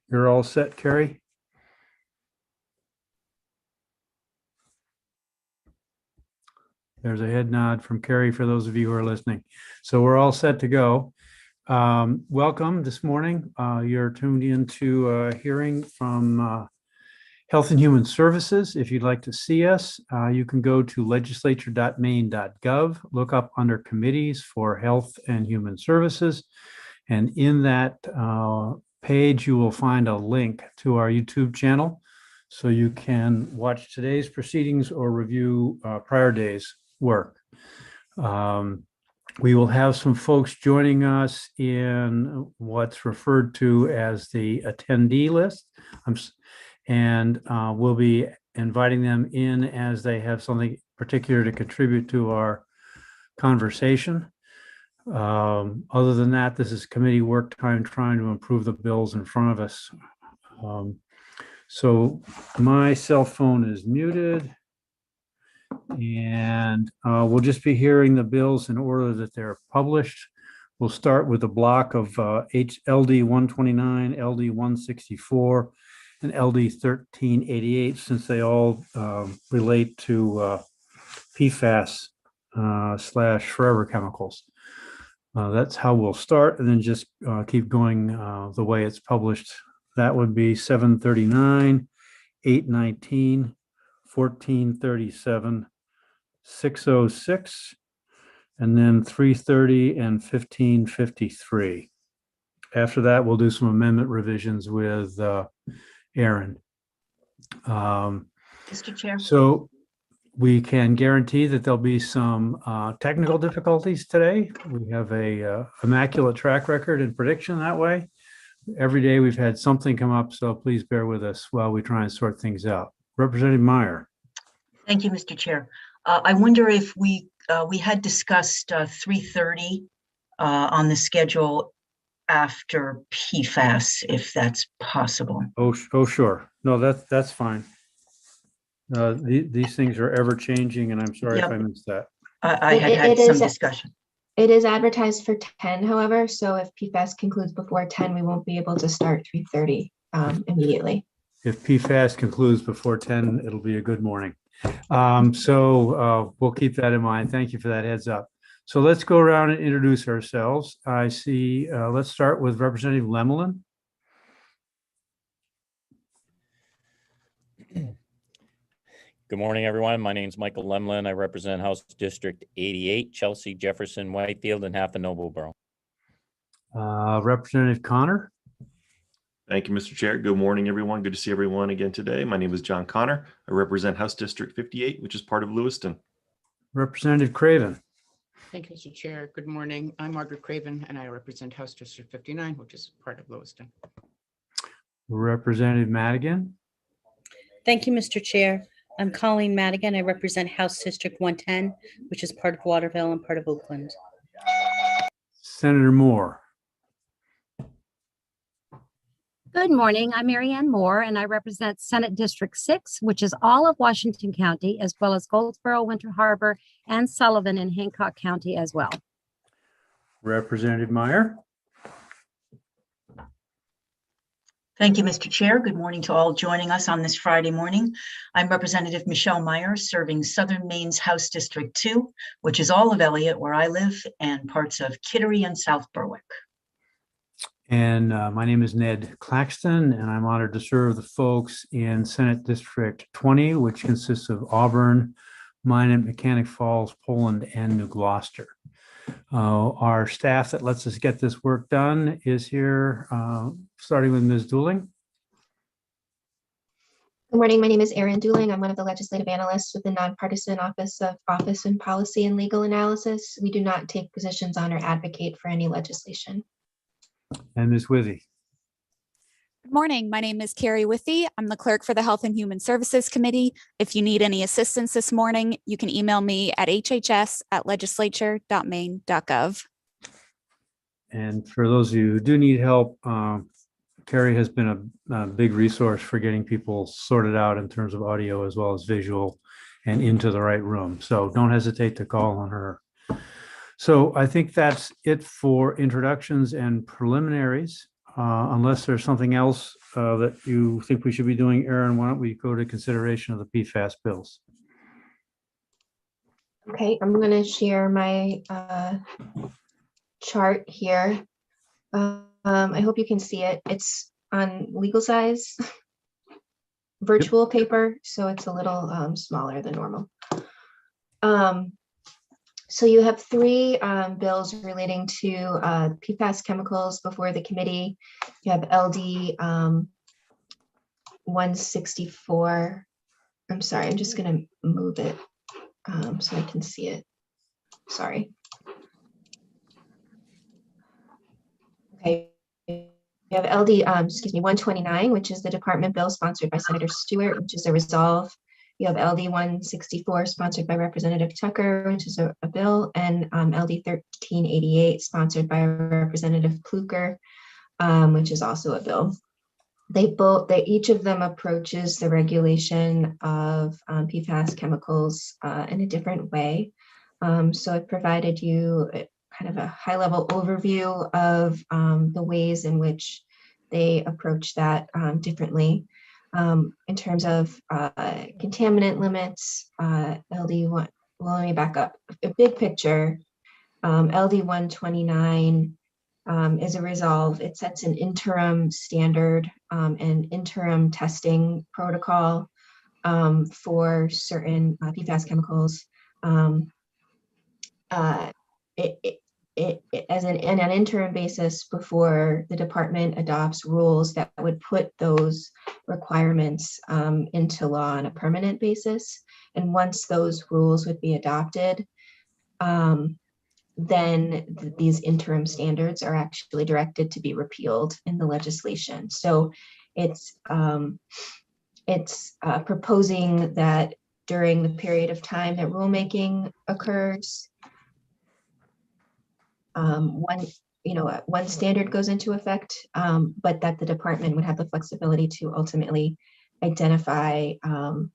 You're all set, Carrie? There's a head nod from Carrie for those of you who are listening. So we're all set to go. Welcome this morning. You're tuned into a hearing from Health and Human Services. If you'd like to see us, you can go to legislature.maine.gov, look up under committees for Health and Human Services. And in that page, you will find a link to our YouTube channel. So you can watch today's proceedings or review prior days' work. We will have some folks joining us in what's referred to as the attendee list. And we'll be inviting them in as they have something particular to contribute to our conversation. Other than that, this is committee work time trying to improve the bills in front of us. So my cell phone is muted. And we'll just be hearing the bills in order that they're published. We'll start with a block of LD 129, LD 164, and LD 1388, since they all relate to PFAS / forever chemicals. That's how we'll start, and then just keep going the way it's published. That would be 739, 819, 1437, 606, and then 330 and 1553. After that, we'll do some amendment revisions with Aaron. Mr. Chair. So we can guarantee that there'll be some technical difficulties today. We have a immaculate track record in prediction that way. Every day we've had something come up, so please bear with us while we try and sort things out. Representative Meyer. Thank you, Mr. Chair. I wonder if we had discussed 3:30 on the schedule after PFAS, if that's possible. Oh, sure. No, that's fine. These things are ever changing, and I'm sorry if I missed that. I had some discussion. It is advertised for 10, however, so if PFAS concludes before 10, we won't be able to start 3:30 immediately. If PFAS concludes before 10, it'll be a good morning. So we'll keep that in mind. Thank you for that heads up. So let's go around and introduce ourselves. I see, let's start with Representative Lemelin. Good morning, everyone. My name is Michael Lemlin. I represent House District 88, Chelsea, Jefferson, Whitefield, and half of Noblesboro. Representative Connor. Thank you, Mr. Chair. Good morning, everyone. Good to see everyone again today. My name is John Connor. I represent House District 58, which is part of Lewiston. Representative Craven. Thank you, Mr. Chair. Good morning. I'm Margaret Craven, and I represent House District 59, which is part of Lewiston. Representative Madigan. Thank you, Mr. Chair. I'm Colleen Madigan. I represent House District 110, which is part of Waterville and part of Oakland. Senator Moore. Good morning. I'm Marianne Moore, and I represent Senate District 6, which is all of Washington County, as well as Goldsboro, Winter Harbor, and Sullivan in Hancock County as well. Representative Meyer. Thank you, Mr. Chair. Good morning to all joining us on this Friday morning. I'm Representative Michelle Meyer, serving Southern Maine's House District 2, which is all of Elliott, where I live, and parts of Kittery and South Berwick. And my name is Ned Claxton, and I'm honored to serve the folks in Senate District 20, which consists of Auburn, Minot, Mechanic Falls, Poland, and New Gloucester. Our staff that lets us get this work done is here, starting with Ms. Dooling. Good morning. My name is Erin Dooling. I'm one of the legislative analysts with the Nonpartisan Office of Office and Policy and Legal Analysis. We do not take positions on or advocate for any legislation. And Ms. Withy. Good morning. My name is Carrie Withy. I'm the clerk for the Health and Human Services Committee. If you need any assistance this morning, you can email me at hhs@legislature.maine.gov. And for those of you who do need help, Carrie has been a big resource for getting people sorted out in terms of audio as well as visual and into the right room. So don't hesitate to call on her. So I think that's it for introductions and preliminaries. Unless there's something else that you think we should be doing, Aaron, why don't we go to consideration of the PFAS bills? Okay, I'm gonna share my chart here. I hope you can see it. It's on legal size virtual paper, so it's a little smaller than normal. So you have three bills relating to PFAS chemicals before the committee. You have LD 164. I'm sorry, I'm just gonna move it so I can see it. Sorry. Okay. You have LD, 129, which is the department bill sponsored by Senator Stewart, which is a resolve. You have LD 164 sponsored by Representative Tucker, which is a bill, and LD 1388 sponsored by Representative Kluger, which is also a bill. Each of them approaches the regulation of PFAS chemicals in a different way. So I've provided you kind of a high-level overview of the ways in which they approach that differently. In terms of contaminant limits, LD1, well, let me back up. A big picture, LD 129 is a resolve. It sets an interim standard and interim testing protocol for certain PFAS chemicals. As an interim basis before the department adopts rules that would put those requirements into law on a permanent basis. And once those rules would be adopted, then these interim standards are actually directed to be repealed in the legislation. So it's proposing that during the period of time that rulemaking occurs, one standard goes into effect, but that the department would have the flexibility to ultimately identify the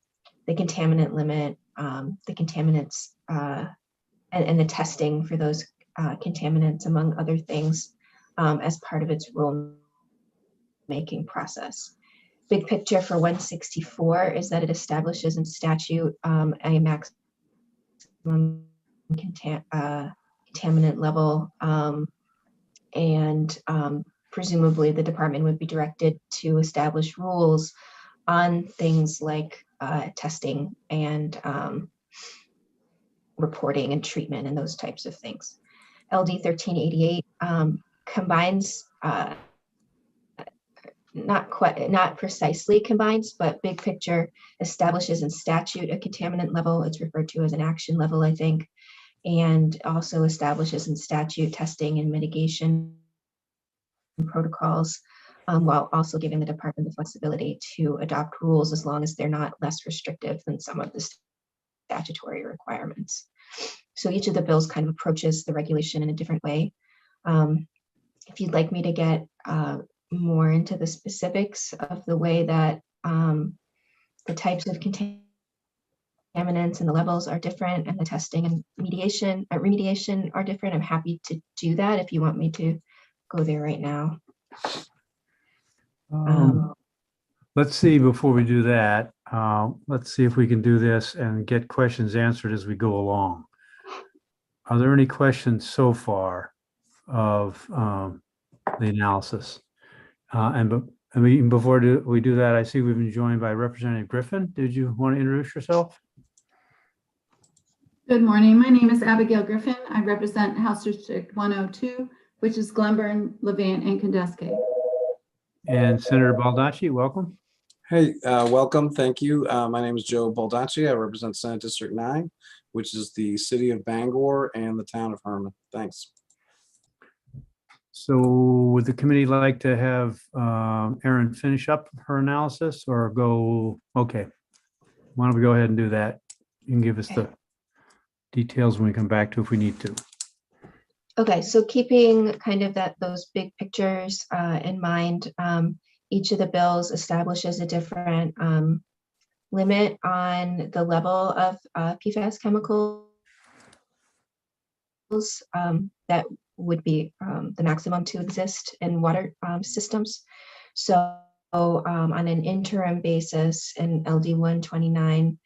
contaminant limit, the contaminants, and the testing for those contaminants, among other things, as part of its rulemaking process. Big picture for 164 is that it establishes in statute a maximum contaminant level, and presumably the department would be directed to establish rules on things like testing and reporting and treatment and those types of things. LD 1388 combines, not precisely combines, but big picture establishes in statute a contaminant level. It's referred to as an action level, I think, and also establishes in statute testing and mitigation protocols, while also giving the department the flexibility to adopt rules as long as they're not less restrictive than some of the statutory requirements. So each of the bills kind of approaches the regulation in a different way. If you'd like me to get more into the specifics of the way that the types of contaminants and the levels are different and the testing and remediation are different, I'm happy to do that if you want me to go there right now. Let's see, before we do that, let's see if we can do this and get questions answered as we go along. Are there any questions so far of the analysis? And before we do that, I see we've been joined by Representative Griffin. Did you want to introduce yourself? Good morning. My name is Abigail Griffin. I represent House District 102, which is Glenburn, Levant, and Candace. And Senator Baldacci, welcome. Hey, welcome. Thank you. My name is Joe Baldacci. I represent Senate District 9, which is the city of Bangor and the town of Herman. Thanks. So would the committee like to have Erin finish up her analysis or go? Okay. Why don't we go ahead and do that? You can give us the details when we come back to if we need to. Okay, so keeping kind of those big pictures in mind, each of the bills establishes a different limit on the level of PFAS chemicals that would be the maximum to exist in water systems. So on an interim basis in LD 129,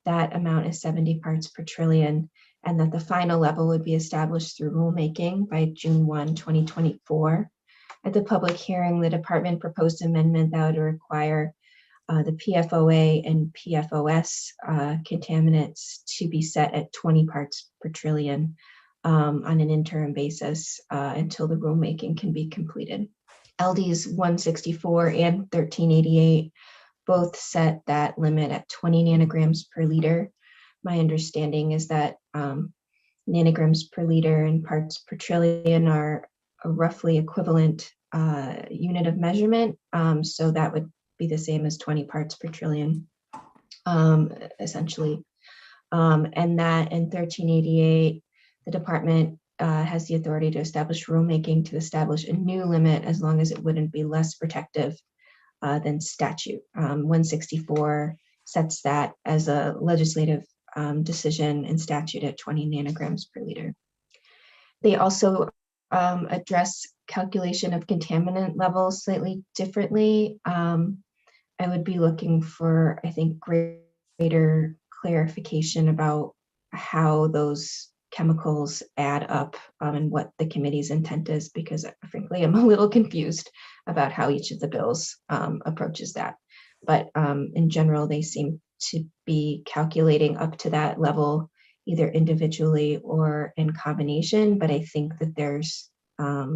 that amount is 70 parts per trillion, and that the final level would be established through rulemaking by June 1, 2024. At the public hearing, the department proposed amendment that would require the PFOA and PFOS contaminants to be set at 20 parts per trillion on an interim basis until the rulemaking can be completed. LDs 164 and 1388 both set that limit at 20 nanograms per liter. My understanding is that nanograms per liter and parts per trillion are a roughly equivalent unit of measurement. So that would be the same as 20 parts per trillion, essentially. And that in 1388, the department has the authority to establish rulemaking to establish a new limit as long as it wouldn't be less protective than statute. 164 sets that as a legislative decision and statute at 20 nanograms per liter. They also address calculation of contaminant levels slightly differently. I would be looking for, I think, greater clarification about how those chemicals add up and what the committee's intent is, because frankly, I'm a little confused about how each of the bills approaches that. But in general, they seem to be calculating up to that level, either individually or in combination. But I think that there's a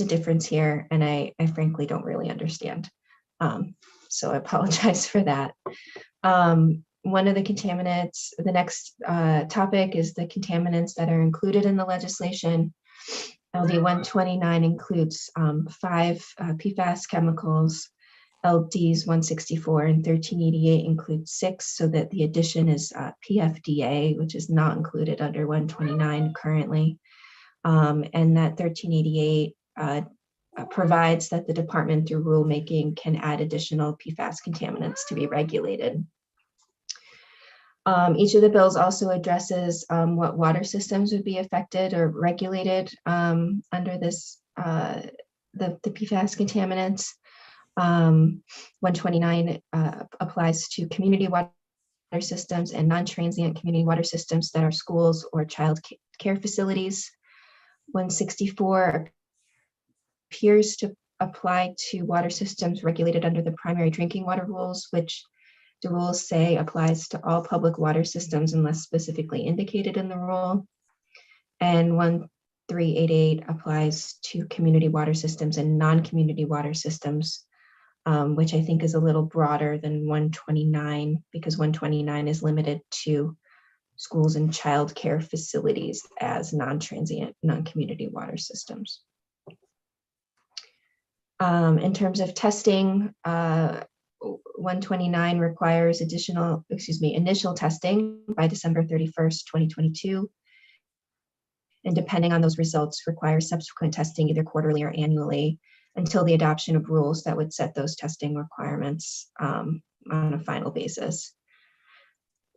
difference here, and I frankly don't really understand. So I apologize for that. One of the contaminants, the next topic is the contaminants that are included in the legislation. LD 129 includes 5 PFAS chemicals. LDs 164 and 1388 include 6, so that the addition is PFDA, which is not included under 129 currently. And that 1388 provides that the department through rulemaking can add additional PFAS contaminants to be regulated. Each of the bills also addresses what water systems would be affected or regulated under this, the PFAS contaminants. 129 applies to community water systems and non-transient community water systems that are schools or child care facilities. 164 appears to apply to water systems regulated under the primary drinking water rules, which the rules say applies to all public water systems unless specifically indicated in the rule. And 1388 applies to community water systems and non-community water systems, which I think is a little broader than 129, because 129 is limited to schools and child care facilities as non-transient, non-community water systems. In terms of testing, 129 requires initial testing by December 31st, 2022. And depending on those results, requires subsequent testing either quarterly or annually until the adoption of rules that would set those testing requirements on a final basis.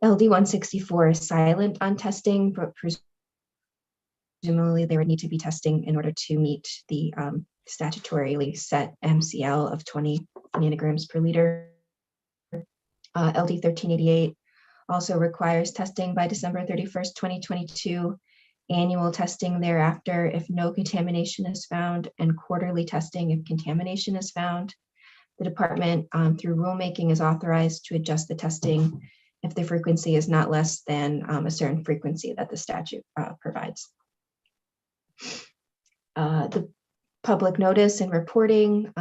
LD 164 is silent on testing, but presumably there would need to be testing in order to meet the statutorily set MCL of 20 nanograms per liter. LD 1388 also requires testing by December 31st, 2022, annual testing thereafter if no contamination is found, and quarterly testing if contamination is found. The department, through rulemaking, is authorized to adjust the testing if the frequency is not less than a certain frequency that the statute provides. The public notice and reporting,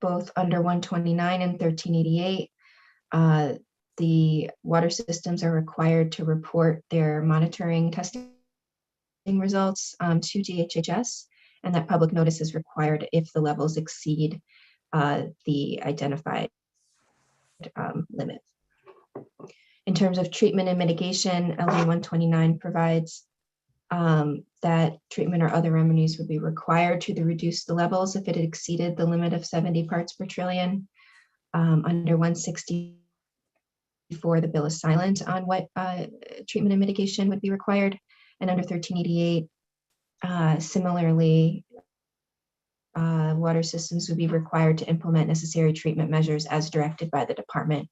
both under 129 and 1388, the water systems are required to report their monitoring testing results to HHS, and that public notice is required if the levels exceed the identified limit. In terms of treatment and mitigation, LD 129 provides that treatment or other remedies would be required to reduce the levels if it exceeded the limit of 70 parts per trillion. Under 164, the bill is silent on what treatment and mitigation would be required. And under 1388, Similarly, water systems would be required to implement necessary treatment measures as directed by the department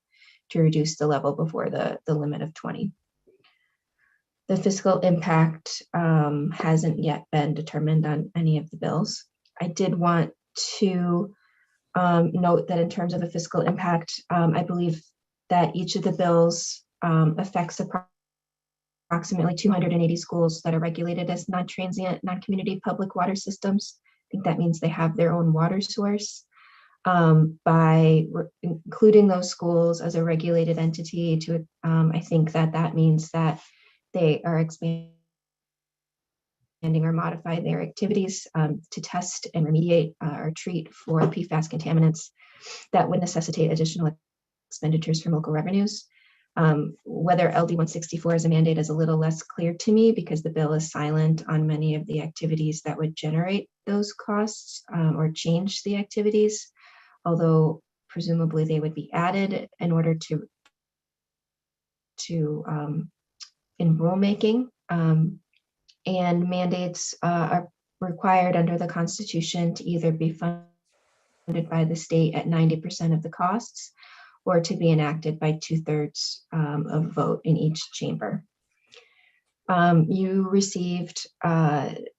to reduce the level before the limit of 20. The fiscal impact hasn't yet been determined on any of the bills. I did want to note that in terms of the fiscal impact, I believe that each of the bills affects approximately 280 schools that are regulated as non-transient, non-community public water systems. I think that means they have their own water source. By including those schools as a regulated entity, I think that means that they are expanding or modify their activities to test and remediate or treat for PFAS contaminants that would necessitate additional expenditures from local revenues. Whether LD 164 is a mandate is a little less clear to me because the bill is silent on many of the activities that would generate those costs or change the activities, although presumably they would be added in order to in rulemaking. And mandates are required under the Constitution to either be funded by the state at 90% of the costs or to be enacted by 2/3 of vote in each chamber. You received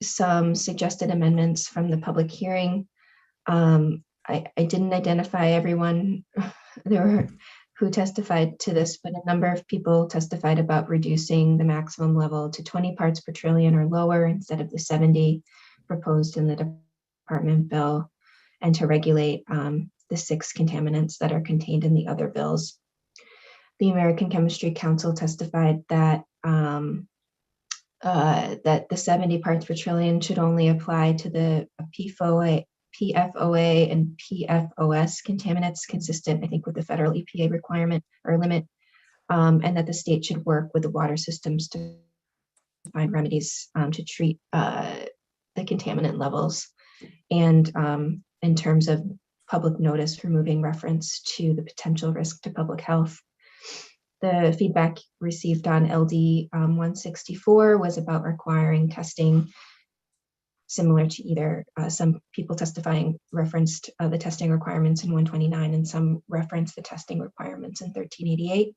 some suggested amendments from the public hearing. I didn't identify everyone who testified to this, but a number of people testified about reducing the maximum level to 20 parts per trillion or lower instead of the 70 proposed in the department bill, and to regulate the 6 contaminants that are contained in the other bills. The American Chemistry Council testified that that the 70 parts per trillion should only apply to the PFOA and PFOS contaminants consistent, I think, with the federal EPA requirement or limit, and that the state should work with the water systems to find remedies to treat the contaminant levels. And in terms of public notice, removing reference to the potential risk to public health. The feedback received on LD 164 was about requiring testing similar to either some people testifying referenced the testing requirements in 129 and some referenced the testing requirements in 1388.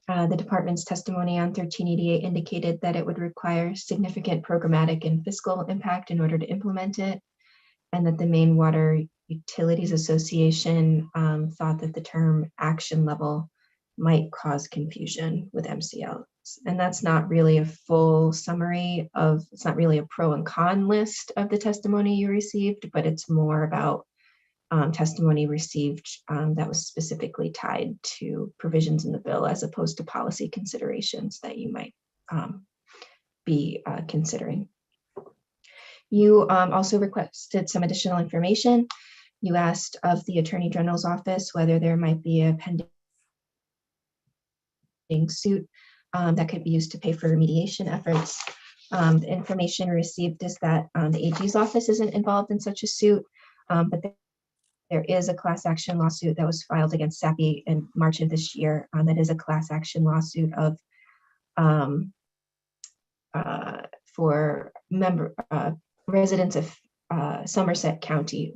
The department's testimony on 1388 indicated that it would require significant programmatic and fiscal impact in order to implement it, and that the Maine Water Utilities Association thought that the term action level might cause confusion with MCLs. And that's not really a full summary it's not really a pro and con list of the testimony you received, but it's more about testimony received that was specifically tied to provisions in the bill as opposed to policy considerations that you might be considering. You also requested some additional information. You asked of the Attorney General's office whether there might be a pending suit that could be used to pay for remediation efforts. The information received is that the AG's office isn't involved in such a suit, but there is a class action lawsuit that was filed against SAPI in March of this year. That is a class action lawsuit of for residents of Somerset County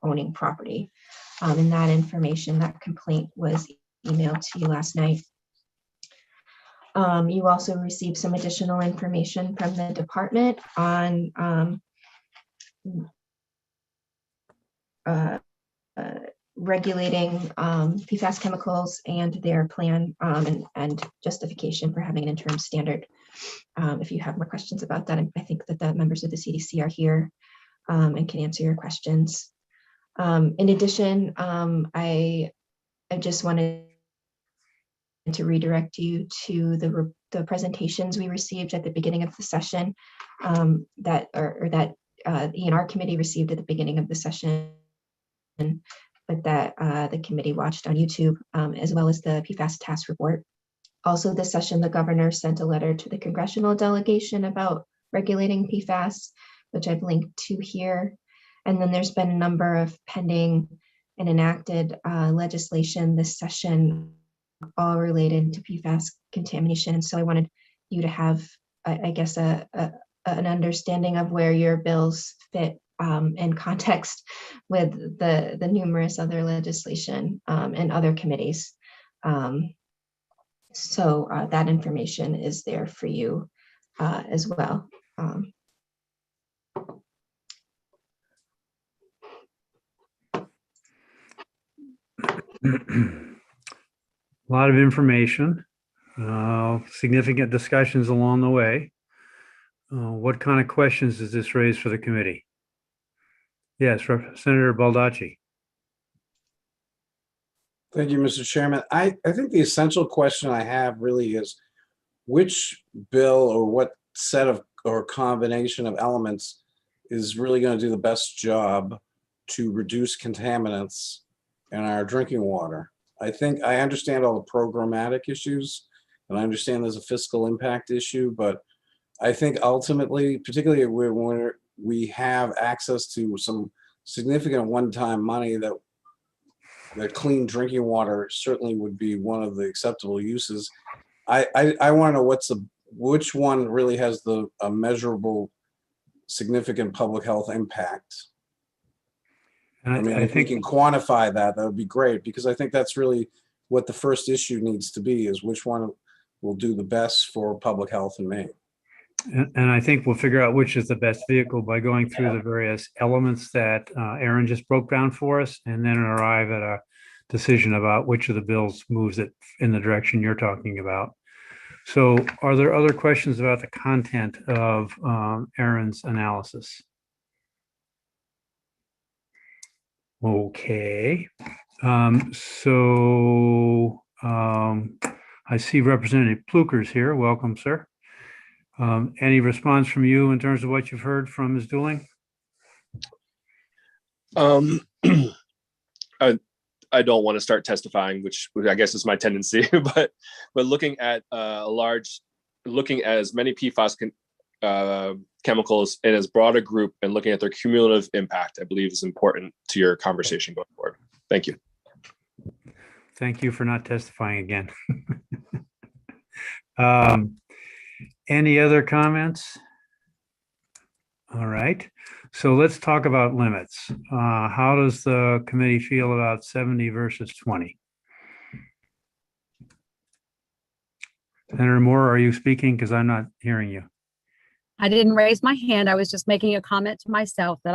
owning property. And that information, that complaint was emailed to you last night. You also received some additional information from the department on regulating PFAS chemicals and their plan and justification for having an interim standard. If you have more questions about that, I think that the members of the CDC are here and can answer your questions. In addition, I just wanted to redirect you to the presentations we received at the beginning of the session that the ENR committee received at the beginning of the session, but that the committee watched on YouTube, as well as the PFAS task report. Also this session, the governor sent a letter to the congressional delegation about regulating PFAS, which I've linked to here. And then there's been a number of pending and enacted legislation this session, all related to PFAS contamination. And so I wanted you to have, I guess, a an understanding of where your bills fit in context with the numerous other legislation and other committees. So that information is there for you as well. A lot of information, significant discussions along the way. What kind of questions does this raise for the committee? Yes, Senator Baldacci. Thank you, Mr. Chairman. I think the essential question I have really is which bill or what set of or combination of elements is really going to do the best job to reduce contaminants in our drinking water. I think I understand all the programmatic issues and I understand there's a fiscal impact issue, but I think ultimately, particularly when we have access to some significant one-time money that clean drinking water certainly would be one of the acceptable uses. I want to know which one really has the measurable, significant public health impact. I mean, if we can quantify that, that would be great, because I think that's really what the first issue needs to be, is which one will do the best for public health in Maine. And I think we'll figure out which is the best vehicle by going through the various elements that Aaron just broke down for us, and then arrive at a decision about which of the bills moves it in the direction you're talking about. So are there other questions about the content of Aaron's analysis? Okay. I see Representative Pluker's here. Welcome, sir. Any response from you in terms of what you've heard from Ms. Dooling? I don't want to start testifying, which I guess is my tendency, but looking at looking at as many PFAS chemicals in as broad a group and looking at their cumulative impact, I believe is important to your conversation going forward. Thank you. Thank you for not testifying again. Any other comments? All right, so let's talk about limits. How does the committee feel about 70 versus 20? Senator Moore, are you speaking? Because I'm not hearing you. I didn't raise my hand. I was just making a comment to myself that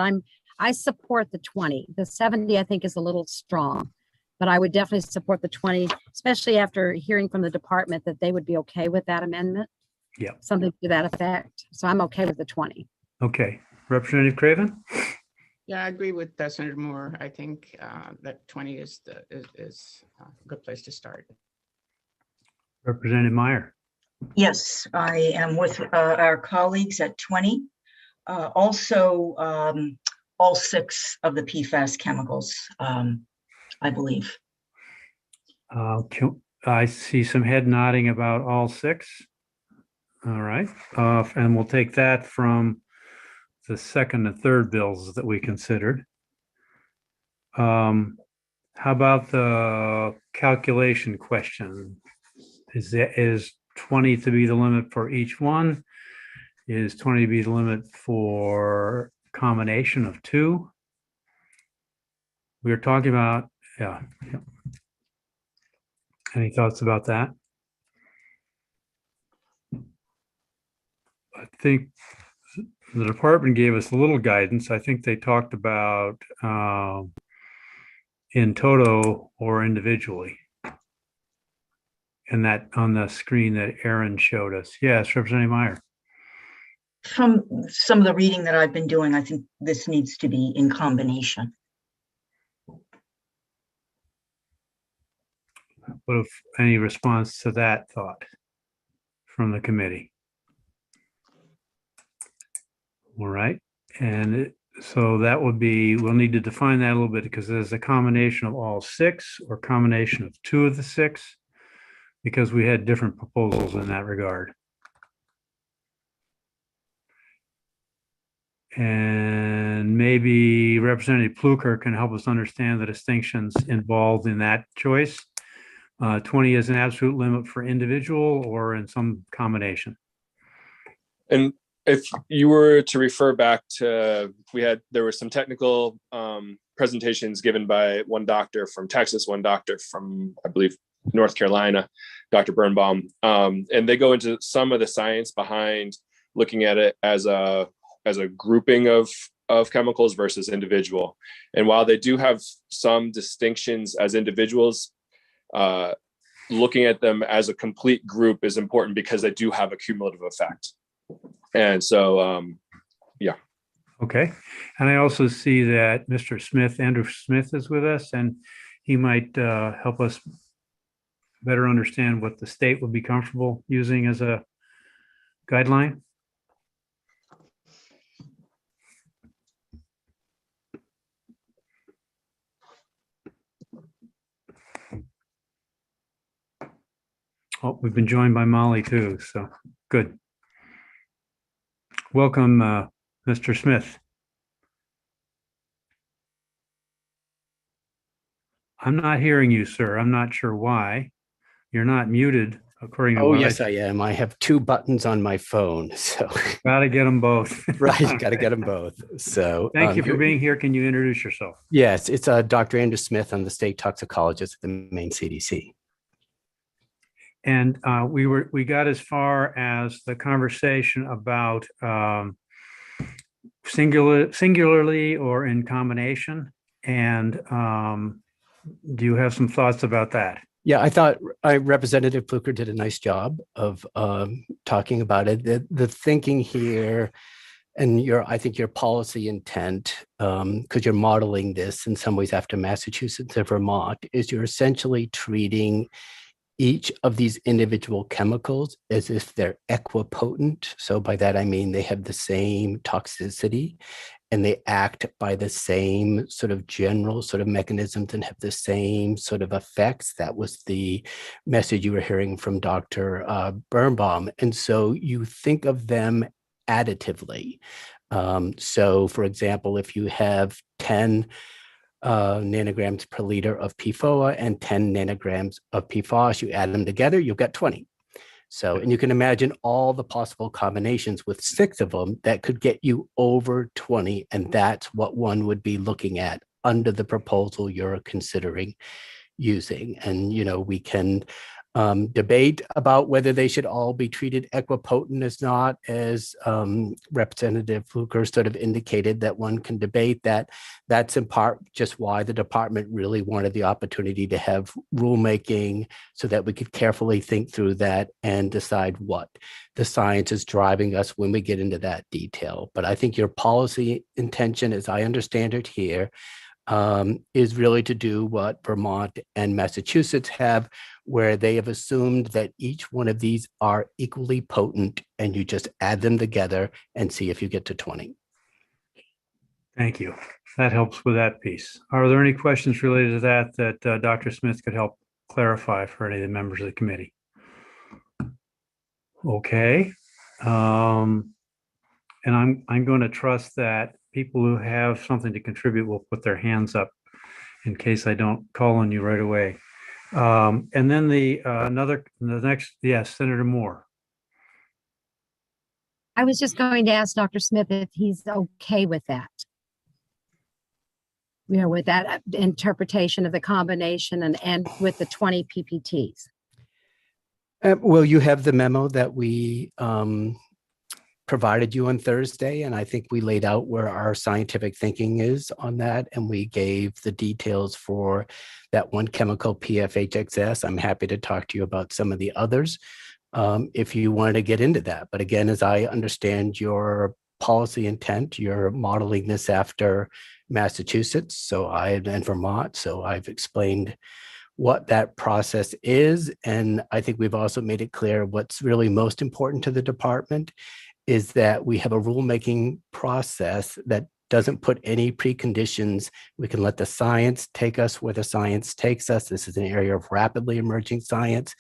I support the 20. The 70 I think is a little strong, but I would definitely support the 20, especially after hearing from the department that they would be okay with that amendment. Yeah. Something to that effect. So I'm okay with the 20. Okay, Representative Craven? Yeah, I agree with Senator Moore. I think that 20 is a good place to start. Representative Meyer? Yes, I am with our colleagues at 20. Also, all 6 of the PFAS chemicals, I believe. I see some head nodding about all 6. All right, and we'll take that from the second and third bills that we considered. How about the calculation question? Is 20 to be the limit for each one? Is 20 to be the limit for combination of 2? We were talking about, yeah. Any thoughts about that? I think the department gave us a little guidance. I think they talked about in toto or individually. And that on the screen that Aaron showed us. Yes, Representative Meyer. From some of the reading that I've been doing, I think this needs to be in combination. What if any response to that thought from the committee? All right, and so that would be, we'll need to define that a little bit, because there's a combination of all 6 or combination of 2 of the 6, because we had different proposals in that regard. And maybe Representative Pluker can help us understand the distinctions involved in that choice. 20 is an absolute limit for individual or in some combination. And if you were to refer back to, there were some technical presentations given by one doctor from Texas, one doctor from, I believe, North Carolina, Dr. Birnbaum, and they go into some of the science behind looking at it as a grouping of chemicals versus individual. And while they do have some distinctions as individuals, looking at them as a complete group is important because they do have a cumulative effect. And so, yeah. Okay. And I also see that Mr. Smith, Andrew Smith, is with us, and he might help us better understand what the state would be comfortable using as a guideline. Oh, we've been joined by Molly too, so good. Welcome, Mr. Smith. I'm not hearing you, sir. I'm not sure why. You're not muted, according to Oh, what yes, I am. I have two buttons on my phone, so. Gotta get them both. Right, got to get them both. So. Thank you for being here. Can you introduce yourself? Yes, it's Dr. Andrew Smith. I'm the state toxicologist at the Maine CDC. And we got as far as the conversation about singularly or in combination. And do you have some thoughts about that? Yeah, I thought Representative Pluker did a nice job of talking about it. The thinking here, and I think your policy intent, because you're modeling this in some ways after Massachusetts and Vermont, is you're essentially treating each of these individual chemicals as if they're equipotent. So by that, I mean they have the same toxicity and they act by the same sort of general sort of mechanisms and have the same sort of effects. That was the message you were hearing from Dr. Birnbaum. And so you think of them additively. So for example, if you have 10 nanograms per liter of PFOA and 10 nanograms of PFOS, you add them together, you'll get 20. So, and you can imagine all the possible combinations with 6 of them that could get you over 20. And that's what one would be looking at under the proposal you're considering using. And, we can debate about whether they should all be treated equipotent as not, as Representative Fluker sort of indicated that one can debate that. That's in part just why the department really wanted the opportunity to have rulemaking so that we could carefully think through that and decide what the science is driving us when we get into that detail. But I think your policy intention, as I understand it here, is really to do what Vermont and Massachusetts have, where they have assumed that each one of these are equally potent, and you just add them together and see if you get to 20. Thank you. That helps with that piece. Are there any questions related to that Dr. Smith could help clarify for any of the members of the committee? Okay. And I'm going to trust that people who have something to contribute will put their hands up in case I don't call on you right away. And then the next, yes, Senator Moore. I was just going to ask Dr. Smith if he's okay with that. With that interpretation of the combination and with the 20 PPTs. Well, you have the memo that we provided you on Thursday, and I think we laid out where our scientific thinking is on that, and we gave the details for that one chemical PFHXS. I'm happy to talk to you about some of the others if you wanted to get into that. But again, as I understand your policy intent, you're modeling this after Massachusetts and Vermont. So I've explained what that process is. And I think we've also made it clear what's really most important to the department is that we have a rulemaking process that doesn't put any preconditions. We can let the science take us where the science takes us. This is an area of rapidly emerging science.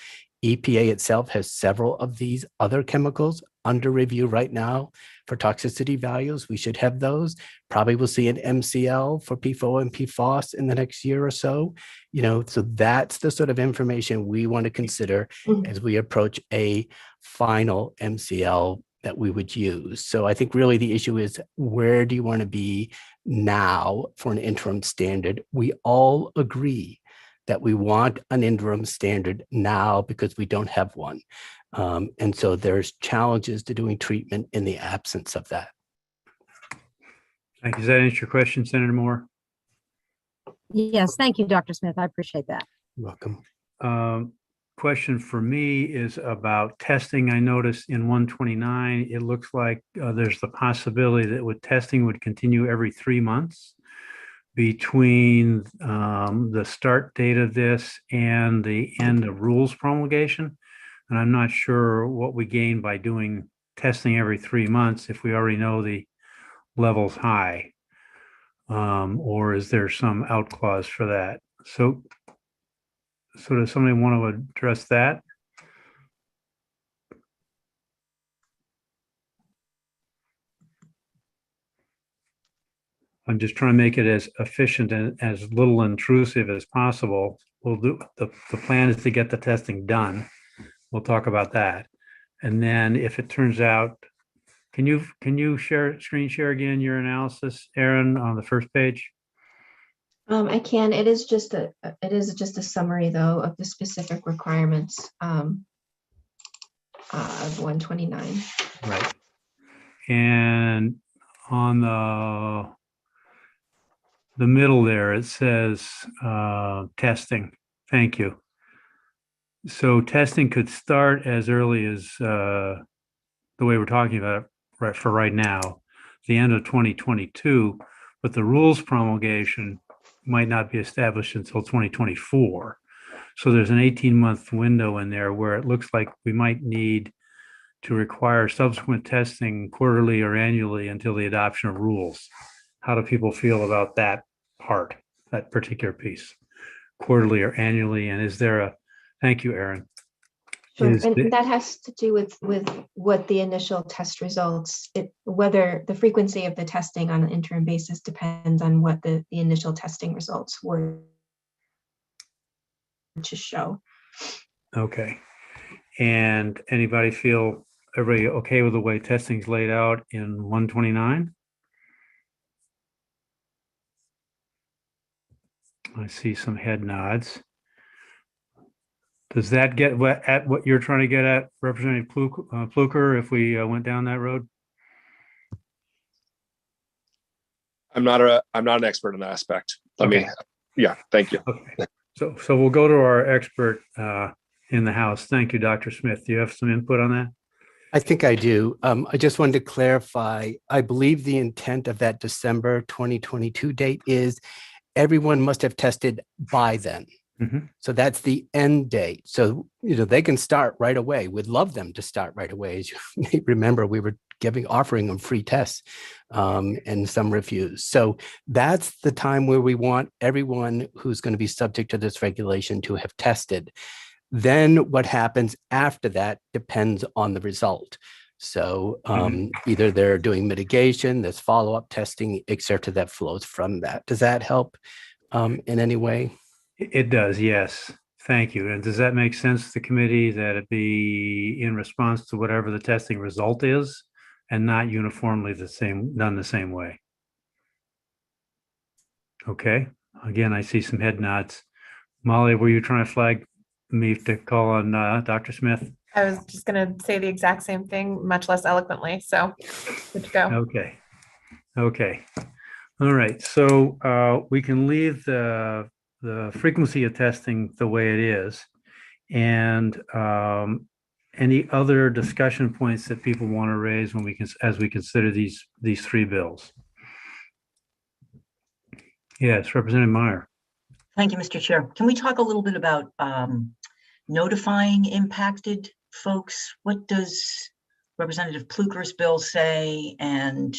EPA itself has several of these other chemicals under review right now for toxicity values. We should have those. Probably we'll see an MCL for PFOA and PFOS in the next year or so. So that's the sort of information we want to consider as we approach a final MCL that we would use. So I think really the issue is, where do you want to be now for an interim standard? We all agree that we want an interim standard now because we don't have one. And so there's challenges to doing treatment in the absence of that. Thank you. Does that answer your question, Senator Moore? Yes, thank you, Dr. Smith. I appreciate that. You're welcome. Question for me is about testing. I noticed in 129, it looks like there's the possibility that with testing would continue every 3 months between the start date of this and the end of rules promulgation. And I'm not sure what we gain by doing testing every 3 months if we already know the level's high. Or is there some out clause for that? So does somebody want to address that? I'm just trying to make it as efficient and as little intrusive as possible. We'll do the plan is to get the testing done. We'll talk about that. And then if it turns out, can you screen share again your analysis, Aaron, on the first page? I can. It is just a summary though of the specific requirements of 129. Right. And on the middle there, it says testing. Thank you. So testing could start as early as the way we're talking about it for right now, the end of 2022, but the rules promulgation might not be established until 2024. So there's an 18-month window in there where it looks like we might need to require subsequent testing quarterly or annually until the adoption of rules. How do people feel about that part, that particular piece? Quarterly or annually, and is there thank you, Aaron. Sure. And that has to do with what the initial test results, whether the frequency of the testing on an interim basis depends on what the initial testing results were to show. Okay. And everybody okay with the way testing's laid out in 129? I see some head nods. Does that get at what you're trying to get at, Representative Pluker, if we went down that road? I'm not an expert in that aspect. Yeah, thank you. Okay. So we'll go to our expert in the House. Thank you, Dr. Smith. Do you have some input on that? I think I do. I just wanted to clarify. I believe the intent of that December 2022 date is everyone must have tested by then. Mm-hmm. So that's the end date. So, they can start right away. We'd love them to start right away. As you may remember, we were offering them free tests and some refused. So that's the time where we want everyone who's going to be subject to this regulation to have tested. Then what happens after that depends on the result. So either they're doing mitigation, there's follow-up testing, et cetera, that flows from that. Does that help in any way? It does, yes. Thank you. And does that make sense to the committee that it be in response to whatever the testing result is and not uniformly done the same way? Okay. Again, I see some head nods. Molly, were you trying to flag me to call on Dr. Smith? I was just going to say the exact same thing, much less eloquently. So good to go. Okay. All right. So we can leave the frequency of testing the way it is, and any other discussion points that people want to raise as we consider these three bills. Yes, Representative Meyer. Thank you, Mr. Chair. Can we talk a little bit about notifying impacted folks? What does Representative Pluker's bill say, and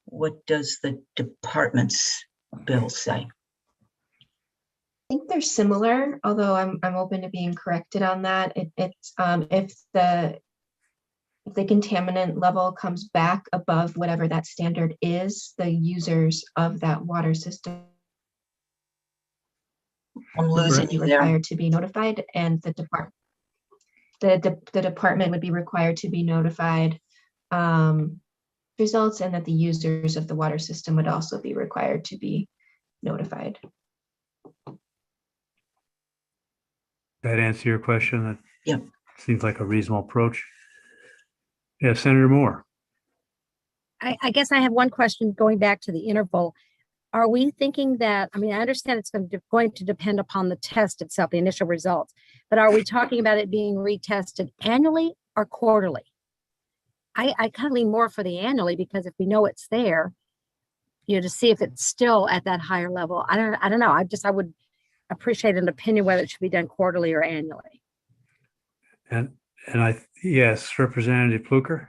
what does the department's bill say? I think they're similar, although I'm open to being corrected on that. It's if the contaminant level comes back above whatever that standard is, the users of that water system would be required to be notified, and the department would be required to be notified results, and that the users of the water system would also be required to be notified. That answer your question? That Yep. seems like a reasonable approach. Yeah, Senator Moore. I guess I have one question going back to the interval. Are we thinking that, I mean, I understand it's going to depend upon the test itself, the initial results, but are we talking about it being retested annually or quarterly? I kind of lean more for the annually, because if we know it's there, to see if it's still at that higher level. I don't know. I would appreciate an opinion whether it should be done quarterly or annually. Yes, Representative Pluker.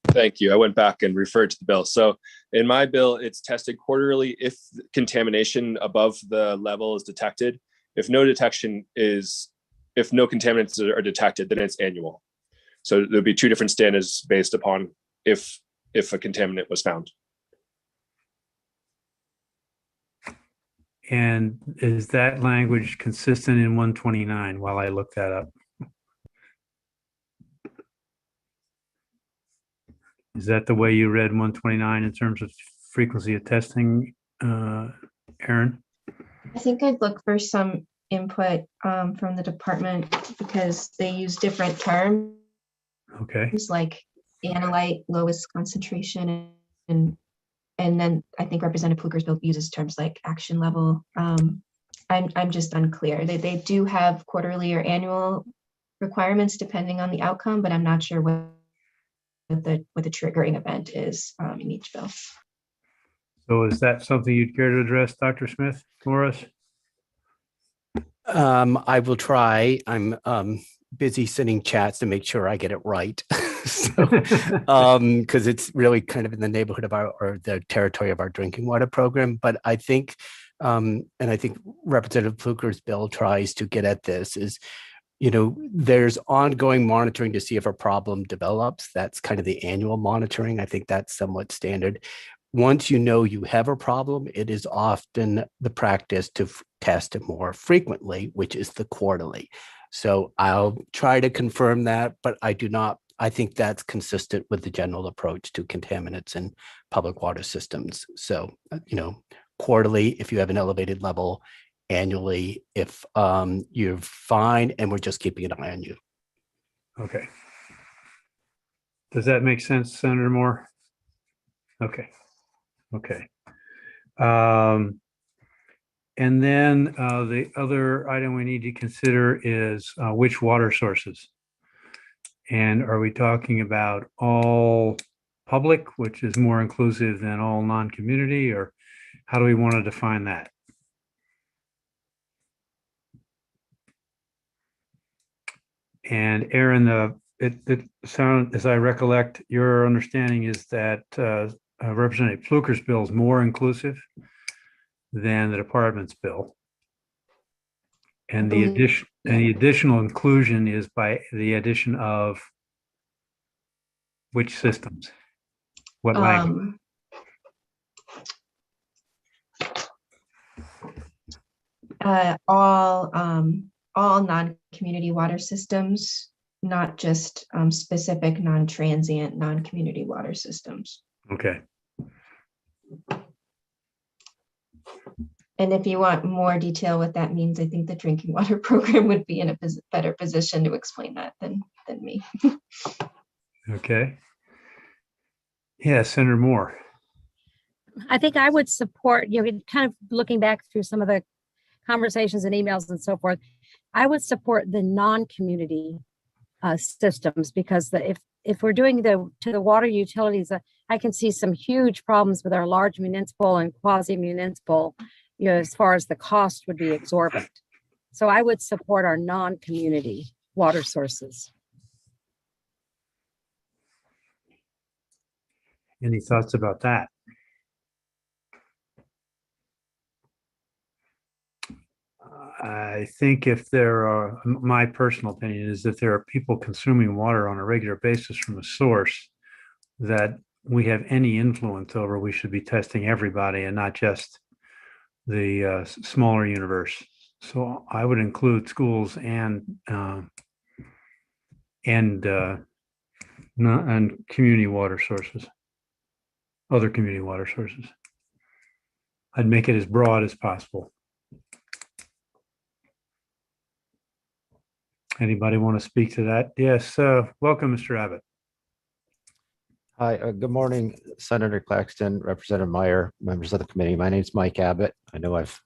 Thank you. I went back and referred to the bill. So in my bill, it's tested quarterly if contamination above the level is detected. If no contaminants are detected, then it's annual. So there'll be two different standards based upon if a contaminant was found. And is that language consistent in 129 while I look that up? Is that the way you read 129 in terms of frequency of testing, Aaron? I think I'd look for some input from the department, because they use different terms. Okay. Like analyte, lowest concentration, and then I think Representative Pluker's bill uses terms like action level. I'm just unclear. They do have quarterly or annual requirements depending on the outcome, but I'm not sure what the triggering event is in each bill. So is that something you'd care to address, Dr. Smith, for us? I will try. I'm busy sending chats to make sure I get it right. So, because it's really kind of in the neighborhood of or the territory of our drinking water program. But I think, and I think Representative Pluker's bill tries to get at this, is, there's ongoing monitoring to see if a problem develops. That's kind of the annual monitoring. I think that's somewhat standard. Once you have a problem, it is often the practice to test it more frequently, which is the quarterly. So I'll try to confirm that, but I think that's consistent with the general approach to contaminants in public water systems. So, quarterly, if you have an elevated level, annually, if you're fine, and we're just keeping an eye on you. Okay. Does that make sense, Senator Moore? Okay. Okay. And then the other item we need to consider is which water sources. And are we talking about all public, which is more inclusive than all non-community, or how do we want to define that? And Aaron, it sounds, as I recollect, your understanding is that Representative Pluker's bill is more inclusive than the department's bill. And the additional inclusion is by the addition of which systems? What language? All non-community water systems, not just specific non-transient, non-community water systems. Okay. And if you want more detail what that means, I think the drinking water program would be in a better position to explain that than me. Okay. Yeah, Senator Moore. I think I would support, kind of looking back through some of the conversations and emails and so forth, I would support the non-community systems, because if we're doing to the water utilities, I can see some huge problems with our large municipal and quasi-municipal, as far as the cost would be exorbitant. So I would support our non-community water sources. Any thoughts about that? I think if there are, my personal opinion is that there are people consuming water on a regular basis from a source that we have any influence over, we should be testing everybody and not just the smaller universe. So I would include schools and And community water sources, other community water sources. I'd make it as broad as possible. Anybody want to speak to that? Yes, welcome, Mr. Abbott. Hi, good morning, Senator Claxton, Representative Meyer, members of the committee. My name is Mike Abbott. I know I've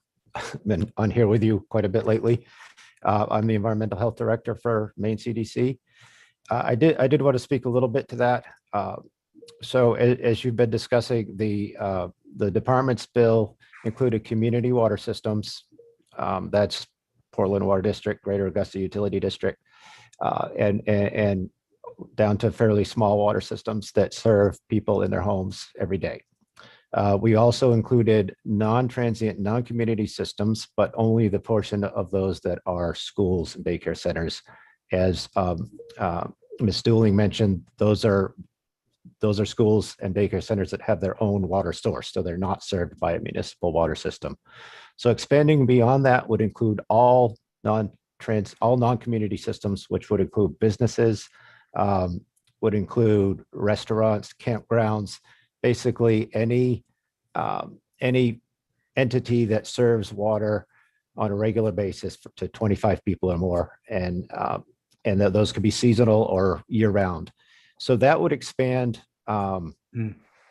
been on here with you quite a bit lately. I'm the Environmental Health Director for Maine CDC. I did want to speak a little bit to that. So as you've been discussing, the department's bill included community water systems. That's Portland Water District, Greater Augusta Utility District, and down to fairly small water systems that serve people in their homes every day. We also included non-transient, non-community systems, but only the portion of those that are schools and daycare centers. As Ms. Dooling mentioned, those are schools and daycare centers that have their own water source, so they're not served by a municipal water system. So expanding beyond that would include all non-community systems, which would include businesses, would include restaurants, campgrounds, basically any entity that serves water on a regular basis to 25 people or more, and that those could be seasonal or year round. So that would expand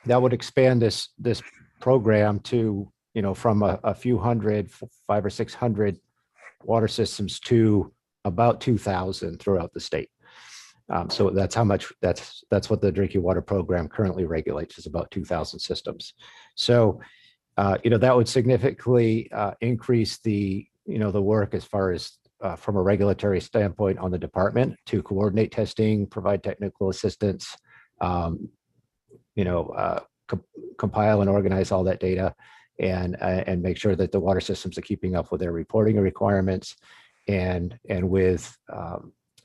this program to, from a few hundred, 500 or 600 water systems to about 2,000 throughout the state. So that's how much, that's what the drinking water program currently regulates, is about 2,000 systems. So, that would significantly increase the work as far as from a regulatory standpoint on the department to coordinate testing, provide technical assistance, compile and organize all that data, and make sure that the water systems are keeping up with their reporting requirements, and with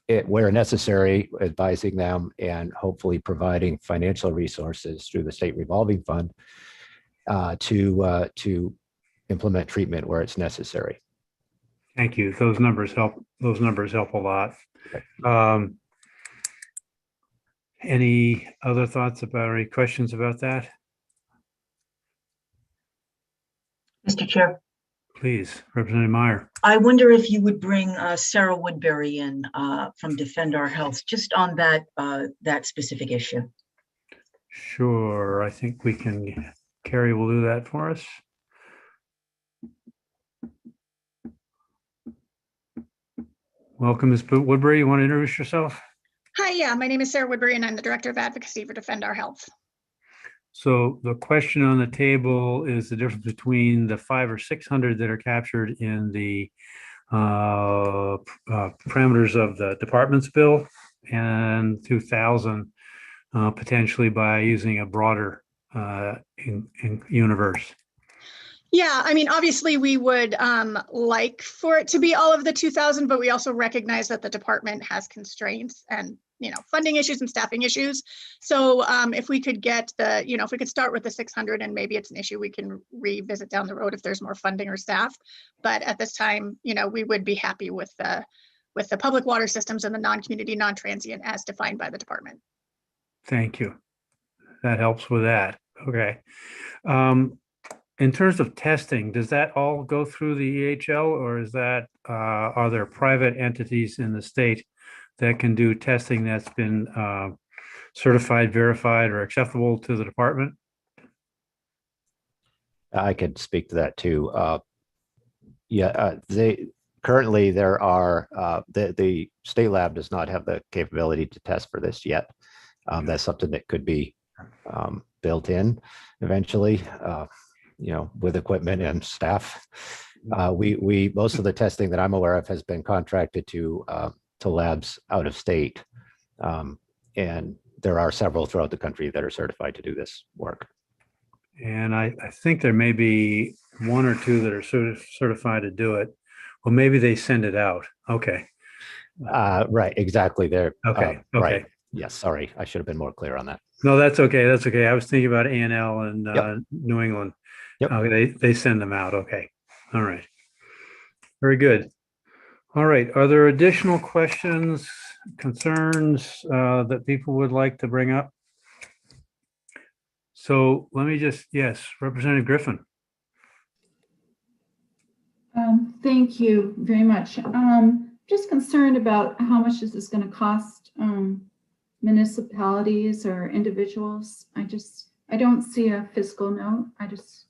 it, where necessary, advising them and hopefully providing financial resources through the state revolving fund to implement treatment where it's necessary. Thank you. Those numbers help. Those numbers help a lot. Any other thoughts about or any questions about that? Mr. Chair, Please, Representative Meyer. I wonder if you would bring Sarah Woodbury in from Defend Our Health, just on that specific issue. Sure, I think we can. Carrie will do that for us. Welcome, Ms. Woodbury. You want to introduce yourself? Hi, yeah, my name is Sarah Woodbury and I'm the Director of Advocacy for Defend Our Health. So the question on the table is the difference between the 500 or 600 that are captured in the parameters of the department's bill, and 2,000 potentially by using a broader universe. Yeah, I mean, obviously we would like for it to be all of the 2,000, but we also recognize that the department has constraints and, funding issues and staffing issues. So if we could get if we could start with the 600, and maybe it's an issue we can revisit down the road if there's more funding or staff. But at this time, we would be happy with the public water systems and the non-community, non-transient as defined by the department. Thank you. That helps with that. Okay. In terms of testing, does that all go through the EHL, or is that are there private entities in the state that can do testing that's been certified, verified, or acceptable to the department? I could speak to that too. Currently there are the state lab does not have the capability to test for this yet. That's something that could be built in eventually. With equipment and staff. We most of the testing that I'm aware of has been contracted to labs out of state. And there are several throughout the country that are certified to do this work. And I think there may be one or two that are certified to do it. Well, maybe they send it out. Okay. Right, exactly. They're okay. Right. Yes, sorry. I should have been more clear on that. No, that's okay. That's okay. I was thinking about A&L and New England. Yep. They send them out. Okay. All right. Very good. All right. Are there additional questions concerns that people would like to bring up? So let me just, yes, Representative Griffin. Thank you very much. Just concerned about how much this is going to cost municipalities or individuals. I don't see a fiscal note. I just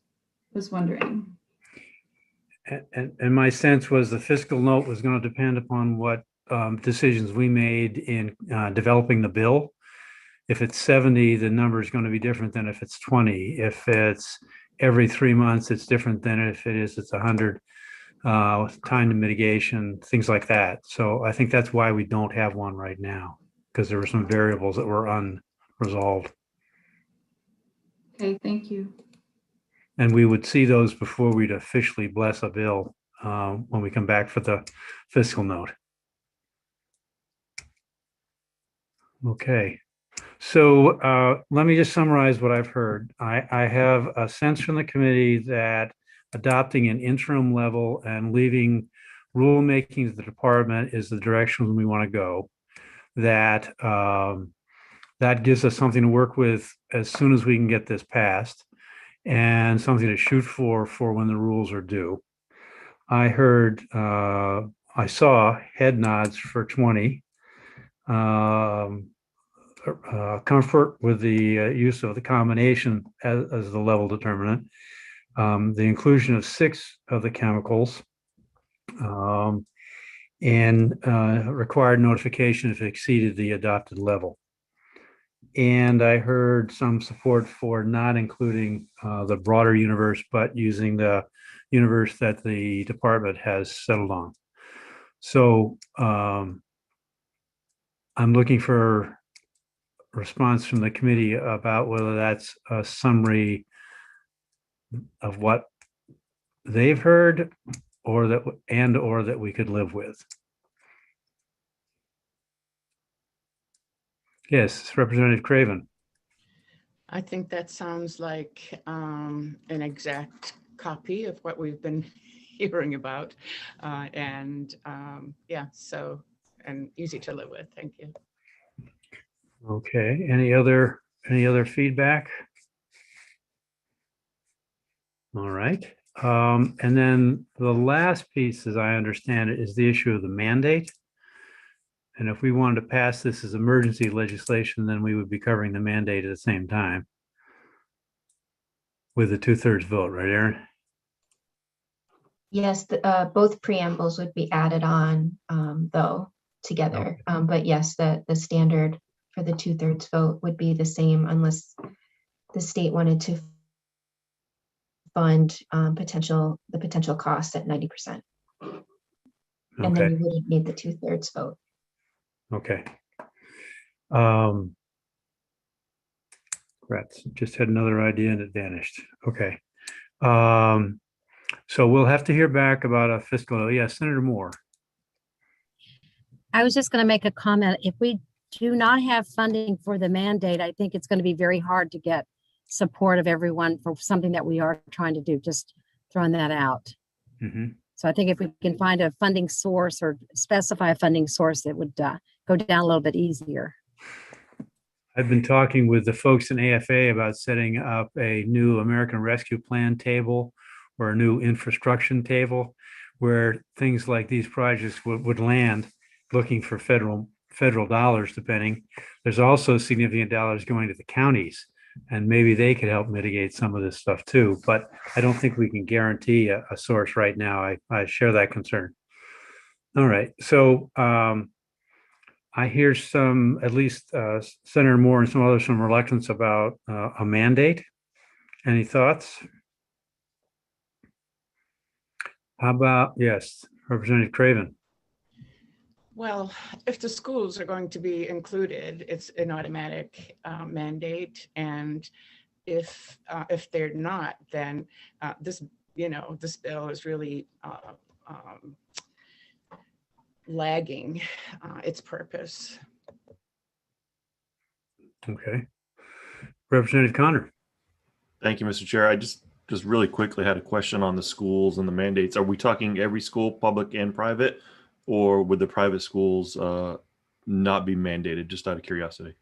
was wondering. And my sense was the fiscal note was going to depend upon what decisions we made in developing the bill. If it's 70, the number is going to be different than if it's 20. If it's every 3 months, it's different than if it's 100. Time to mitigation, things like that. So I think that's why we don't have one right now, because there were some variables that were unresolved. Okay, thank you. And we would see those before we'd officially bless a bill when we come back for the fiscal note. Okay, so let me just summarize what I've heard. I have a sense from the committee that adopting an interim level and leaving rulemaking to the department is the direction we want to go. That that gives us something to work with as soon as we can get this passed, and something to shoot for when the rules are due. I heard, I saw head nods for 20. Comfort with the use of the combination as the level determinant. The inclusion of 6 of the chemicals, and required notification if it exceeded the adopted level. And I heard some support for not including the broader universe, but using the universe that the department has settled on. So I'm looking for a response from the committee about whether that's a summary of what they've heard, or that we could live with. Yes, Representative Craven. I think that sounds like an exact copy of what we've been hearing about. Yeah, so, and easy to live with. Thank you. Okay, any other feedback? All right. And then the last piece, as I understand it, is the issue of the mandate. And if we wanted to pass this as emergency legislation, then we would be covering the mandate at the same time with a 2/3 vote, right, Aaron? Yes, both preambles would be added on, though, together. But yes, the standard for the 2/3 vote would be the same unless the state wanted to fund the potential costs at 90%. And then you wouldn't need the 2/3 vote. Okay. Rats just had another idea and it vanished. Okay. So we'll have to hear back about a fiscal. Yes, Senator Moore. I was just going to make a comment. If we do not have funding for the mandate, I think it's going to be very hard to get support of everyone for something that we are trying to do. Just throwing that out. Mm-hmm. So I think if we can find a funding source or specify a funding source, it would go down a little bit easier. I've been talking with the folks in AFA about setting up a new American Rescue Plan table or a new infrastructure table where things like these projects would land, looking for federal dollars, depending. There's also significant dollars going to the counties, and maybe they could help mitigate some of this stuff too. But I don't think we can guarantee a source right now. I share that concern. All right, so I hear some, at least Senator Moore and some others, some reluctance about a mandate. Any thoughts? How about, yes, Representative Craven? Well, if the schools are going to be included, it's an automatic mandate. And if they're not, then this bill is really lagging its purpose. Okay. Representative Connor. Thank you, Mr. Chair. I just really quickly had a question on the schools and the mandates. Are we talking every school, public and private, or would the private schools not be mandated, just out of curiosity?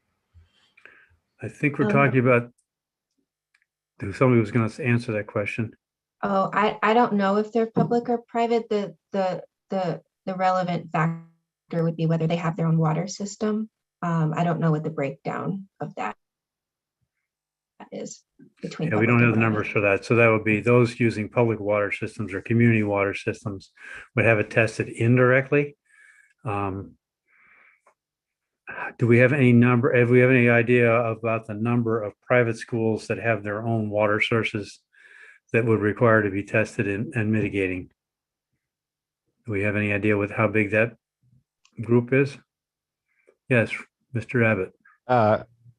I think we're talking about, somebody was going to answer that question. Oh, I don't know if they're public or private. The relevant factor would be whether they have their own water system. I don't know what the breakdown of that is between. Yeah, we public don't and have the private. numbers for that. So that would be those using public water systems or community water systems would have it tested indirectly. Do we have any number, if we have any idea about the number of private schools that have their own water sources that would require to be tested and mitigating? Do we have any idea with how big that group is? Yes, Mr. Abbott.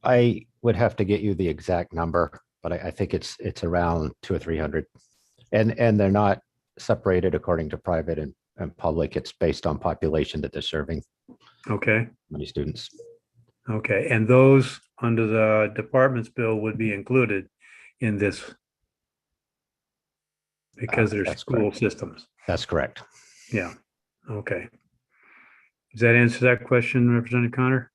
I would have to get you the exact number, but I think it's around 200 or 300, and they're not separated according to private and public. It's based on population that they're serving. Okay. Many students. Okay, and those under the department's bill would be included in this because they're That's school correct. systems. That's correct. Yeah. Okay. Does that answer that question, Representative Connor?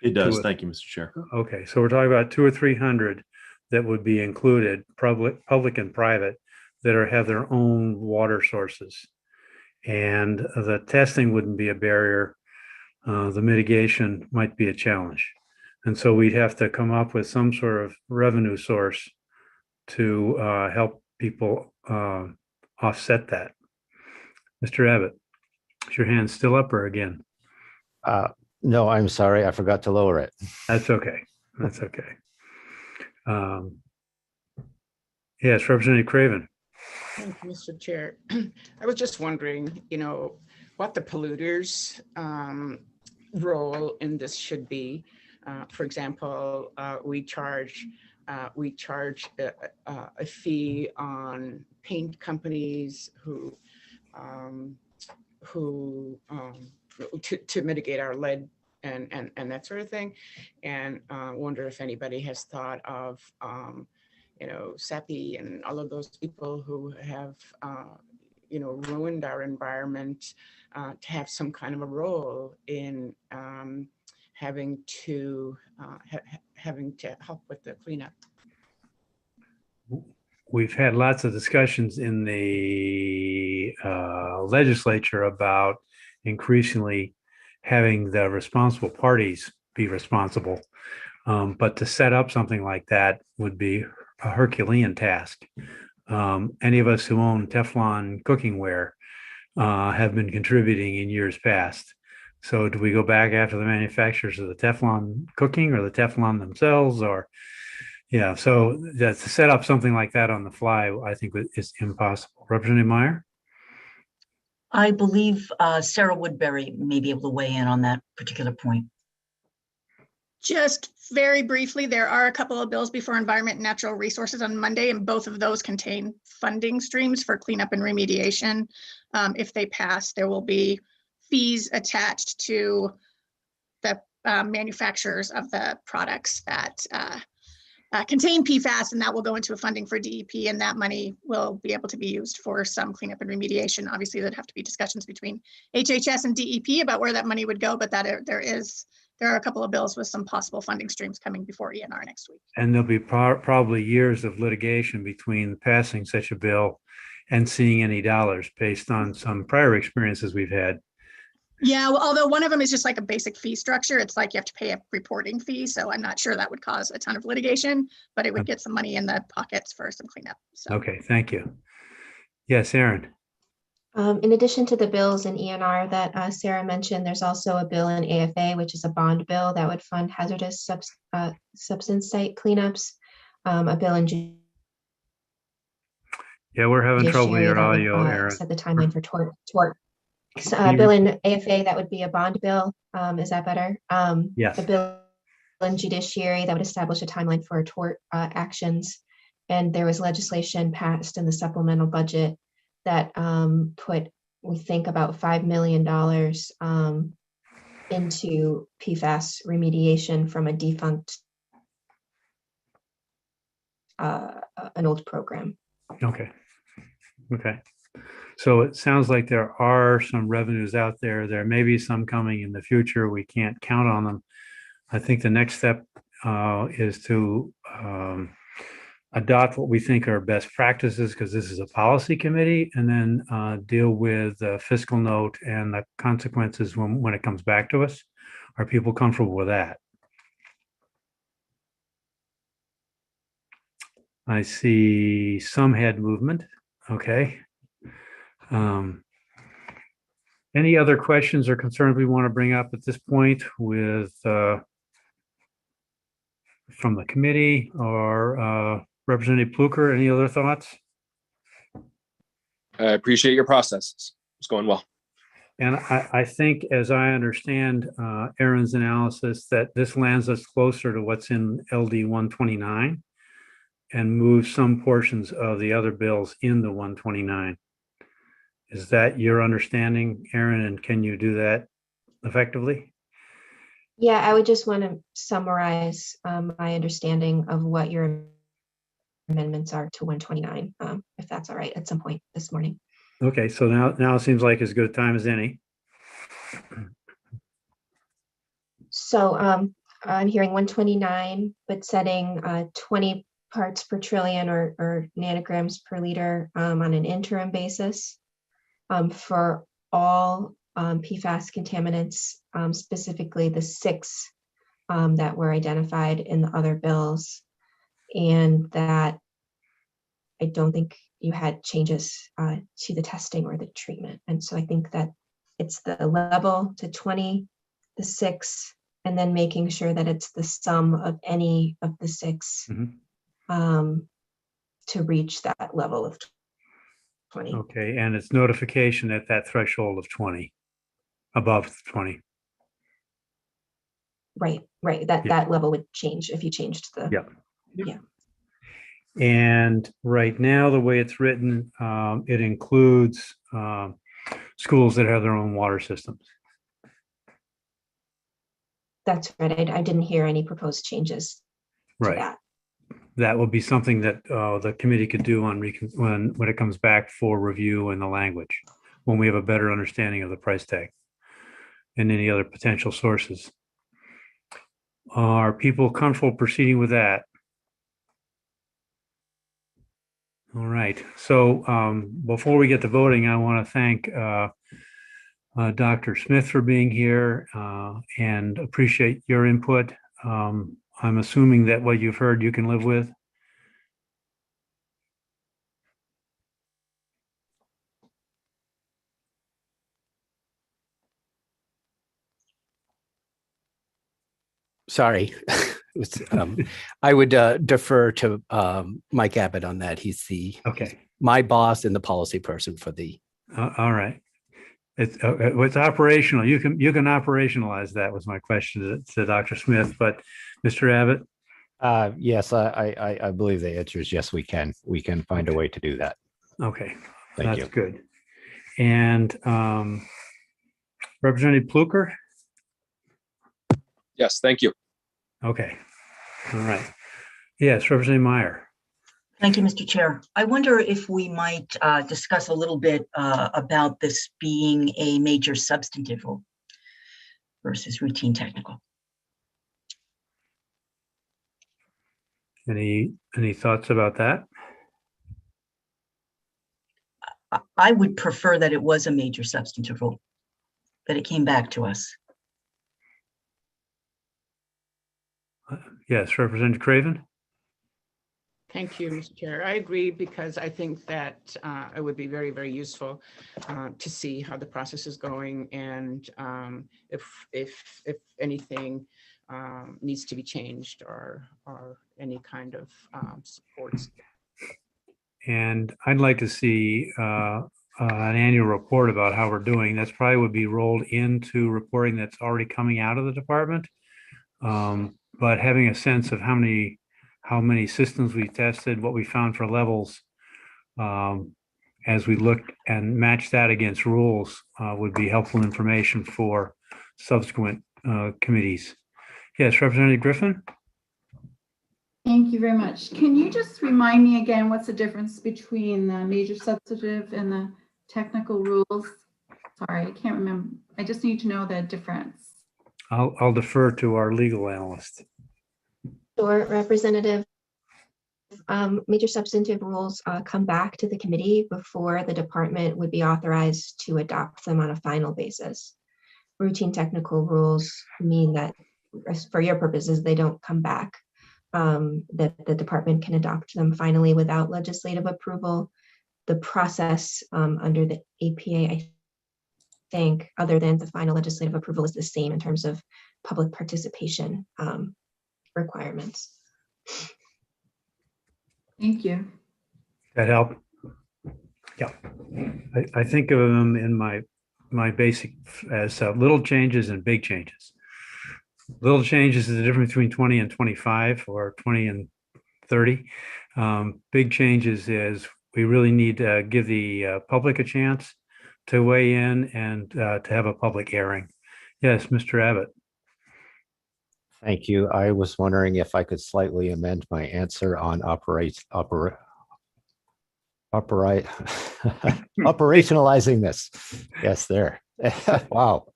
It does. Thank you, Mr. Chair. Okay, so we're talking about 200 or 300 that would be included, public and private, that have their own water sources. And the testing wouldn't be a barrier. The mitigation might be a challenge. And so we'd have to come up with some sort of revenue source to help people offset that. Mr. Abbott, is your hand still up or again? No, I'm sorry. I forgot to lower it. That's okay. That's okay. Yes, Representative Craven. Thank you, Mr. Chair. I was just wondering, what the polluters' role in this should be. For example, we charge a fee on paint companies to mitigate our lead and that sort of thing, and wonder if anybody has thought of SAPI and all of those people who have ruined our environment to have some kind of a role in having to help with the cleanup. We've had lots of discussions in the legislature about increasingly having the responsible parties be responsible. But to set up something like that would be a Herculean task. Any of us who own Teflon cookware have been contributing in years past. So do we go back after the manufacturers of the Teflon cooking or the Teflon themselves, or yeah, so to set up something like that on the fly, I think is impossible. Representative Meyer? I believe Sarah Woodbury may be able to weigh in on that particular point. Just very briefly, there are a couple of bills before Environment and Natural Resources on Monday, and both of those contain funding streams for cleanup and remediation. If they pass, there will be fees attached to the manufacturers of the products that contain PFAS, and that will go into a funding for DEP, and that money will be able to be used for some cleanup and remediation. Obviously, there'd have to be discussions between HHS and DEP about where that money would go, but there are a couple of bills with some possible funding streams coming before ENR next week. And there'll be probably years of litigation between passing such a bill and seeing any dollars based on some prior experiences we've had. Yeah, well, although one of them is just like a basic fee structure. It's like you have to pay a reporting fee. So I'm not sure that would cause a ton of litigation, but it would get some money in the pockets for some cleanup. So. Okay, thank you. Yes, Aaron. In addition to the bills in ENR that Sarah mentioned, there's also a bill in AFA, which is a bond bill that would fund hazardous substance site cleanups. A bill in Yeah, we're having trouble with your audio, would, Aaron. set the timeline for tort. Bill in AFA, that would be a bond bill. Is that better? Yes. A bill in judiciary that would establish a timeline for tort actions. And there was legislation passed in the supplemental budget that put, we think, about $5 million into PFAS remediation from a defunct, an old program. Okay. Okay. So it sounds like there are some revenues out there. There may be some coming in the future. We can't count on them. I think the next step is to adopt what we think are best practices, because this is a policy committee, and then deal with the fiscal note and the consequences when it comes back to us. Are people comfortable with that? I see some head movement. Okay. Any other questions or concerns we want to bring up at this point with from the committee or Representative Pluker? Any other thoughts? I appreciate your process. It's going well. And I think, as I understand Aaron's analysis, that this lands us closer to what's in LD 129 and moves some portions of the other bills in the 129. Is that your understanding, Aaron? And can you do that effectively? Yeah, I would just want to summarize my understanding of what your amendments are to 129, if that's all right, at some point this morning. Okay, so now it seems like as good a time as any. So I'm hearing 129, but setting 20 parts per trillion or nanograms per liter on an interim basis for all PFAS contaminants, specifically the 6 that were identified in the other bills, and that I don't think you had changes to the testing or the treatment. And so I think that it's the level to 20, the 6, and then making sure that it's the sum of any of the 6 to reach that level of 20. Okay, and it's notification at that threshold of 20, above 20. Right. That level would change if you changed the. Yeah. And right now, the way it's written, it includes schools that have their own water systems. That's right. I didn't hear any proposed changes to that. That will be something that the committee could do on when it comes back for review in the language, when we have a better understanding of the price tag and any other potential sources. Are people comfortable proceeding with that? All right. So before we get to voting, I want to thank Dr. Smith for being here and appreciate your input. I'm assuming that what you've heard you can live with. Sorry. I would defer to Mike Abbott on that. He's my boss and the policy person for the. All right. It's operational. You can operationalize that, was my question to Dr. Smith. But Mr. Abbott? Yes, I believe the answer is yes, we can. We can find a way to do that. Okay. Thank you. That's good. And Representative Pluker? Yes, thank you. Okay. All right. Yes, Representative Meyer. Thank you, Mr. Chair. I wonder if we might discuss a little bit about this being a major substantive rule versus routine technical. Any thoughts about that? I would prefer that it was a major substantive rule, that it came back to us. Yes, Representative Craven. Thank you, Mr. Chair. I agree, because I think that it would be very, very useful to see how the process is going, and if anything needs to be changed or any kind of supports. And I'd like to see an annual report about how we're doing. That's probably would be rolled into reporting that's already coming out of the department. But having a sense of how many systems we tested, what we found for levels, as we look and match that against rules, would be helpful information for subsequent committees. Yes, Representative Griffin? Thank you very much. Can you just remind me again, what's the difference between the major substantive and the technical rules. Sorry, I can't remember. I just need to know the difference. I'll defer to our legal analyst. Sure, Representative. Major substantive rules come back to the committee before the department would be authorized to adopt them on a final basis. Routine technical rules mean that, for your purposes, they don't come back, that the department can adopt them finally without legislative approval. The process under the APA, I think, other than the final legislative approval, is the same in terms of public participation requirements. Thank you. That help? Yeah. I think of them in my basic as little changes and big changes. Little changes is the difference between 20 and 25 or 20 and 30. Big changes is we really need to give the public a chance to weigh in and to have a public airing. Yes, Mr. Abbott. Thank you. I was wondering if I could slightly amend my answer on operationalizing this. Yes, there. Wow.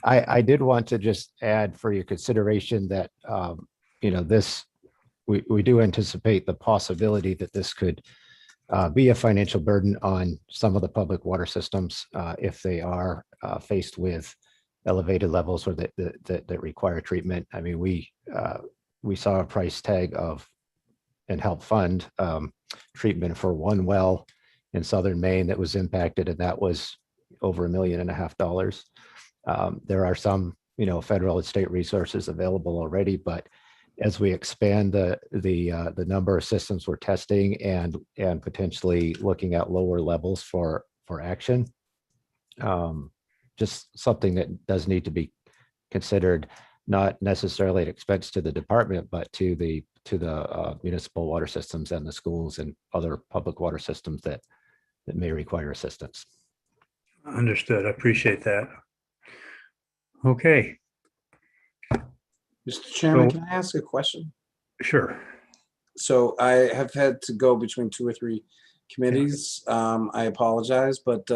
I did want to just add for your consideration that, this, we do anticipate the possibility that this could be a financial burden on some of the public water systems if they are faced with elevated levels or that require treatment. I mean, we saw a price tag of and help fund treatment for one well in southern Maine that was impacted, and that was over $1.5 million. There are some, federal and state resources available already, but as we expand the number of systems we're testing and potentially looking at lower levels for action, just something that does need to be considered, not necessarily an expense to the department, but to the municipal water systems and the schools and other public water systems that may require assistance. Understood. I appreciate that. Okay. Mr. Chairman, So- can I ask a question? Sure. So I have had to go between 2 or 3 committees. I apologize, but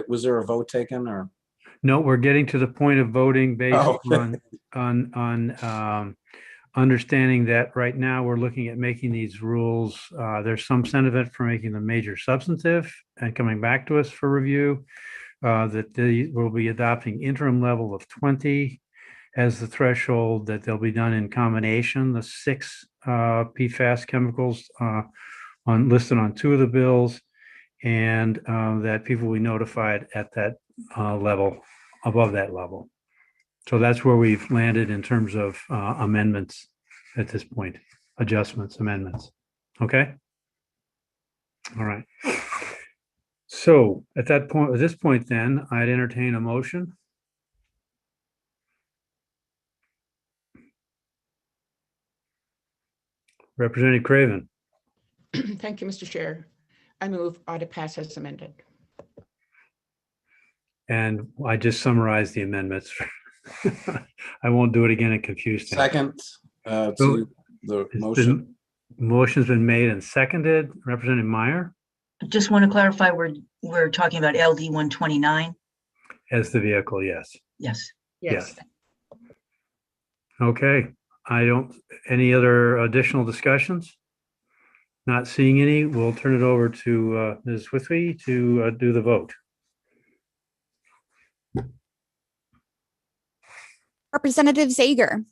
was there a vote taken or? No, we're getting to the point of voting based Oh. on understanding that right now we're looking at making these rules. There's some sentiment for making them major substantive and coming back to us for review. That they will be adopting interim level of 20 as the threshold, that they'll be done in combination, the 6 PFAS chemicals listed on 2 of the bills, and that people will be notified at that level, above that level. So that's where we've landed in terms of amendments at this point, adjustments, amendments. Okay. All right. So at this point, then I'd entertain a motion. Representative Craven. Thank you, Mr. Chair. I move order pass as amended. And I just summarized the amendments. I won't do it again and confuse things. Second to the motion. Motion's been made and seconded. Representative Meyer, Just want to clarify, we're talking about LD 129. as the vehicle, yes. Yes. Yes. Okay, any other additional discussions? Not seeing any, we'll turn it over to Ms. Withey to do the vote. Representative Zager.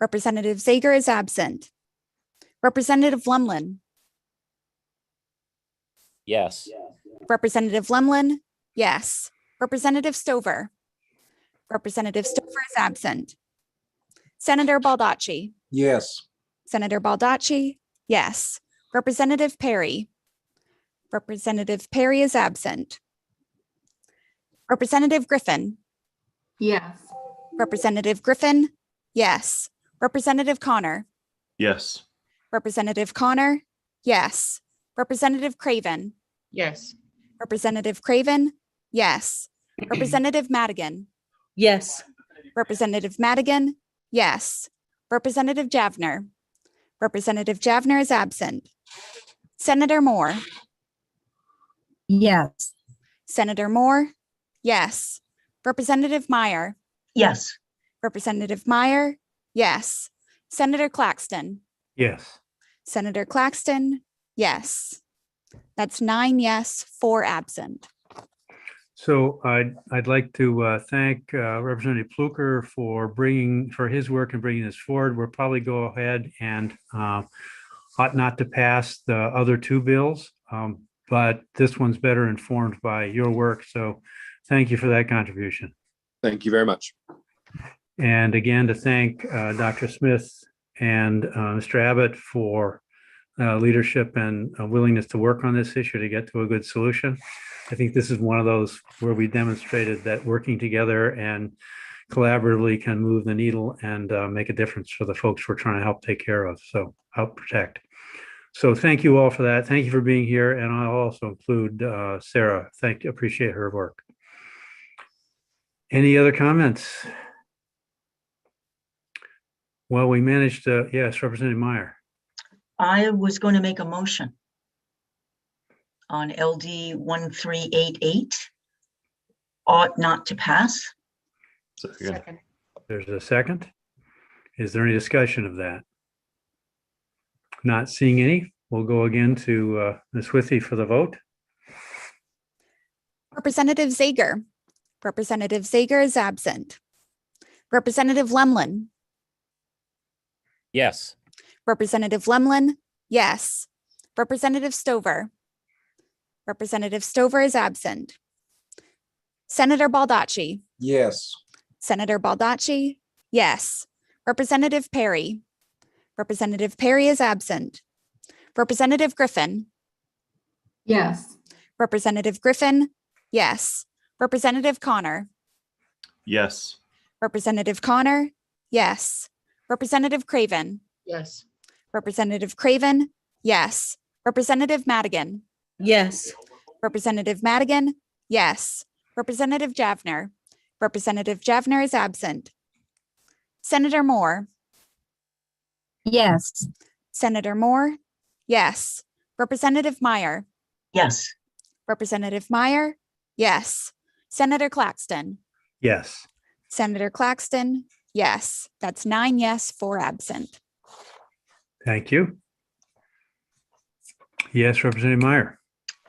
Representative Zager is absent. Representative Lemlin. Yes. Representative Lemlin, yes. Representative Stover. Representative Stover is absent. Senator Baldacci. Yes. Senator Baldacci, yes. Representative Perry. Representative Perry is absent. Representative Griffin. Yes. Representative Griffin, yes. Representative Connor. Yes. Representative Connor, yes. Representative Craven. Yes. Representative Craven, yes. Representative Madigan. Yes. Representative Madigan, yes. Representative Javner. Representative Javner is absent. Senator Moore. Yes. Senator Moore? Yes. Representative Meyer? Yes. Representative Meyer? Yes. Senator Claxton? Yes. Senator Claxton? Yes. That's 9 yes, 4 absent. So I'd like to thank Representative Pluker for his work and bringing this forward. We'll probably go ahead and ought not to pass the other two bills, but this one's better informed by your work. So thank you for that contribution. Thank you very much. And again, to thank Dr. Smith and Mr. Abbott for leadership and willingness to work on this issue to get to a good solution. I think this is one of those where we demonstrated that working together and collaboratively can move the needle and make a difference for the folks we're trying to help take care of, so help protect. So thank you all for that. Thank you for being here. And I'll also include Sarah. Appreciate her work. Any other comments? Well, we managed to, yes, Representative Meyer. I was going to make a motion on LD 1388 ought not to pass. Second. There's a second. Is there any discussion of that? Not seeing any. We'll go again to Ms. Withy for the vote. Representative Zager? Representative Zager is absent. Representative Lemlin? Yes. Representative Lemlin? Yes. Representative Stover? Representative Stover is absent. Senator Baldacci? Yes. Senator Baldacci? Yes. Representative Perry? Representative Perry is absent. Representative Griffin? Yes. Representative Griffin? Yes. Representative Connor? Yes. Representative Connor? Yes. Representative Craven? Yes. Representative Craven? Yes. Representative Madigan? Yes. Representative Madigan? Yes. Representative Javner? Representative Javner is absent. Senator Moore? Yes. Senator Moore? Yes. Representative Meyer? Yes. Representative Meyer? Yes. Senator Claxton? Yes. Senator Claxton? Yes. That's 9 yes, 4 absent. Thank you. Yes, Representative Meyer.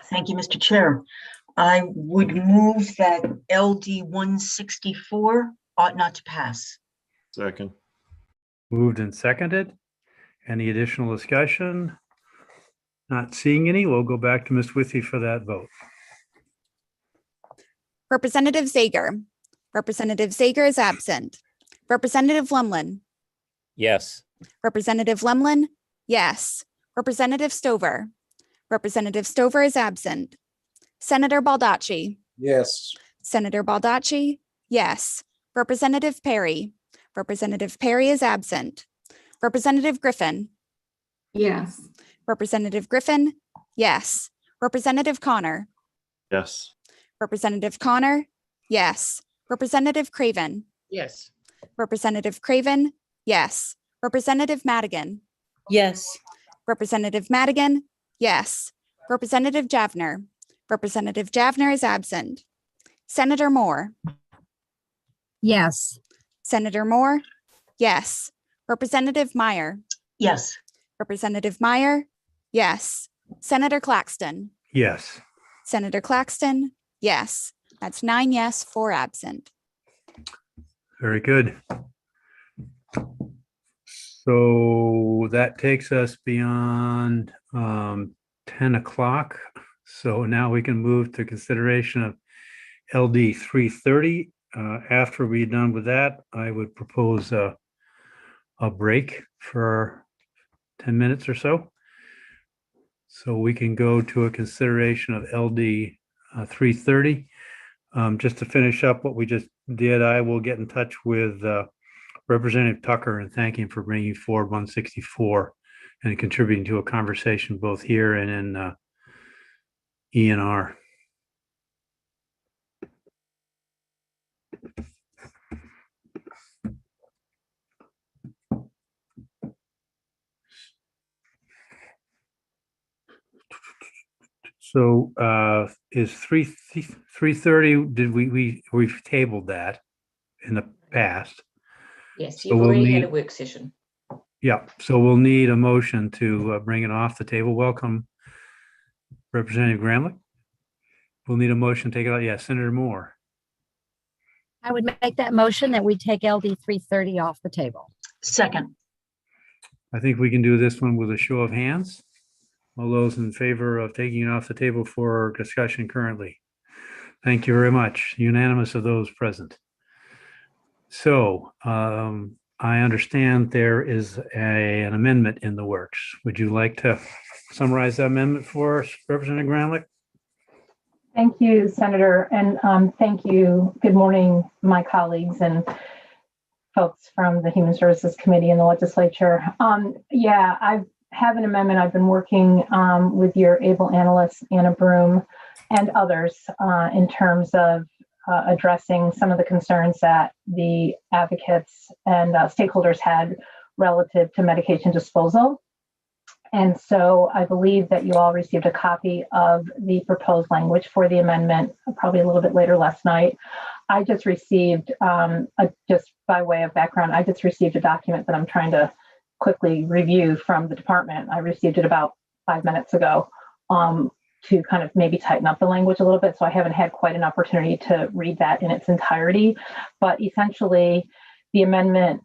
Thank you, Mr. Chair. I would move that LD 164 ought not to pass. Second. Moved and seconded. Any additional discussion? Not seeing any. We'll go back to Ms. Withy for that vote. Representative Zager? Representative Zager is absent. Representative Lemlin? Yes. Representative Lemlin? Yes. Representative Stover? Representative Stover is absent. Senator Baldacci? Yes. Senator Baldacci? Yes. Representative Perry? Representative Perry is absent. Representative Griffin? Yes. Representative Griffin? Yes. Representative Connor? Yes. Representative Connor? Yes. Representative Craven? Yes. Representative Craven? Yes. Representative Madigan? Yes. Representative Madigan? Yes. Representative Javner? Representative Javner is absent. Senator Moore? Yes. Senator Moore? Yes. Representative Meyer? Yes. Representative Meyer? Yes. Senator Claxton? Yes. Senator Claxton? Yes. That's 9 yes, 4 absent. Very good. So that takes us beyond 10 o'clock. So now we can move to consideration of LD 330. After we're done with that, I would propose a break for 10 minutes or so. So we can go to a consideration of LD 330. Just to finish up what we just did, I will get in touch with Representative Tucker and thank him for bringing forward 164 and contributing to a conversation both here and in ENR. So is 3:30. Did we've tabled that in the past. Yes, So you've we'll already had a need- work session. Yeah, so we'll need a motion to bring it off the table. Welcome, Representative Gramlich. We'll need a motion to take it out. Yeah, Senator Moore. I would make that motion that we take LD 330 off the table. Second. I think we can do this one with a show of hands. All those in favor of taking it off the table for discussion currently. Thank you very much. Unanimous of those present. So I understand there is an amendment in the works. Would you like to summarize that amendment for us, Representative Gramlich? Thank you, Senator, and thank you. Good morning, my colleagues and folks from the Human Services Committee and the legislature. Yeah, I have an amendment. I've been working with your able analysts, Anna Broom, and others in terms of addressing some of the concerns that the advocates and stakeholders had relative to medication disposal. And so I believe that you all received a copy of the proposed language for the amendment, probably a little bit later last night. I just received, just by way of background, I just received a document that I'm trying to quickly review from the department. I received it about 5 minutes ago to kind of maybe tighten up the language a little bit. So I haven't had quite an opportunity to read that in its entirety. But essentially, the amendment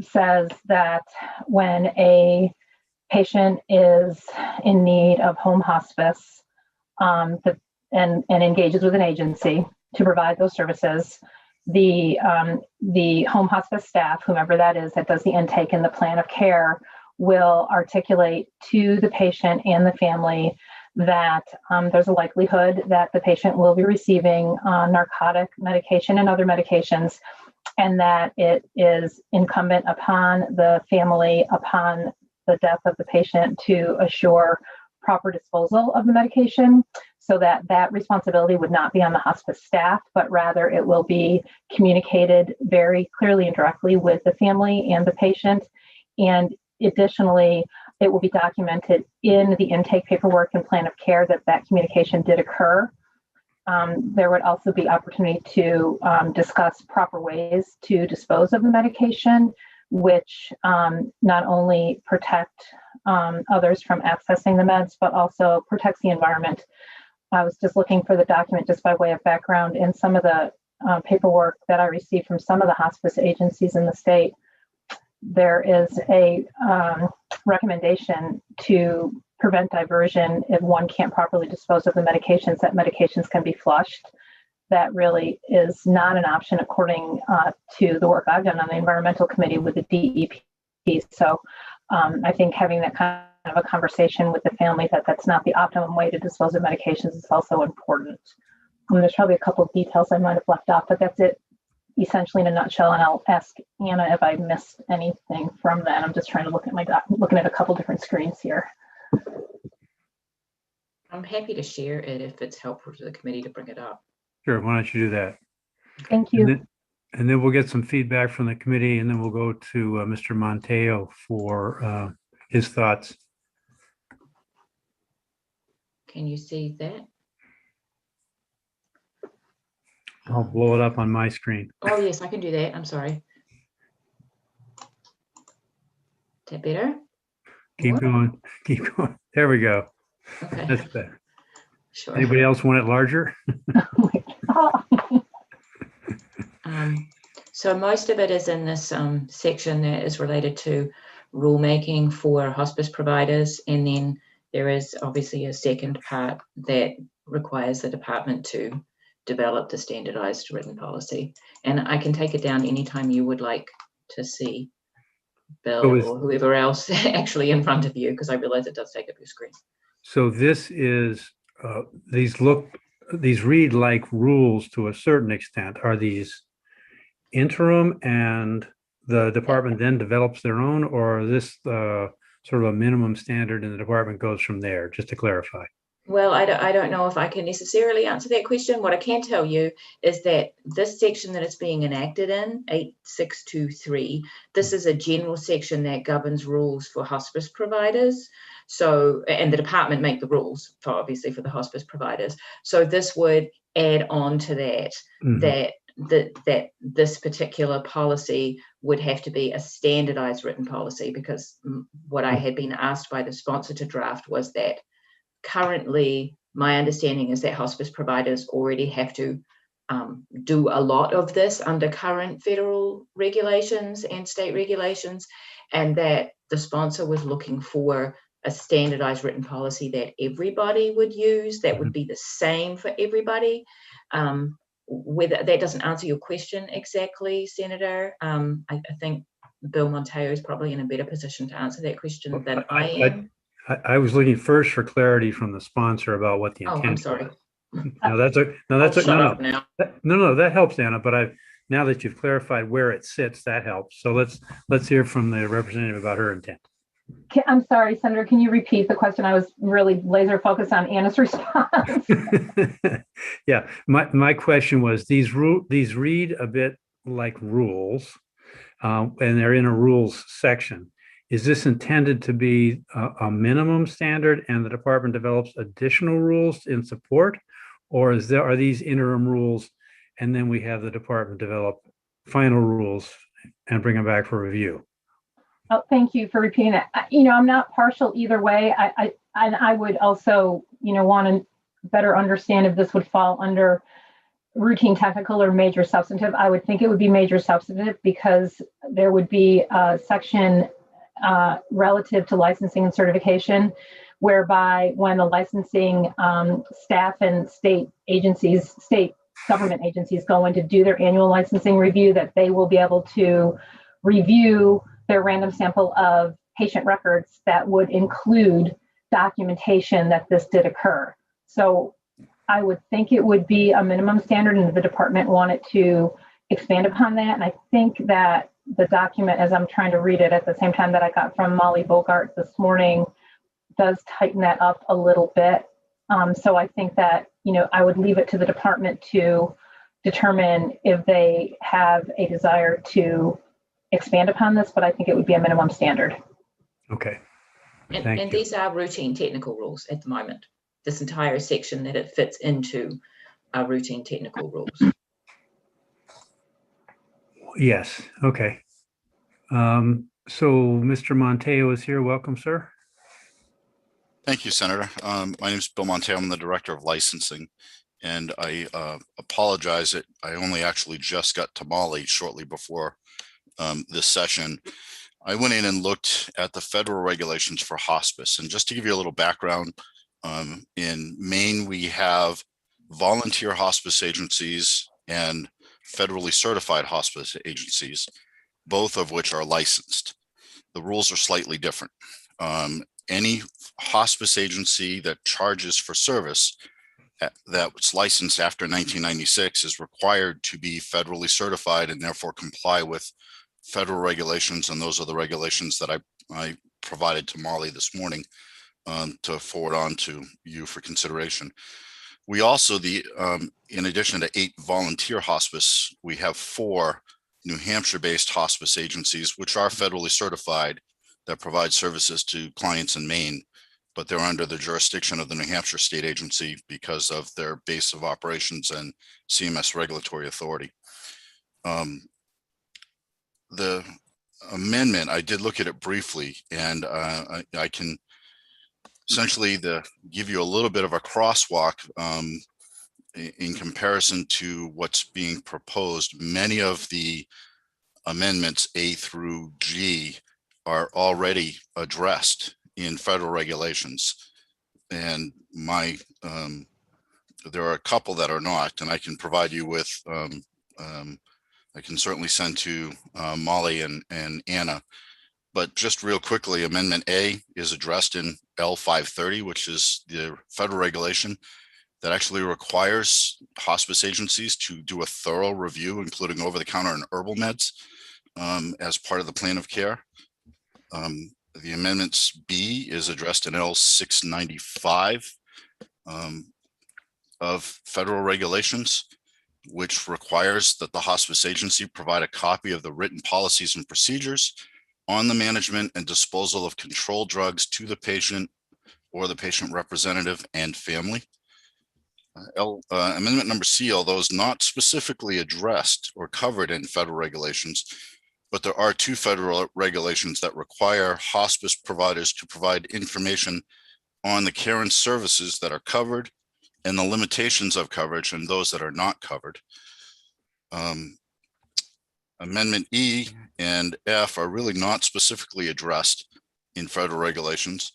says that when a patient is in need of home hospice and engages with an agency to provide those services, the home hospice staff, whomever that is that does the intake and the plan of care, will articulate to the patient and the family that there's a likelihood that the patient will be receiving narcotic medication and other medications, and that it is incumbent upon the family, upon the death of the patient, to assure proper disposal of the medication, so that that responsibility would not be on the hospice staff, but rather it will be communicated very clearly and directly with the family and the patient. And additionally, it will be documented in the intake paperwork and plan of care that that communication did occur. There would also be opportunity to discuss proper ways to dispose of the medication, which not only protect others from accessing the meds, but also protects the environment. I was just looking for the document just by way of background. In some of the paperwork that I received from some of the hospice agencies in the state, there is a recommendation to prevent diversion if one can't properly dispose of the medications, that medications can be flushed. That really is not an option according to the work I've done on the environmental committee with the DEP. So I think having that kind of a conversation with the family that that's not the optimum way to dispose of medications is also important. There's probably a couple of details I might have left off, but that's it essentially in a nutshell. And I'll ask Anna if I missed anything from that. I'm just trying to look at looking at a couple different screens here. I'm happy to share it if it's helpful to the committee to bring it up. Sure, why don't you do that? Thank you. And then we'll get some feedback from the committee, and then we'll go to Mr. Monteo for his thoughts. Can you see that? I'll blow it up on my screen. Oh, yes, I can do that. I'm sorry. Is that better? Keep going. Keep going. There we go. Okay. That's better. Sure. Anybody else want it larger? So most of it is in this section that is related to rulemaking for hospice providers. And then there is obviously a second part that requires the department to develop the standardized written policy. And I can take it down anytime you would like to see Bill or whoever else actually in front of you, because I realize it does take up your screen. So this is, these read like rules to a certain extent. Are these interim and the department then develops their own, or is this sort of a minimum standard and the department goes from there, just to clarify? Well, I don't know if I can necessarily answer that question. What I can tell you is that this section that it's being enacted in, 8623, this is a general section that governs rules for hospice providers. So, and the department make the rules for obviously for the hospice providers. So this would add on to that, that this particular policy would have to be a standardized written policy, because what I had been asked by the sponsor to draft was that currently my understanding is that hospice providers already have to do a lot of this under current federal regulations and state regulations, and that the sponsor was looking for a standardized written policy that everybody would use, that would be the same for everybody. Whether that doesn't answer your question exactly, Senator, I think Bill Monteo is probably in a better position to answer that question than I am. I was looking first for clarity from the sponsor about what the intent. Oh, I'm sorry. was. No, that helps, Anna. But now that you've clarified where it sits, that helps. So let's hear from the representative about her intent. I'm sorry, Senator, can you repeat the question? I was really laser focused on Anna's response. Yeah, my question was, these read a bit like rules, and they're in a rules section. Is this intended to be a minimum standard and the department develops additional rules in support? Or are these interim rules and then we have the department develop final rules and bring them back for review? Oh, thank you for repeating that. I'm not partial either way. I would also, want to better understand if this would fall under routine technical or major substantive. I would think it would be major substantive, because there would be a section relative to licensing and certification, whereby when the licensing staff and state government agencies go in to do their annual licensing review, that they will be able to review their random sample of patient records that would include documentation that this did occur. So I would think it would be a minimum standard, and the department wanted to expand upon that. And I think that the document, as I'm trying to read it at the same time that I got from Molly Bogart this morning, does tighten that up a little bit. So I think that, I would leave it to the department to determine if they have a desire to expand upon this, but I think it would be a minimum standard. Okay. And these are routine technical rules at the moment. This entire section that it fits into are routine technical rules. Yes. Okay. So Mr. Monteo is here. Welcome, sir. Thank you, Senator. My name is Bill Monteo. I'm the Director of Licensing, and I apologize that I only actually just got to Molly shortly before this session. I went in and looked at the federal regulations for hospice, and just to give you a little background, in Maine, we have volunteer hospice agencies and federally certified hospice agencies, both of which are licensed. The rules are slightly different. Any hospice agency that charges for service that's licensed after 1996 is required to be federally certified and therefore comply with federal regulations. And those are the regulations that I provided to Molly this morning to forward on to you for consideration. We also, in addition to 8 volunteer hospice, we have 4 New Hampshire-based hospice agencies, which are federally certified, that provide services to clients in Maine, but they're under the jurisdiction of the New Hampshire State Agency because of their base of operations and CMS regulatory authority. The amendment, I did look at it briefly, and I can essentially give you a little bit of a crosswalk in comparison to what's being proposed. Many of the amendments A through G are already addressed in federal regulations, and there are a couple that are not, and I can provide you with I can certainly send to Molly and Anna. But just real quickly, Amendment A is addressed in L530, which is the federal regulation that actually requires hospice agencies to do a thorough review, including over-the-counter and herbal meds, as part of the plan of care. The Amendments B is addressed in L695 of federal regulations, which requires that the hospice agency provide a copy of the written policies and procedures on the management and disposal of controlled drugs to the patient or the patient representative and family. Amendment number C, although is not specifically addressed or covered in federal regulations, but there are two federal regulations that require hospice providers to provide information on the care and services that are covered and the limitations of coverage and those that are not covered. Amendment E and F are really not specifically addressed in federal regulations.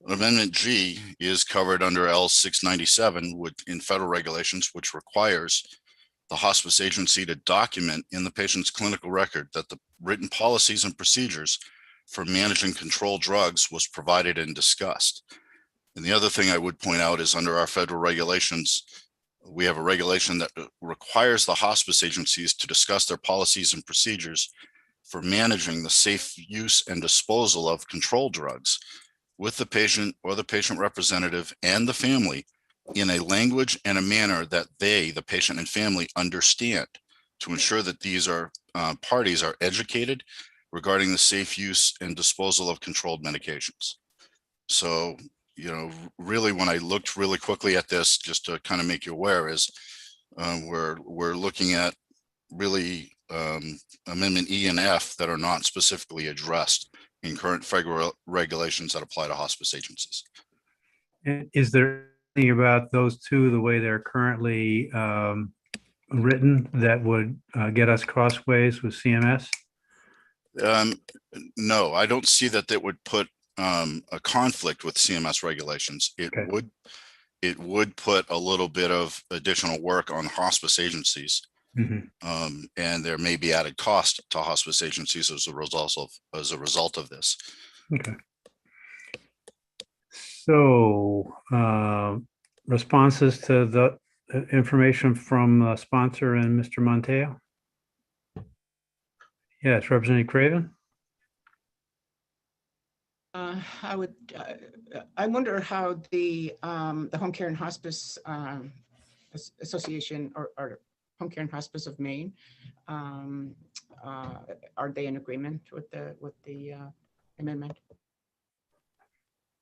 Amendment G is covered under L 697 in federal regulations, which requires the hospice agency to document in the patient's clinical record that the written policies and procedures for managing controlled drugs was provided and discussed. And the other thing I would point out is under our federal regulations, we have a regulation that requires the hospice agencies to discuss their policies and procedures for managing the safe use and disposal of controlled drugs with the patient or the patient representative and the family in a language and a manner that they, the patient and family, understand, to ensure that these parties are educated regarding the safe use and disposal of controlled medications. So, really, when I looked really quickly at this, just to kind of make you aware, is we're looking at really Amendment E and F that are not specifically addressed in current federal regulations that apply to hospice agencies. Is there anything about those two, the way they're currently written, that would get us crossways with CMS? No, I don't see that would put a conflict with CMS regulations. It would put a little bit of additional work on hospice agencies. And there may be added cost to hospice agencies as a result of this. Okay. So responses to the information from sponsor and Mr. Monteo? Yes, Representative Craven. I wonder how the Home Care and Hospice Association or Home Care and Hospice of Maine, are they in agreement with the amendment?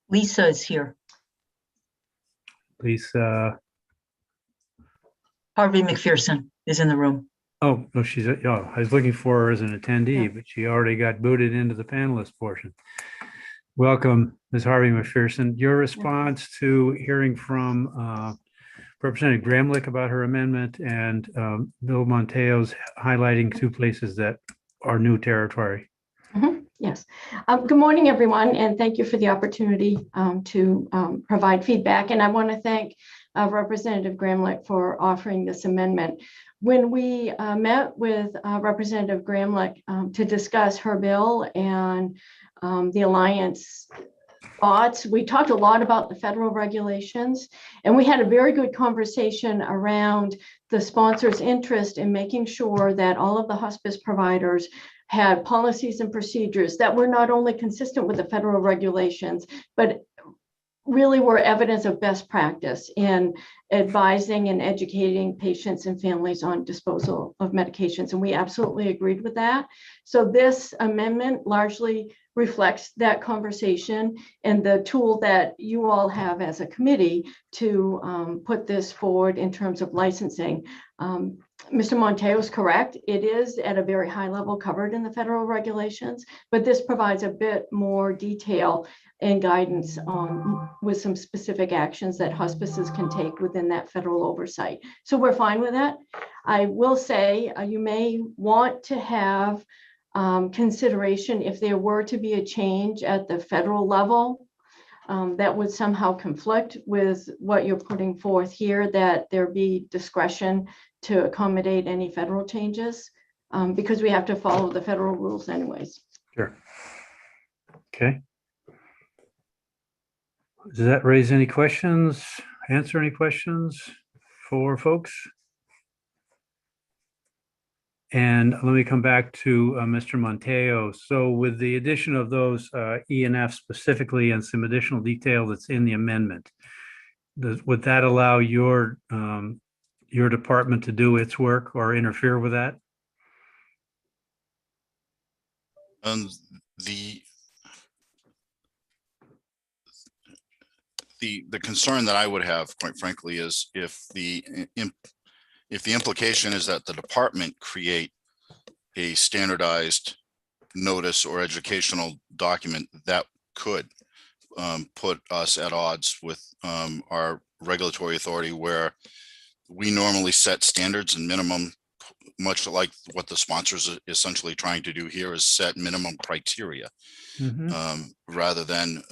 Lisa is here. Lisa. Harvey McPherson is in the room. Oh, no, I was looking for her as an attendee, but she already got booted into the panelist portion. Welcome, Ms. Harvey McPherson. Your response to hearing from Representative Gramlich about her amendment and Bill Monteo's highlighting two places that are new territory. Yes. Good morning, everyone, and thank you for the opportunity to provide feedback. And I want to thank Representative Gramlich for offering this amendment. When we met with Representative Gramlich to discuss her bill and the Alliance thoughts, we talked a lot about the federal regulations, and we had a very good conversation around the sponsor's interest in making sure that all of the hospice providers had policies and procedures that were not only consistent with the federal regulations, but really were evidence of best practice in advising and educating patients and families on disposal of medications. And we absolutely agreed with that. So this amendment largely reflects that conversation and the tool that you all have as a committee to put this forward in terms of licensing. Mr. Monteo is correct. It is at a very high level covered in the federal regulations, but this provides a bit more detail and guidance with some specific actions that hospices can take within that federal oversight. So we're fine with that. I will say you may want to have consideration if there were to be a change at the federal level that would somehow conflict with what you're putting forth here, that there be discretion to accommodate any federal changes because we have to follow the federal rules anyways. Sure. Okay. Does that raise any questions, answer any questions for folks? And let me come back to Mr. Monteo. So with the addition of those E and F specifically and some additional detail that's in the amendment, would that allow your department to do its work or interfere with that? the concern that I would have, quite frankly, is if the implication is that the department create a standardized notice or educational document that could put us at odds with our regulatory authority, where we normally set standards and minimum, much like what the sponsors are essentially trying to do here is set minimum criteria, rather than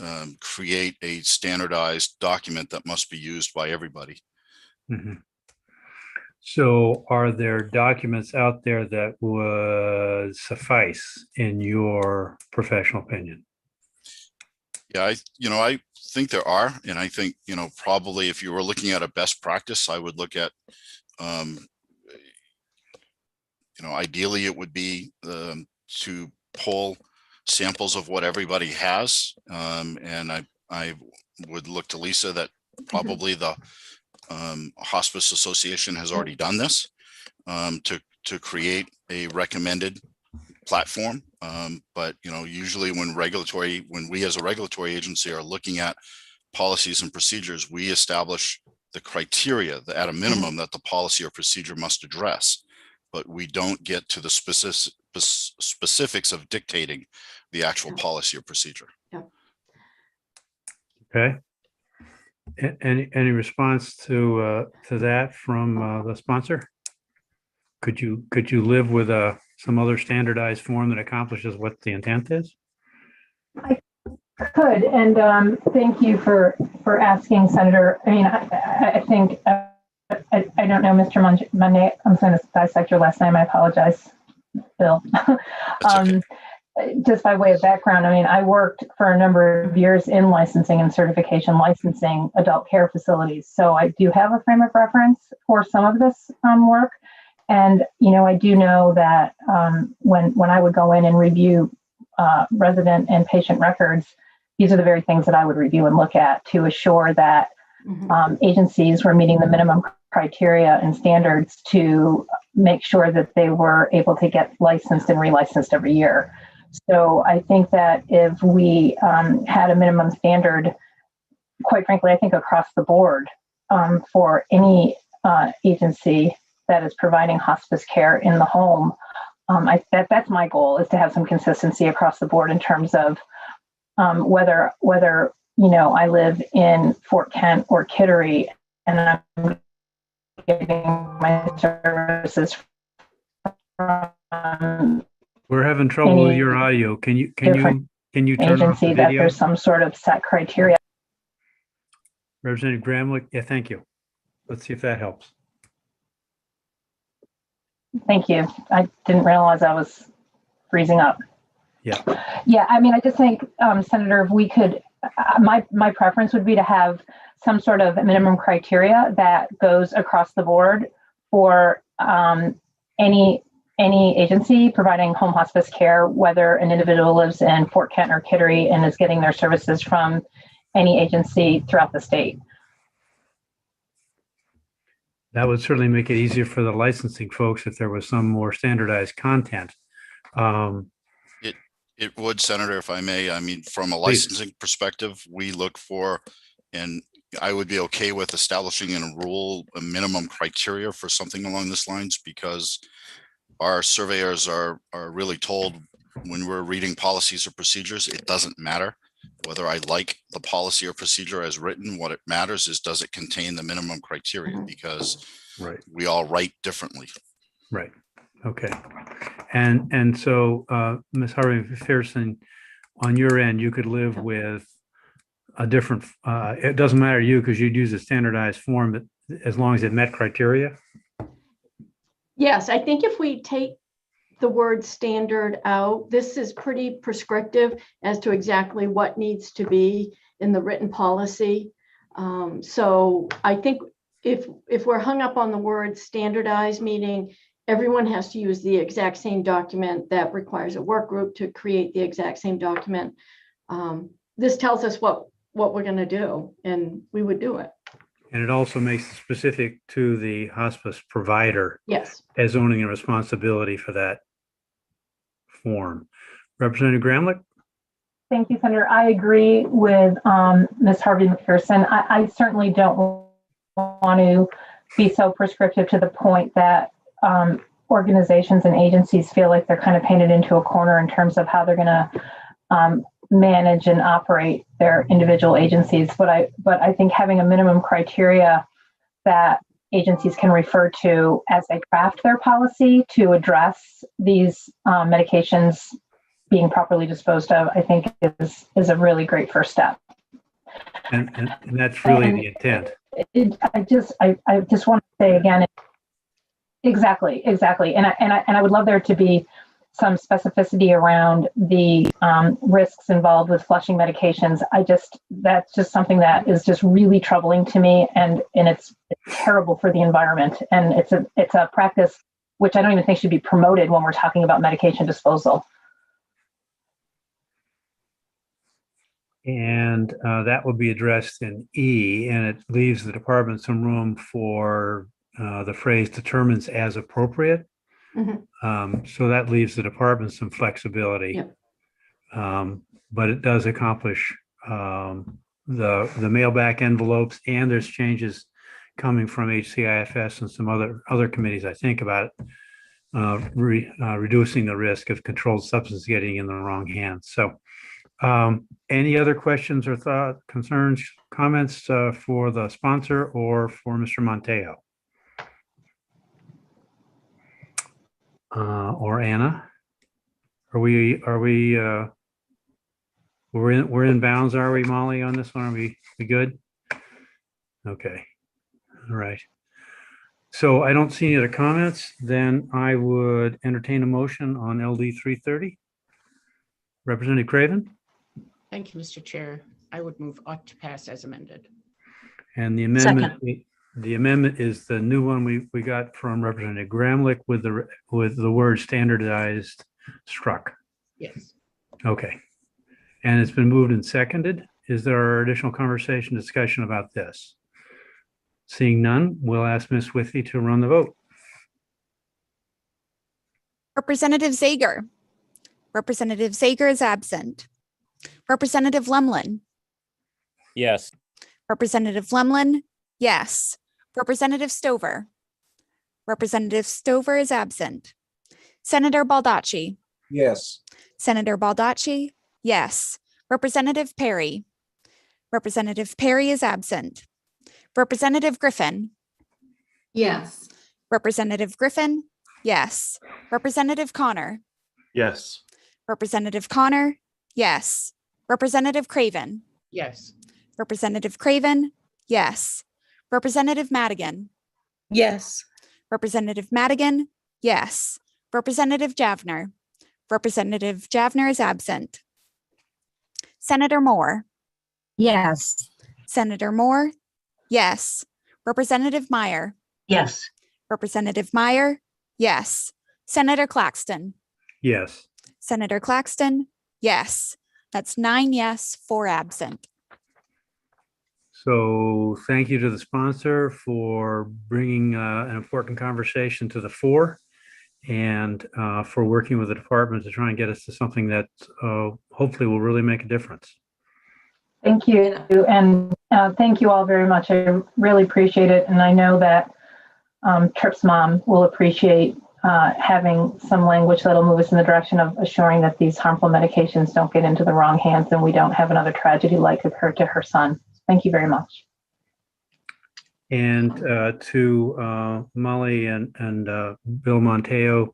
create a standardized document that must be used by everybody. So are there documents out there that would suffice in your professional opinion? Yeah, I think there are, and I think, probably if you were looking at a best practice, I would look at, ideally it would be to pull samples of what everybody has. And I would look to Lisa that probably the Hospice Association has already done this to create a recommended platform. But usually when we as a regulatory agency are looking at policies and procedures, we establish the criteria that at a minimum that the policy or procedure must address, but we don't get to the specifics of dictating the actual policy or procedure. Okay. Any response to that from the sponsor? Could you live with some other standardized form that accomplishes what the intent is? I could, and thank you for asking, Senator. I mean, I think I don't know, Mr. Monday. I'm going to dissect your last name. I apologize, Bill. Just by way of background, I mean, I worked for a number of years in licensing and certification licensing adult care facilities. So I do have a frame of reference for some of this work. And, I do know that when I would go in and review resident and patient records, these are the very things that I would review and look at to assure that agencies were meeting the minimum criteria and standards to make sure that they were able to get licensed and relicensed every year. So I think that if we had a minimum standard, quite frankly, I think across the board for any agency that is providing hospice care in the home, that's my goal, is to have some consistency across the board in terms of whether I live in Fort Kent or Kittery and I'm getting my services from We're having trouble with your audio. Can you turn off agency the that video? there's some sort of set criteria. Representative Gramlich, yeah, thank you. Let's see if that helps. Thank you. I didn't realize I was freezing up. Yeah. Yeah, I mean, I just think, Senator, if we could, my preference would be to have some sort of minimum criteria that goes across the board for any agency providing home hospice care, whether an individual lives in Fort Kent or Kittery and is getting their services from any agency throughout the state. That would certainly make it easier for the licensing folks if there was some more standardized content. It would, Senator, if I may. I mean, from a Please. licensing perspective, we look for, and I would be okay with establishing in a rule a minimum criteria for something along this lines, because our surveyors are really told when we're reading policies or procedures, it doesn't matter whether I like the policy or procedure as written. What it matters is, does it contain the minimum criteria? Because we all write differently. Right. Okay. And so, Ms. Harvey McPherson, on your end, you could live with a different, it doesn't matter to you because you'd use a standardized form, but as long as it met criteria? Yes, I think if we take the word standard out, this is pretty prescriptive as to exactly what needs to be in the written policy. So I think if we're hung up on the word standardized, meaning everyone has to use the exact same document that requires a work group to create the exact same document, this tells us what we're going to do, and we would do it. And it also makes it specific to the hospice provider. Yes. As owning a responsibility for that form. Representative Gramlich? Thank you, Senator. I agree with Ms. Harvey McPherson. I certainly don't want to be so prescriptive to the point that organizations and agencies feel like they're kind of painted into a corner in terms of how they're going to manage and operate their individual agencies. But I think having a minimum criteria that agencies can refer to as they craft their policy to address these medications being properly disposed of, I think is a really great first step. And that's really the intent. I just want to say again, exactly. And I would love there to be some specificity around the risks involved with flushing medications. That's just something that is just really troubling to me, and it's terrible for the environment. And it's a practice which I don't even think should be promoted when we're talking about medication disposal. And that will be addressed in E, and it leaves the department some room for the phrase determines as appropriate. So that leaves the department some flexibility. But it does accomplish the mailback envelopes, and there's changes coming from HCIFS and some other committees, I think, about it, reducing the risk of controlled substance getting in the wrong hands. So any other questions or concerns, comments for the sponsor or for Mr. Monteo? Or Anna? We're in bounds, are we, Molly, on this one? Are we good? Okay. All right. So I don't see any other comments. Then I would entertain a motion on LD 330. Representative Craven? Thank you, Mr. Chair. I would move ought to pass as amended. And the amendment is the new one we got from Representative Gramlich with the word standardized struck. Yes. Okay. And it's been moved and seconded. Is there additional conversation, discussion about this? Seeing none, we'll ask Ms. Withy to run the vote. Representative Zager. Representative Zager is absent. Representative Lemlin. Yes. Representative Lemlin, yes. Representative Stover. Representative Stover is absent. Senator Baldacci. Yes. Senator Baldacci, yes. Representative Perry. Representative Perry is absent. Representative Griffin. Yes. Representative Griffin, yes. Representative Connor. Yes. Representative Connor, yes. Representative Craven. Yes. Representative Craven, yes. Representative Madigan. Yes. Representative Madigan, yes. Representative Javner. Representative Javner is absent. Senator Moore. Yes. Senator Moore, yes. Representative Meyer. Yes. Representative Meyer, yes. Senator Claxton. Yes. Senator Claxton, yes. That's 9 yes, 4 absent. So thank you to the sponsor for bringing an important conversation to the fore, and for working with the department to try and get us to something that hopefully will really make a difference. Thank you. And thank you all very much. I really appreciate it. And I know that Tripp's mom will appreciate having some language that'll move us in the direction of assuring that these harmful medications don't get into the wrong hands and we don't have another tragedy like occur to her son. Thank you very much. And to Molly and Bill Monteo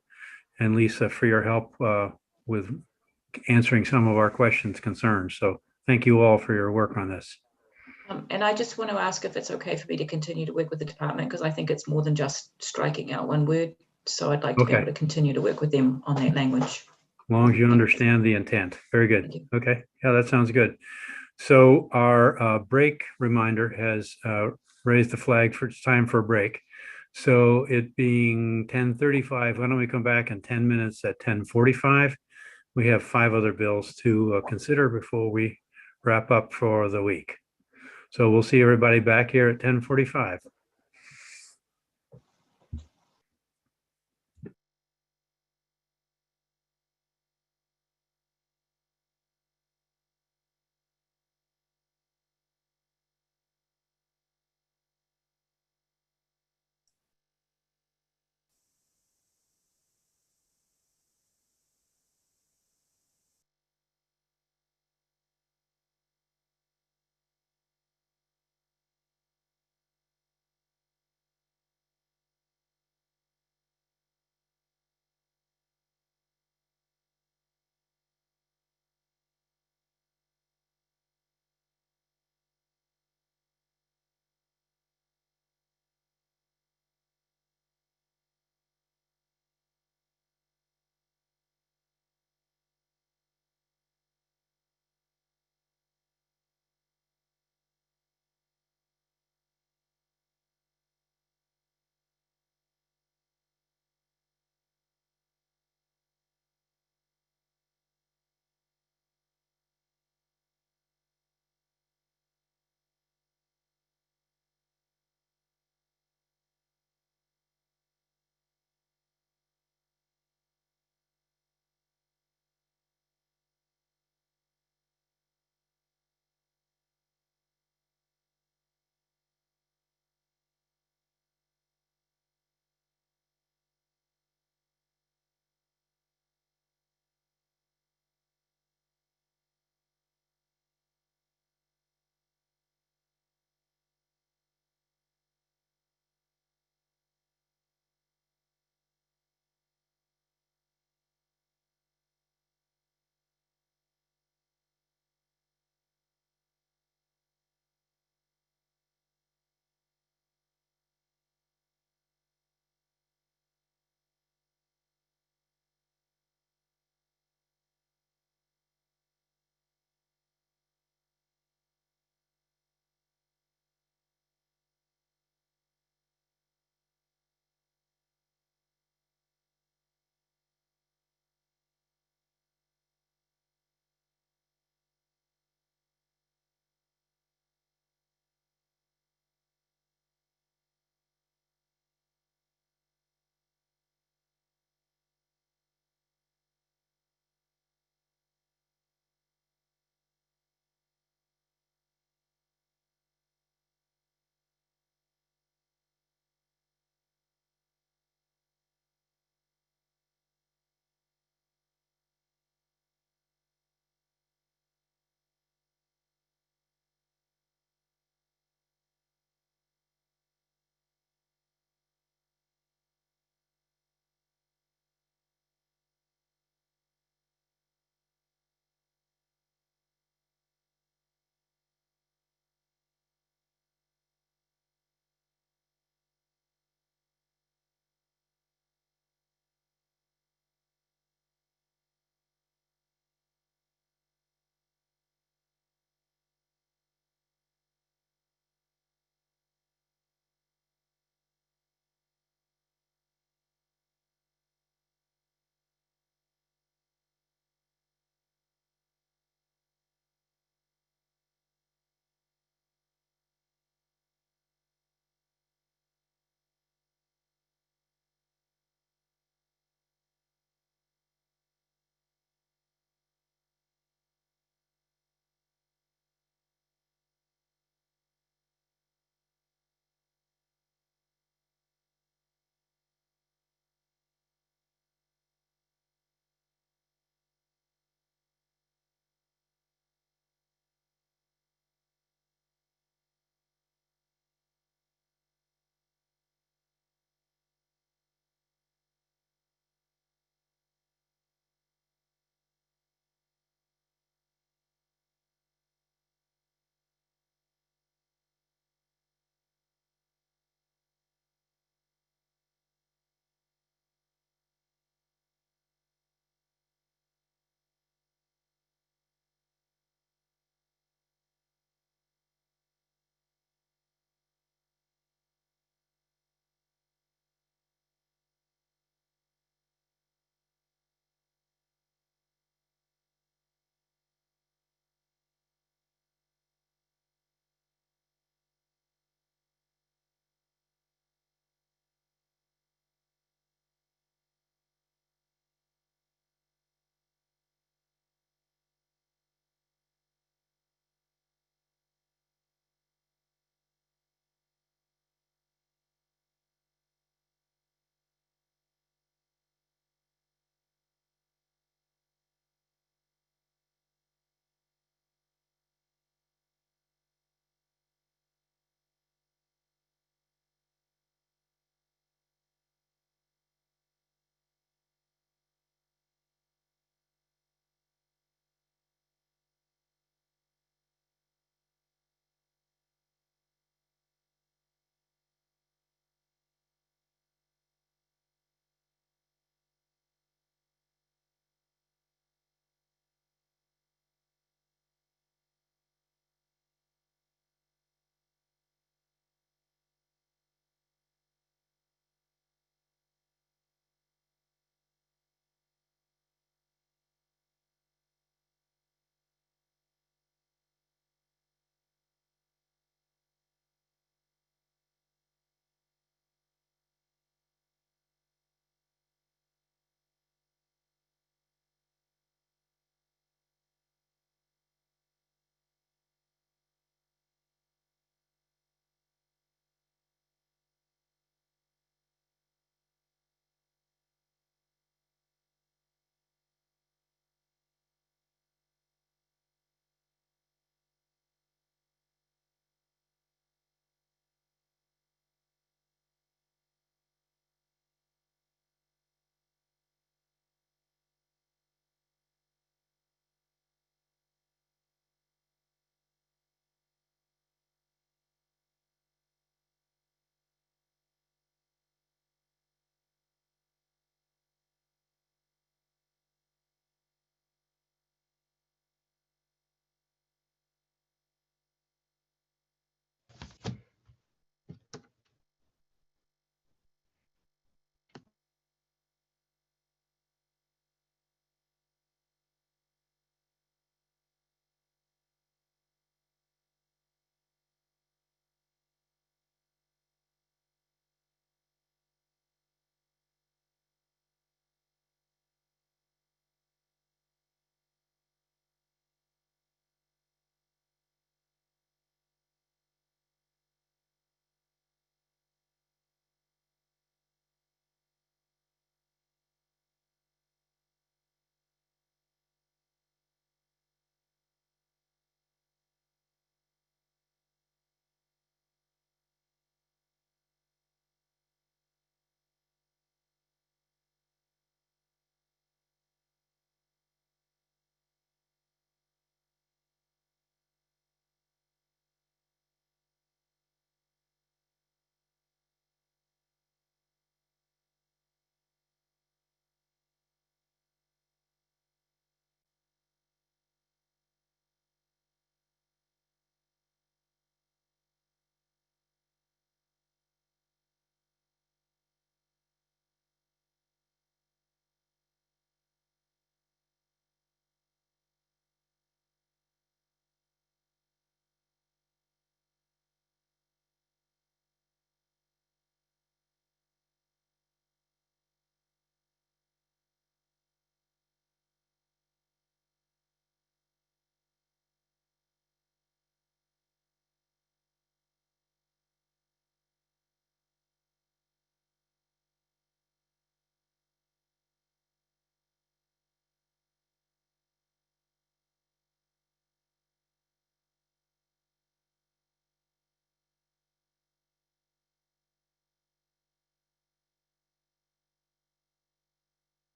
and Lisa for your help with answering some of our questions, concerns. So thank you all for your work on this. And I just want to ask if it's okay for me to continue to work with the department, because I think it's more than just striking out one word. So I'd like to be able to continue to work with them on that language. As long as you understand the intent. Very good. Okay. Yeah, that sounds good. So our break reminder has raised the flag for it's time for a break. So it being 10:35, why don't we come back in 10 minutes at 10:45? We have 5 other bills to consider before we wrap up for the week. So we'll see everybody back here at 10:45.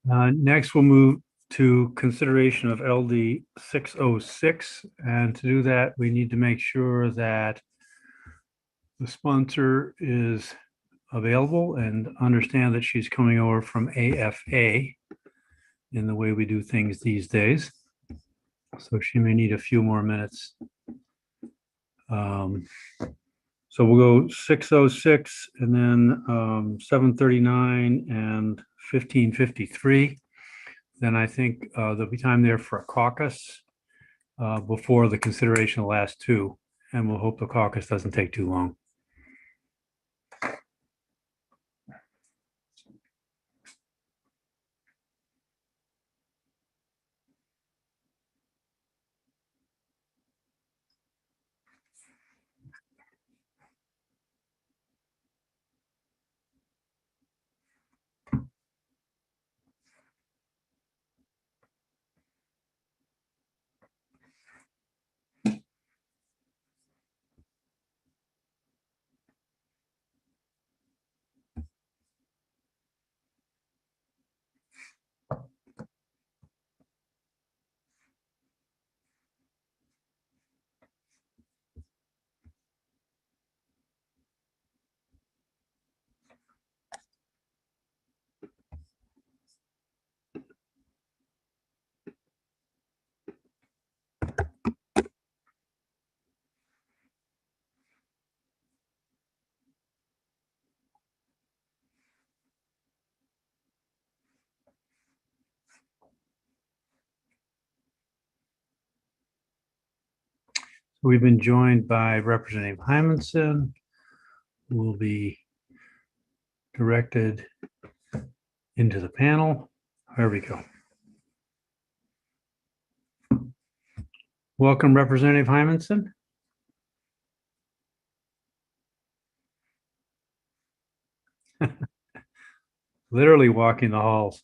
Next, we'll move to consideration of LD 606. And to do that, we need to make sure that the sponsor is available and understand that she's coming over from AFA in the way we do things these days. So she may need a few more minutes. So we'll go 606 and then 739 and 1553. Then I think there'll be time there for a caucus before the consideration of the last two. And we'll hope the caucus doesn't take too long. We've been joined by Representative Hymanson, who will be directed into the panel. There we go. Welcome, Representative Hymanson. Literally walking the halls.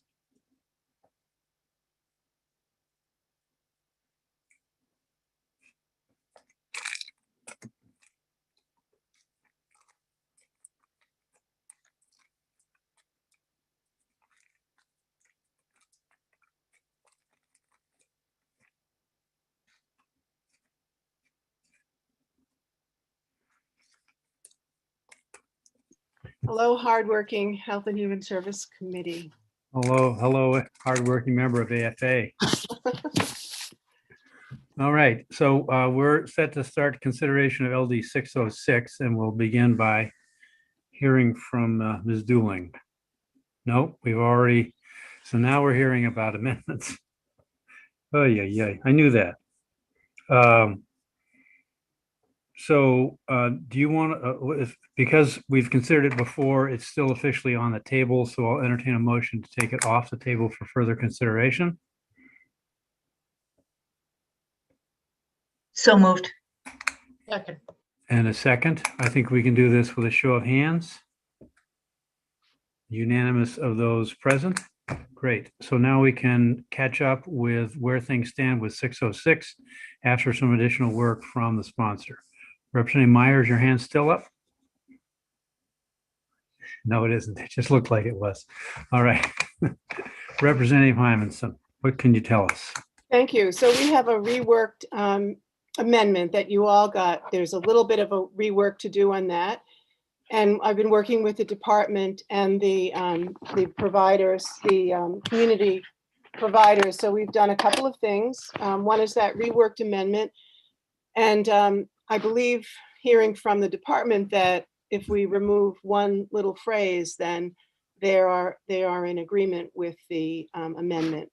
Hello, hardworking Health and Human Service Committee. Hello, hardworking member of AFA. All right, so we're set to start consideration of LD 606, and we'll begin by hearing from Ms. Dooling. No, we've already, so now we're hearing about amendments. Oh, yeah, I knew that. So do you want to, because we've considered it before, it's still officially on the table, so I'll entertain a motion to take it off the table for further consideration. So moved. Second. And a second. I think we can do this with a show of hands. Unanimous of those present. Great. So now we can catch up with where things stand with 606 after some additional work from the sponsor. Representative Myers, your hand's still up? No, it isn't. It just looked like it was. All right. Representative Hymanson, what can you tell us? Thank you. So we have a reworked amendment that you all got. There's a little bit of a rework to do on that. And I've been working with the department and the providers, the community providers. So we've done a couple of things. One is that reworked amendment. And I believe hearing from the department that if we remove one little phrase, then they are in agreement with the amendment.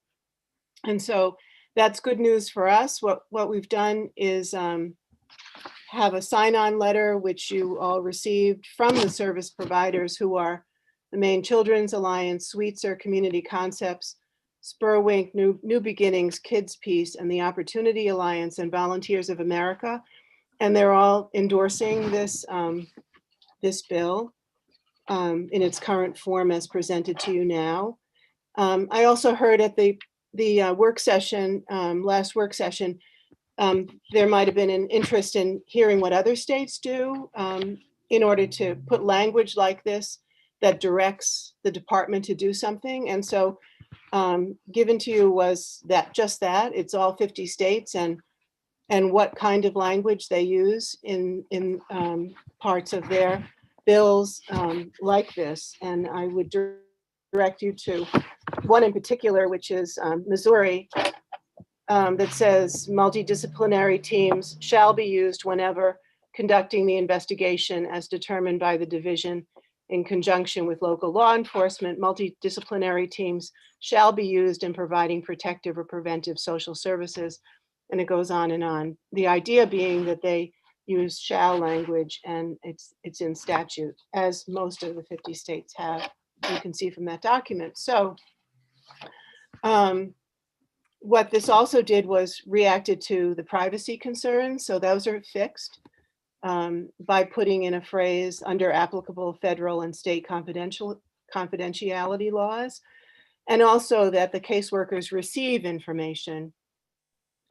And so that's good news for us. What we've done is have a sign-on letter, which you all received from the service providers, who are the Maine Children's Alliance, Sweetser, Community Concepts, Spurwink, New Beginnings, Kids Peace, and the Opportunity Alliance and Volunteers of America. And they're all endorsing this, this bill in its current form as presented to you now. I also heard at the work session, last work session, there might have been an interest in hearing what other states do in order to put language like this that directs the department to do something. And so given to you was that just that, it's all 50 states and what kind of language they use in parts of their bills like this. And I would direct you to one in particular, which is Missouri, that says multidisciplinary teams shall be used whenever conducting the investigation as determined by the division in conjunction with local law enforcement. Multidisciplinary teams shall be used in providing protective or preventive social services. And it goes on and on. The idea being that they use shall language, and it's in statute, as most of the 50 states have. You can see from that document. So what this also did was reacted to the privacy concerns. So those are fixed by putting in a phrase under applicable federal and state confidentiality laws. And also that the caseworkers receive information,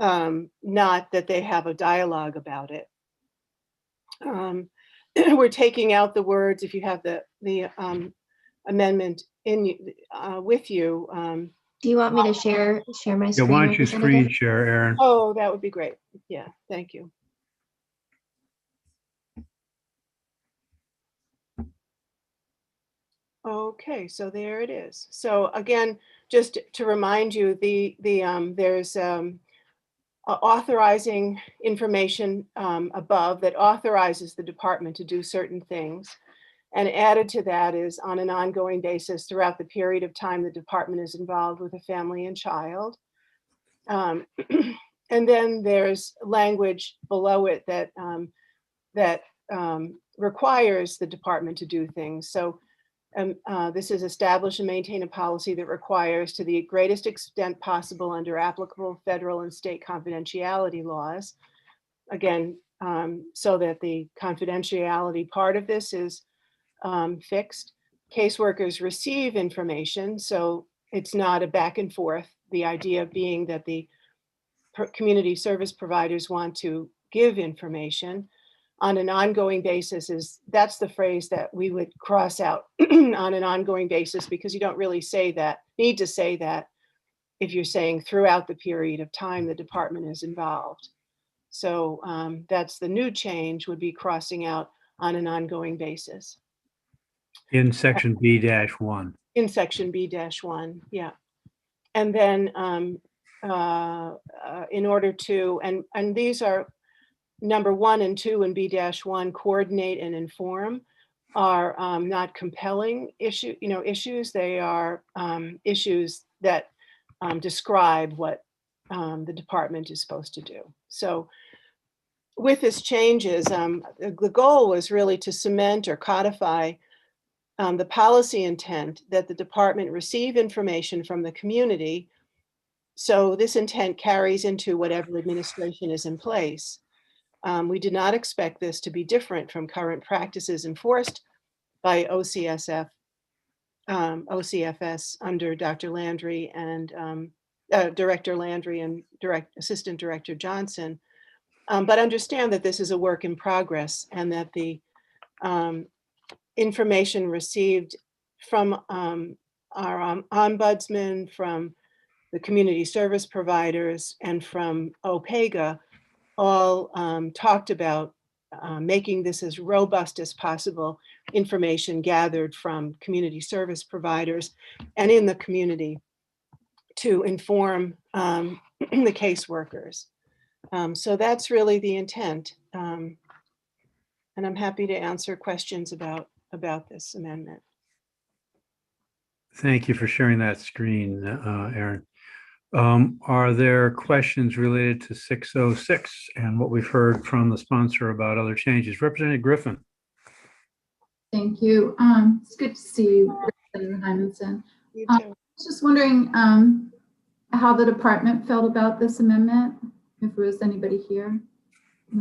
not that they have a dialogue about it. We're taking out the words, if you have the amendment in with you. Do you want me to share my Yeah, screen? why don't you Representative? screen share, Aaron? Oh, that would be great. Yeah, thank you. Okay, so there it is. So again, just to remind you, there's authorizing information above that authorizes the department to do certain things. And added to that is on an ongoing basis throughout the period of time the department is involved with a family and child. And then there's language below it that requires the department to do things. So this is establish and maintain a policy that requires, to the greatest extent possible under applicable federal and state confidentiality laws, again, so that the confidentiality part of this is fixed. Caseworkers receive information, so it's not a back and forth. The idea being that the community service providers want to give information on an ongoing basis. That's the phrase that we would cross out on an ongoing basis, because you don't really need to say that if you're saying throughout the period of time the department is involved. So that's the new change, would be crossing out on an ongoing basis. In section B-1. In section B-1, yeah. And then in order to, and these are number 1 and 2 in B-1, coordinate and inform, are not compelling issues. They are issues that describe what the department is supposed to do. So with this changes, the goal was really to cement or codify the policy intent that the department receive information from the community. So this intent carries into whatever administration is in place. We did not expect this to be different from current practices enforced by OCFS under Dr. Landry and Director Landry and Assistant Director Johnson. But understand that this is a work in progress, and that the information received from our ombudsman, from the community service providers, and from OPEGA all talked about making this as robust as possible, information gathered from community service providers and in the community to inform the caseworkers. So that's really the intent. And I'm happy to answer questions about this amendment. Thank you for sharing that screen, Aaron. Are there questions related to 606 and what we've heard from the sponsor about other changes? Representative Griffin. Thank you. It's good to see you, Representative Hymanson. You I too. was just wondering how the department felt about this amendment, if there was anybody here.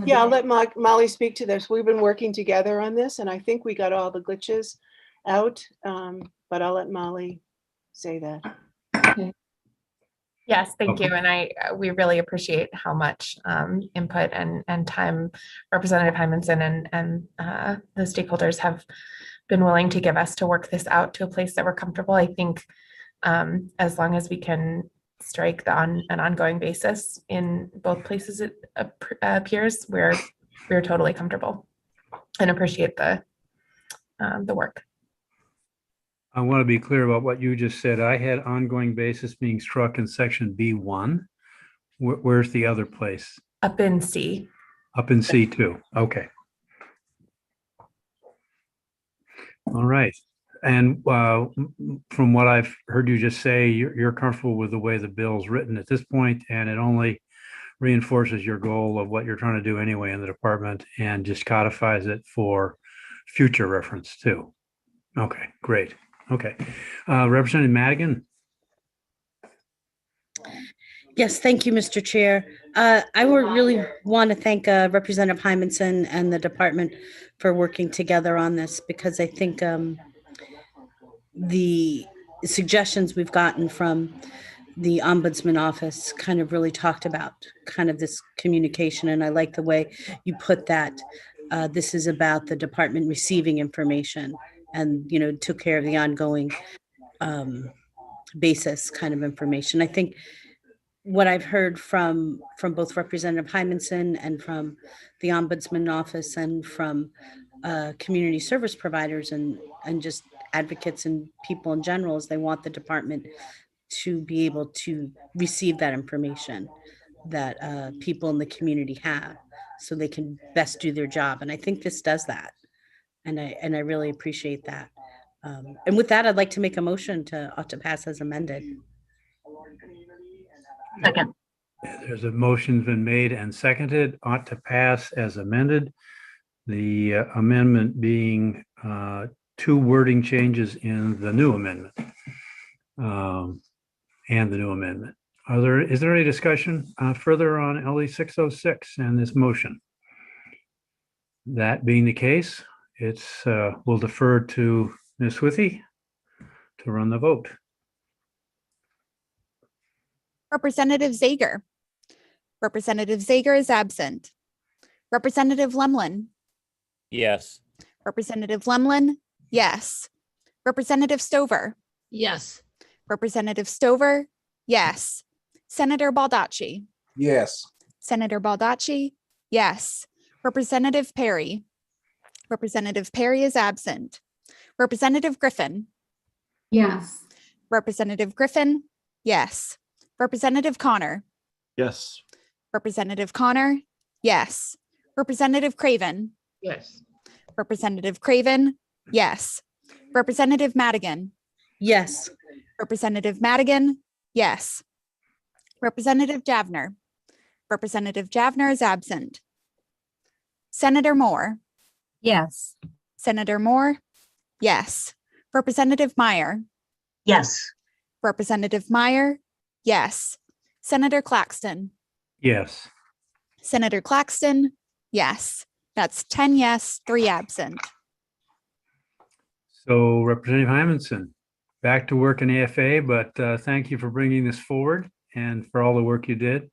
Yeah, I'll let Molly speak to this. We've been working together on this, and I think we got all the glitches out, but I'll let Molly say that. Okay. Yes, thank you. And we really appreciate how much input and time Representative Hymanson and the stakeholders have been willing to give us to work this out to a place that we're comfortable. I think as long as we can strike an ongoing basis in both places it appears, we're totally comfortable and appreciate the work. I want to be clear about what you just said. I had ongoing basis being struck in section B1. Where's the other place? Up in C. Up in C2. Okay. All right. And from what I've heard you just say, you're comfortable with the way the bill's written at this point, and it only reinforces your goal of what you're trying to do anyway in the department and just codifies it for future reference too. Okay, great. Okay. Representative Madigan. Yes, thank you, Mr. Chair. I would really want to thank Representative Hymanson and the department for working together on this, because I think the suggestions we've gotten from the Ombudsman office kind of really talked about kind of this communication. And I like the way you put that. This is about the department receiving information and, took care of the ongoing basis kind of information. I think what I've heard from both Representative Hymanson and from the Ombudsman office and from community service providers and just advocates and people in general is they want the department to be able to receive that information that people in the community have so they can best do their job. And I think this does that. And I really appreciate that. And with that, I'd like to make a motion to pass as amended. Second. There's a motion's been made and seconded, ought to pass as amended. The amendment being two wording changes in the new amendment and the new amendment. Is there any discussion further on LE 606 and this motion? That being the case, we'll defer to Ms. Withy to run the vote. Representative Zager. Representative Zager is absent. Representative Lemlin. Yes. Representative Lemlin, yes. Representative Stover. Yes. Representative Stover, yes. Senator Baldacci. Yes. Senator Baldacci, yes. Representative Perry. Representative Perry is absent. Representative Griffin. Yes. Representative Griffin, yes. Representative Connor. Yes. Representative Connor, yes. Representative Craven. Yes. Representative Craven, yes. Representative Madigan. Yes. Representative Madigan, yes. Representative Javner. Representative Javner is absent. Senator Moore. Yes. Senator Moore, yes. Representative Meyer. Yes. Representative Meyer, yes. Senator Claxton. Yes. Senator Claxton, yes. That's 10 yes, 3 absent. So Representative Hymanson, back to work in AFA, but thank you for bringing this forward and for all the work you did.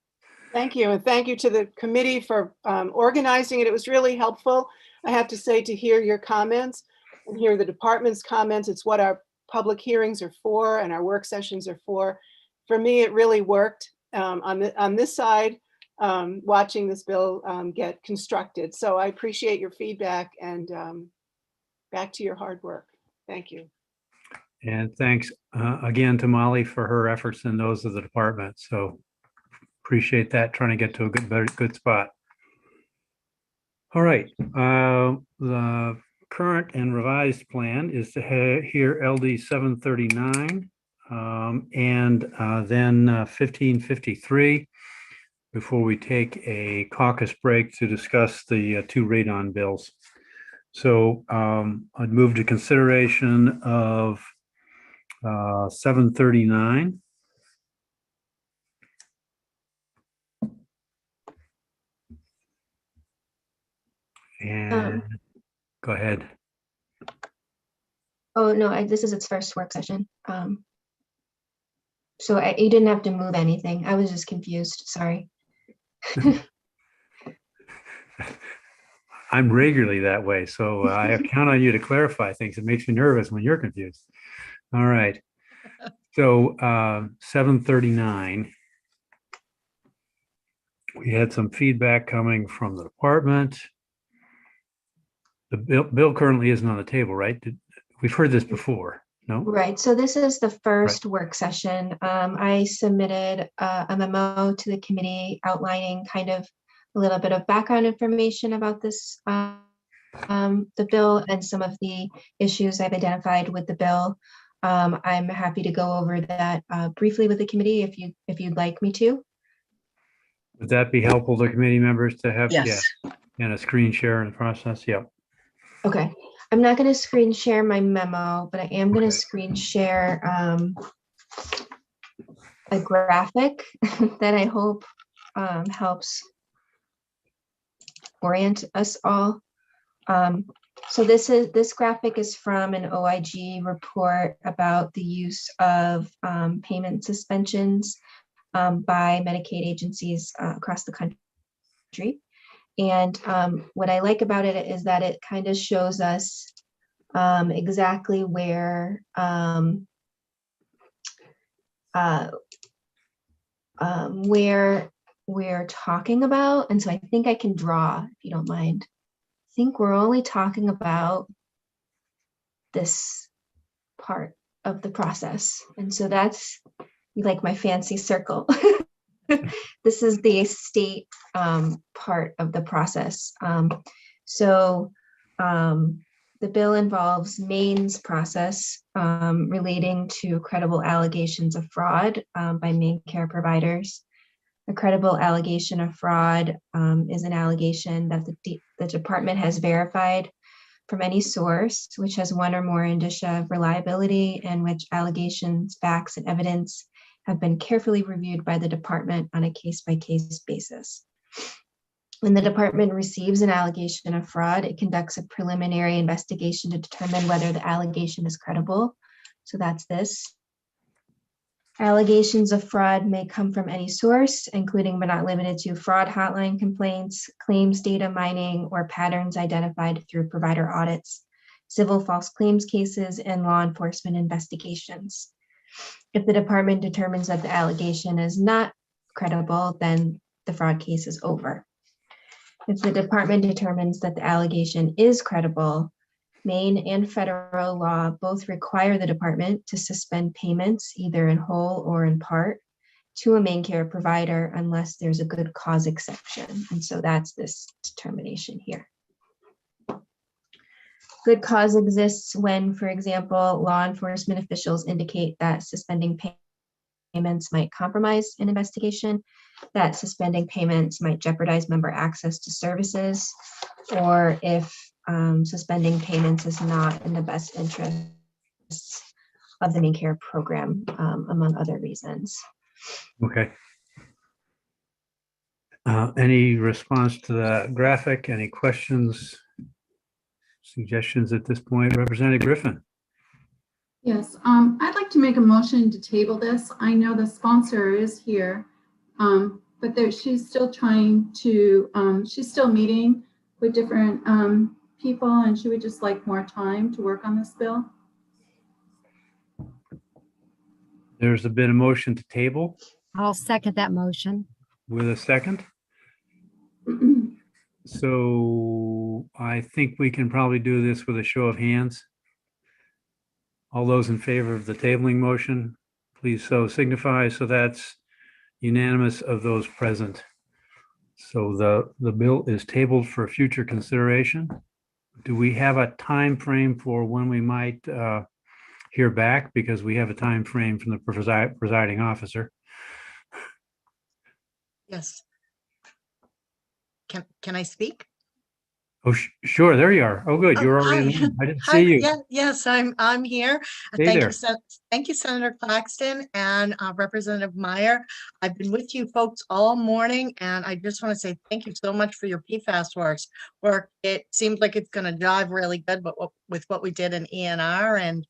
Thank you. And thank you to the committee for organizing it. It was really helpful. I have to say, to hear your comments and hear the department's comments. It's what our public hearings are for and our work sessions are for. For me, it really worked on this side, watching this bill get constructed. So I appreciate your feedback and back to your hard work. Thank you. And thanks again to Molly for her efforts and those of the department. So Appreciate that, trying to get to a good spot. All right, the current and revised plan is to hear LD 739 and then 1553 before we take a caucus break to discuss the two radon bills. So I'd move to consideration of 739. And go ahead. Oh, no, this is its first work session. So you didn't have to move anything. I was just confused. Sorry. I'm regularly that way, so I count on you to clarify things. It makes me nervous when you're confused. All right. So 739. We had some feedback coming from the department. The bill currently isn't on the table, right? We've heard this before, no? Right. So this is the first work session. I submitted a memo to the committee outlining kind of a little bit of background information about this, the bill and some of the issues I've identified with the bill. I'm happy to go over that briefly with the committee if you'd like me to. Would that be helpful to committee members to have? Yes. Yeah, and a screen share in the process? Yeah. Okay. I'm not going to screen share my memo, but I am going to screen share a graphic that I hope helps orient us all. So this graphic is from an OIG report about the use of payment suspensions by Medicaid agencies across the country. And what I like about it is that it kind of shows us exactly where we're talking about. And so I think I can draw, if you don't mind. I think we're only talking about this part of the process. And so that's like my fancy circle. This is the state part of the process. The bill involves Maine's process relating to credible allegations of fraud by main care providers. A credible allegation of fraud is an allegation that the department has verified from any source which has one or more indicia of reliability and which allegations, facts, and evidence have been carefully reviewed by the department on a case-by-case basis. When the department receives an allegation of fraud, it conducts a preliminary investigation to determine whether the allegation is credible. So that's this. Allegations of fraud may come from any source, including but not limited to fraud hotline complaints, claims data mining, or patterns identified through provider audits, civil false claims cases, and law enforcement investigations. If the department determines that the allegation is not credible, then the fraud case is over. If the department determines that the allegation is credible, Maine and federal law both require the department to suspend payments, either in whole or in part, to a main care provider unless there's a good cause exception. And so that's this determination here. Good cause exists when, for example, law enforcement officials indicate that suspending payments might compromise an investigation, that suspending payments might jeopardize member access to services, or if suspending payments is not in the best interests of the main care program, among other reasons. Okay. Any response to that graphic? Any questions, suggestions at this point? Representative Griffin. Yes, I'd like to make a motion to table this. I know the sponsor is here, but she's still trying to, she's still meeting with different people, and she would just like more time to work on this bill. There's been a motion to table I'll second that motion. with a second. So I think we can probably do this with a show of hands. All those in favor of the tabling motion, please so signify. So that's Unanimous of those present. So the bill is tabled for future consideration. Do we have a time frame for when we might hear back? Because we have a time frame from the presiding officer. Yes. Can I speak? Oh, sure. There you are. Oh, good. You're already in the room. I didn't see you. Yes, I'm here. Hey there. Thank you, Senator Claxton and Representative Meyer. I've been with you folks all morning, and I just want to say thank you so much for your PFAS work. It seems like it's going to jive really good, but with what we did in ENR, and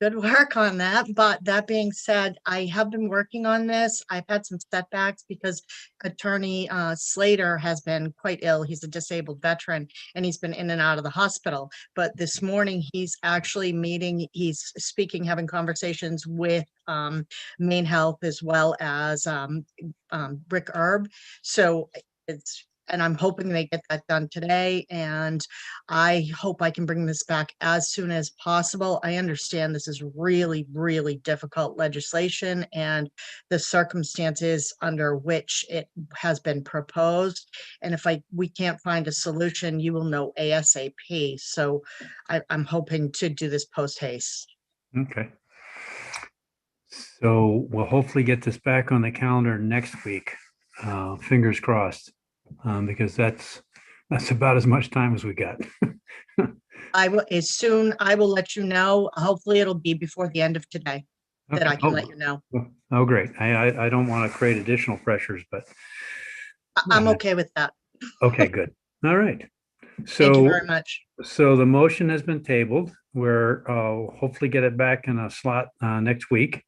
good work on that. But that being said, I have been working on this. I've had some setbacks because Attorney Slater has been quite ill. He's a disabled veteran and he's been in and out of the hospital. But this morning he's actually he's speaking, having conversations with Maine Health as well as Rick Erb. So and I'm hoping they get that done today. And I hope I can bring this back as soon as possible. I understand this is really, really difficult legislation and the circumstances under which it has been proposed. And if we can't find a solution, you will know ASAP. So I'm hoping to do this post haste. Okay. So we'll hopefully get this back on the calendar next week. Fingers crossed. Because that's about as much time as we got. I will let you know. Hopefully it'll be before the end of today that I can let you know. Oh, great. I don't want to create additional pressures, but I'm okay with that. okay, good. All right. So thank you very much. So the motion has been tabled. We're hopefully get it back in a slot next week.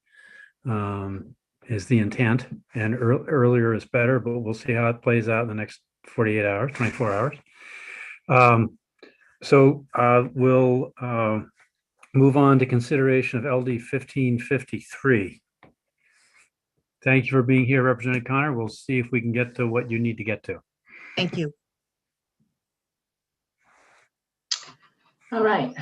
Is the intent, and earlier is better, but we'll see how it plays out in the next 48 hours, 24 hours. So we'll move on to consideration of LD 1553. Thank you for being here, Representative Connor. We'll see if we can get to what you need to get to. Thank you. All right,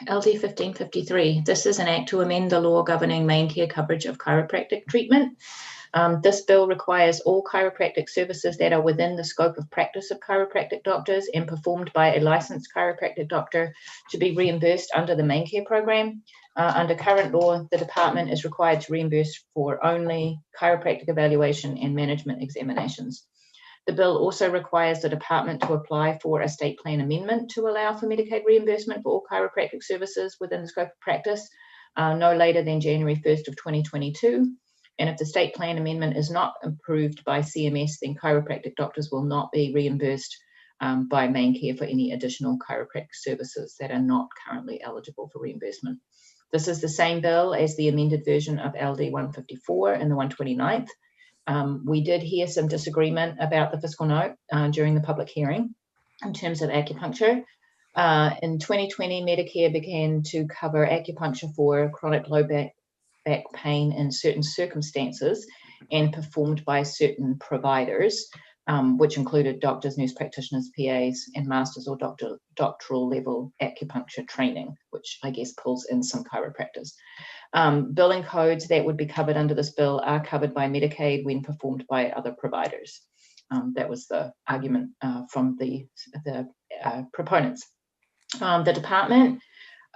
LD 1553. This is an act to amend the law governing main care coverage of chiropractic treatment. This bill requires all chiropractic services that are within the scope of practice of chiropractic doctors and performed by a licensed chiropractic doctor to be reimbursed under the main care program. Under current law, the department is required to reimburse for only chiropractic evaluation and management examinations. The bill also requires the department to apply for a state plan amendment to allow for Medicaid reimbursement for all chiropractic services within the scope of practice, no later than January 1st of 2022. And if the state plan amendment is not approved by CMS, then chiropractic doctors will not be reimbursed by main care for any additional chiropractic services that are not currently eligible for reimbursement. This is the same bill as the amended version of LD 154 and the 129th. We did hear some disagreement about the fiscal note during the public hearing in terms of acupuncture. In 2020, Medicare began to cover acupuncture for chronic low back pain in certain circumstances and performed by certain providers, which included doctors, nurse practitioners, PAs, and masters or doctoral level acupuncture training, which I guess pulls in some chiropractors. Billing codes that would be covered under this bill are covered by Medicaid when performed by other providers. That was the argument from the proponents. The department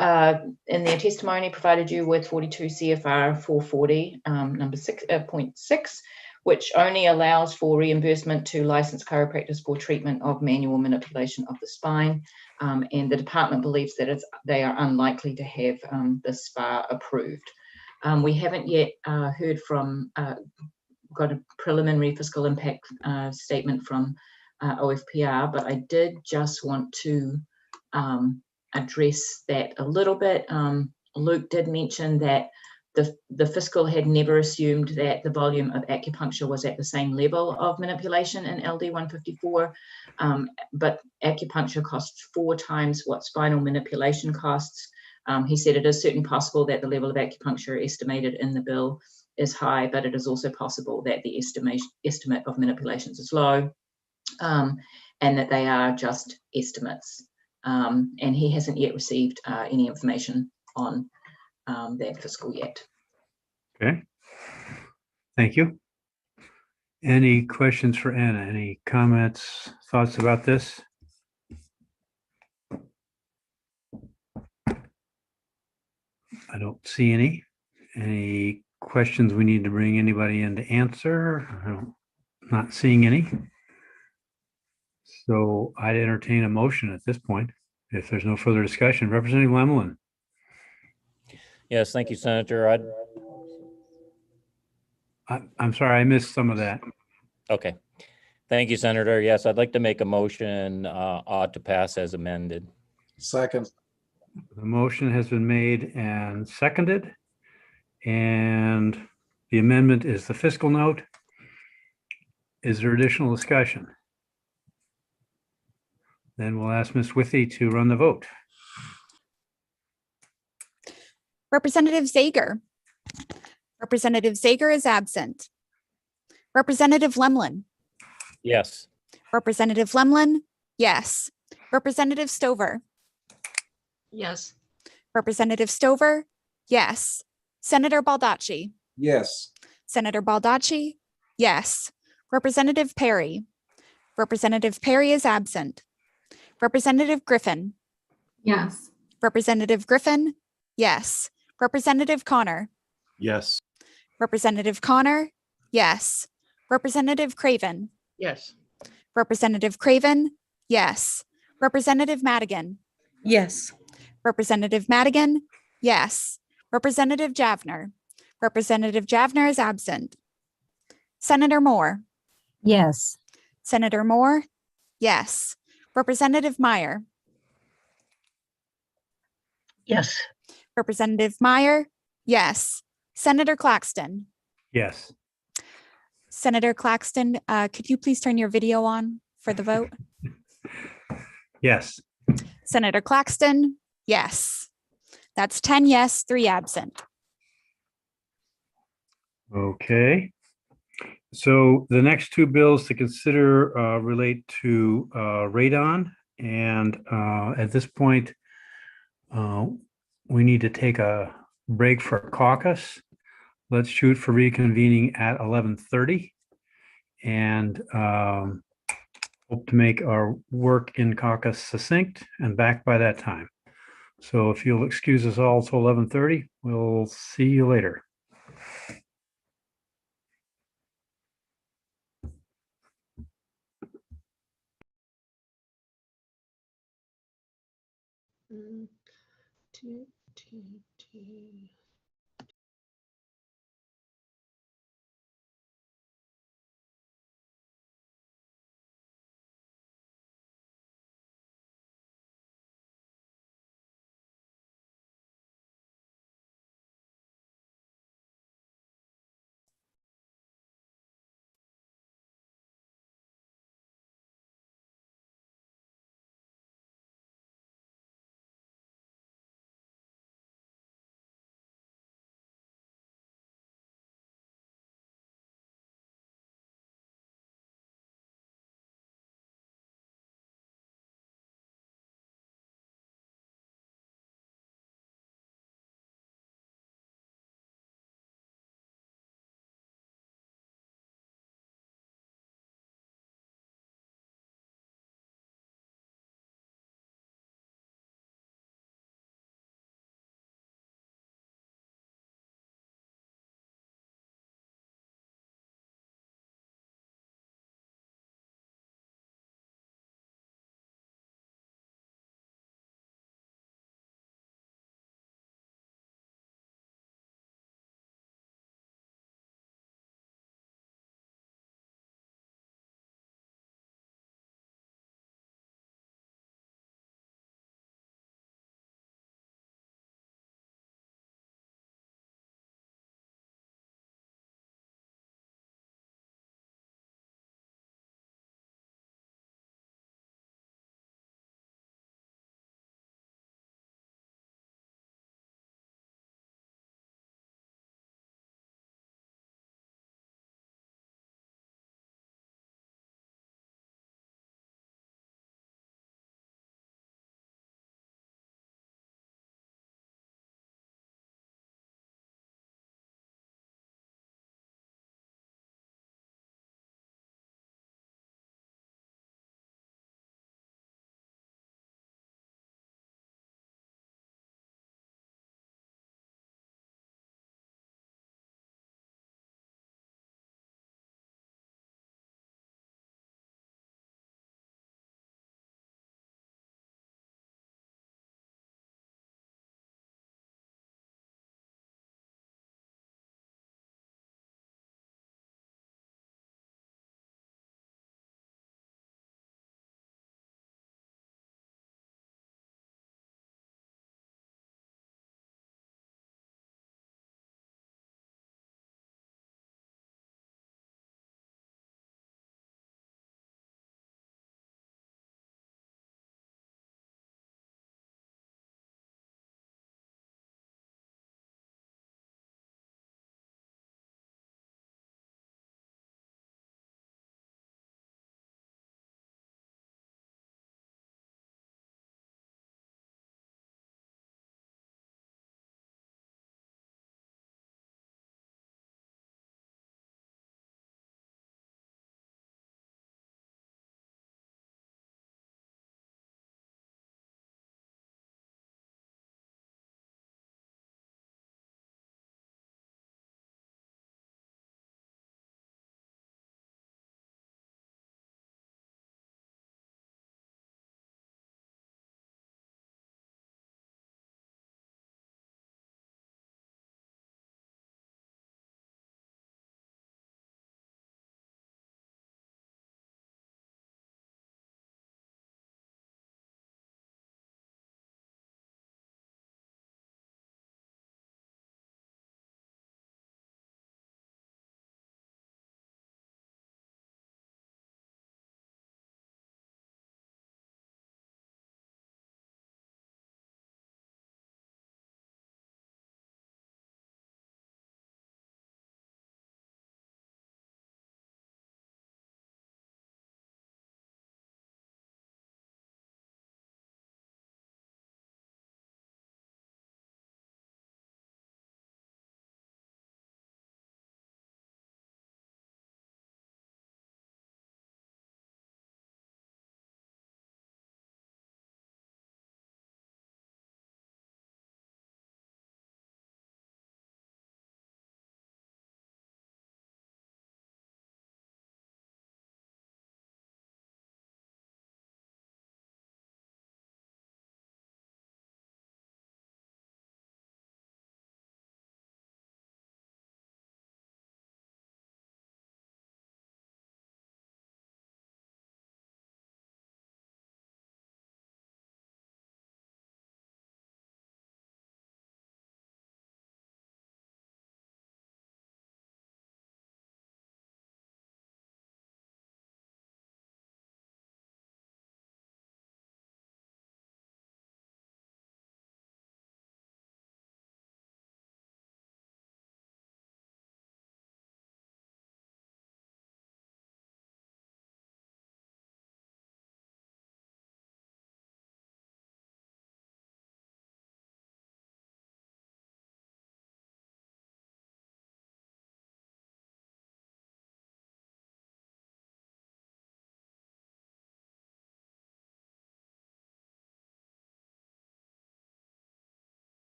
in their testimony provided you with 42 CFR 440 number 6.6, which only allows for reimbursement to licensed chiropractors for treatment of manual manipulation of the spine. And the department believes that they are unlikely to have the SPA approved. We haven't yet heard from, got a preliminary fiscal impact statement from OFPR, but I did just want to address that a little bit. Luke did mention that the fiscal had never assumed that the volume of acupuncture was at the same level of manipulation in LD 154, but acupuncture costs 4 times what spinal manipulation costs. He said it is certainly possible that the level of acupuncture estimated in the bill is high, but it is also possible that the estimate of manipulations is low, and that they are just estimates. And he hasn't yet received any information on that fiscal yet. Okay, thank you. Any questions for Anna? Any comments, thoughts about this? I don't see any. Any questions we need to bring anybody in to answer? Not seeing any. So I'd entertain a motion at this point. If there's no further discussion, Representative Lemelin. Yes, thank you, Senator. I'm sorry, I missed some of that. Okay. Thank you, Senator. Yes, I'd like to make a motion ought to pass as amended. Second. The motion has been made and seconded. And the amendment is the fiscal note. Is there additional discussion? Then we'll ask Ms. Withy to run the vote. Representative Zager. Representative Zager is absent. Representative Lemlin. Yes. Representative Lemlin, yes. Representative Stover. Yes. Representative Stover, yes. Senator Baldacci. Yes. Senator Baldacci, yes. Representative Perry. Representative Perry is absent. Representative Griffin. Yes. Representative Griffin, yes. Representative Connor. Yes. Representative Connor, yes. Representative Craven. Yes. Representative Craven, yes. Representative Madigan. Yes. Representative Madigan, yes. Representative Javner. Representative Javner is absent. Senator Moore. Yes. Senator Moore, yes. Representative Meyer. Yes. Representative Meyer, yes. Senator Claxton. Yes. Senator Claxton, could you please turn your video on for the vote? Yes. Senator Claxton, yes. That's 10 yes, 3 absent. Okay. So the next two bills to consider relate to radon. And at this point, we need to take a break for caucus. Let's shoot for reconvening at 11:30 and hope to make our work in caucus succinct and back by that time. So if you'll excuse us all till 11:30, we'll see you later.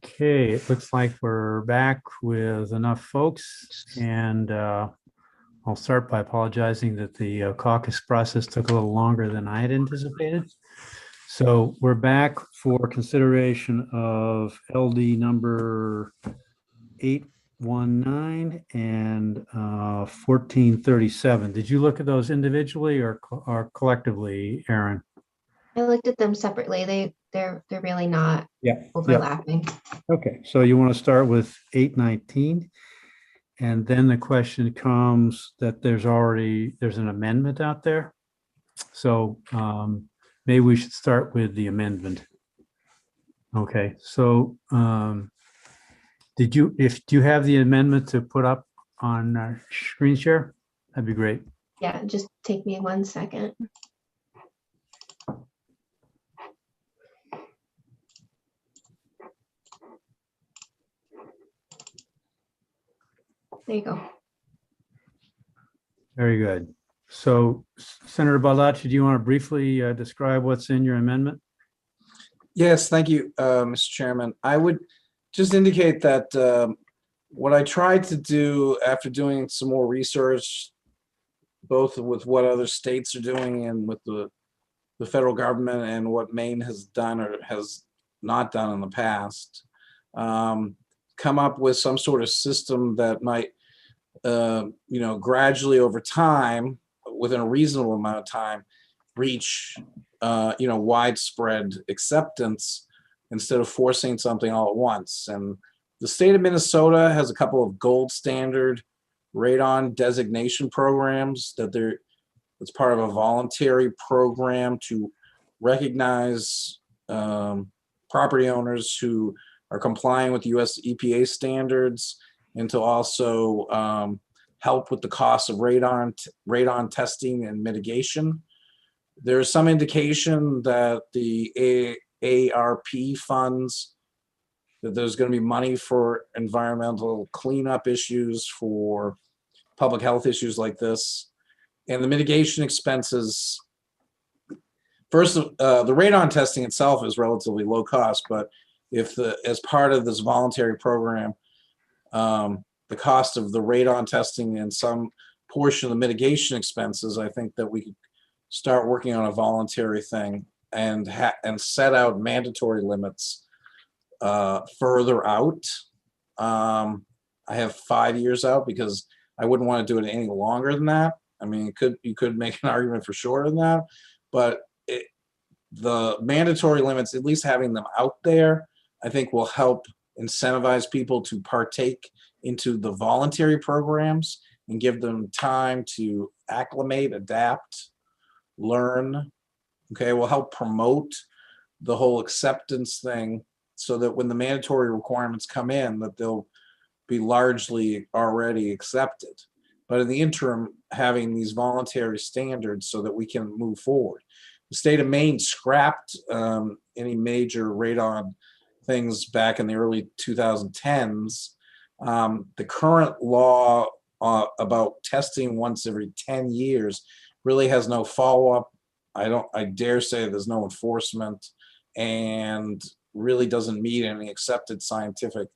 Okay, it looks like we're back with enough folks, and I'll start by apologizing that the caucus process took a little longer than I had anticipated. So we're back for consideration of LD number 819 and 1437. Did you look at those individually or collectively, Aaron? I looked at them separately. They're really not Yeah. overlapping. Okay, so you want to start with 819, and then the question comes that there's an amendment out there. So maybe we should start with the amendment. Okay, so do you have the amendment to put up on screen share? That'd be great. Yeah, just take me 1 second. There you go. Very good. So Senator Baldacci, do you want to briefly describe what's in your amendment? Yes, thank you, Mr. Chairman. I would just indicate that what I tried to do after doing some more research, both with what other states are doing and with the federal government and what Maine has done or has not done in the past, come up with some sort of system that might, gradually over time, within a reasonable amount of time, reach, widespread acceptance instead of forcing something all at once. And the state of Minnesota has a couple of gold standard radon designation programs it's part of a voluntary program to recognize property owners who are complying with US EPA standards and to also help with the cost of radon testing and mitigation. There's some indication that the ARP funds, that there's going to be money for environmental cleanup issues, for public health issues like this. And the mitigation expenses, first, the radon testing itself is relatively low cost, but as part of this voluntary program, the cost of the radon testing and some portion of the mitigation expenses, I think that we could start working on a voluntary thing and set out mandatory limits further out. I have 5 years out because I wouldn't want to do it any longer than that. I mean, you could make an argument for shorter than that, but the mandatory limits, at least having them out there, I think will help incentivize people to partake into the voluntary programs and give them time to acclimate, adapt, learn. Okay, will help promote the whole acceptance thing so that when the mandatory requirements come in, that they'll be largely already accepted. But in the interim, having these voluntary standards so that we can move forward. The state of Maine scrapped any major radon things back in the early 2010s. The current law about testing once every 10 years really has no follow-up. I dare say there's no enforcement and really doesn't meet any accepted scientific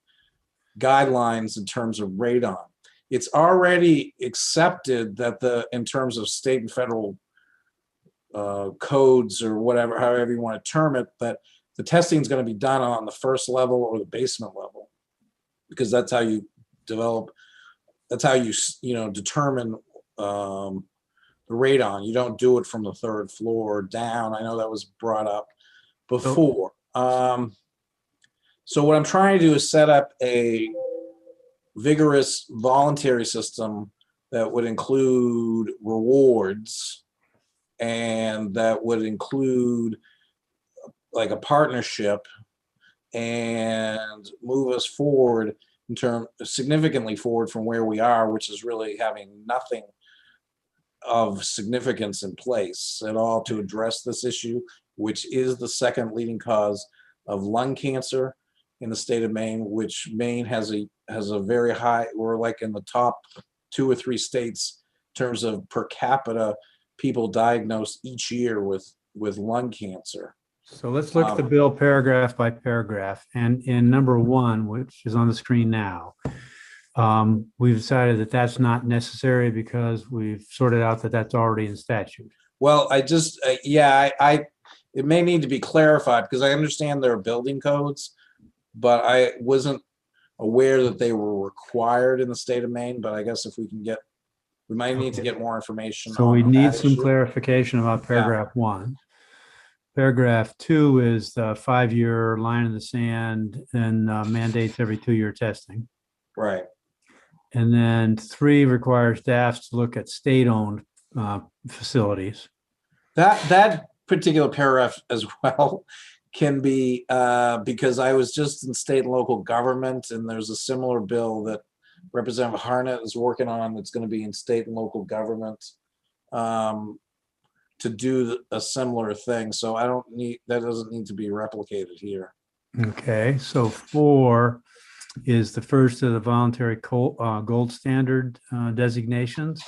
guidelines in terms of radon. It's already accepted that in terms of state and federal codes or whatever, however you want to term it, that the testing is going to be done on the first level or the basement level, because that's how you develop, that's how you determine the radon. You don't do it from the third floor down. I know that was brought up before. So what I'm trying to do is set up a vigorous voluntary system that would include rewards, and that would include like a partnership and move us forward significantly forward from where we are, which is really having nothing of significance in place at all to address this issue, which is the second leading cause of lung cancer in the state of Maine, which Maine has a very high, we're like in the top 2 or 3 states in terms of per capita people diagnosed each year with lung cancer. So let's look at the bill paragraph by paragraph. And in number 1, which is on the screen now, we've decided that that's not necessary because we've sorted out that that's already in statute. Well, I just, it may need to be clarified because I understand there are building codes, but I wasn't aware that they were required in the state of Maine. But I guess if we can get, we might need to get more information. So we on need that some issue. clarification about paragraph 1. Paragraph 2 is the 5-year line in the sand and mandates every 2-year testing. Right. And then 3 requires staff to look at state-owned facilities. That particular paragraph as well can be because I was just in state and local government, and there's a similar bill that Representative Harnett is working on that's going to be in state and local government to do a similar thing. So I don't need, that doesn't need to be replicated here. Okay, so 4 is the first of the voluntary gold standard designations.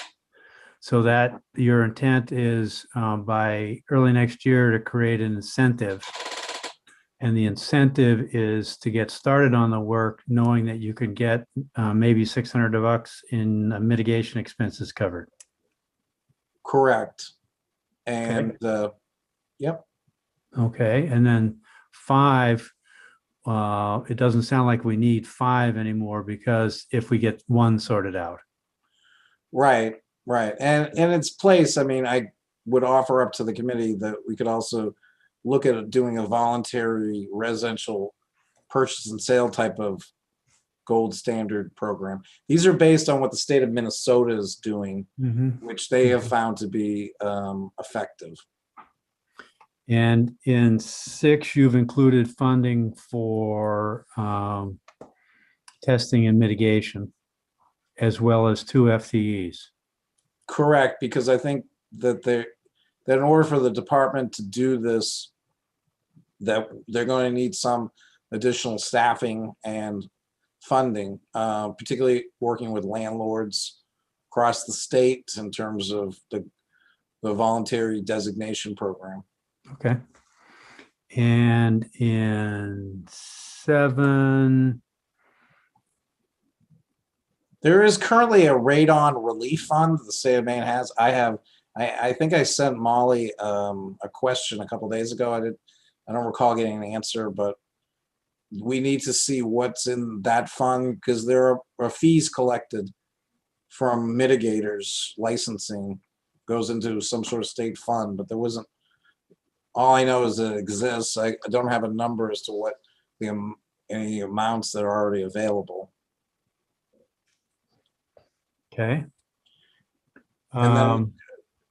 So that your intent is by early next year to create an incentive. And the incentive is to get started on the work, knowing that you could get maybe $600 in mitigation expenses covered. Correct. And yep. Okay, and then 5, it doesn't sound like we need 5 anymore because if we get 1 sorted out. Right, right. And in its place, I mean, I would offer up to the committee that we could also look at doing a voluntary residential purchase and sale type of gold standard program. These are based on what the state of Minnesota is doing, which they have found to be effective. And in 6, you've included funding for testing and mitigation, as well as 2 FTEs. Correct, because I think that that in order for the department to do this, that they're going to need some additional staffing and funding, particularly working with landlords across the state in terms of the voluntary designation program. Okay. And in 7, there is currently a radon relief fund the state of Maine has. I think I sent Molly a question a couple days ago. I don't recall getting an answer, but we need to see what's in that fund because there are fees collected from mitigators. Licensing goes into some sort of state fund, but there wasn't. All I know is that it exists. I don't have a number as to what any amounts that are already available. okay. And then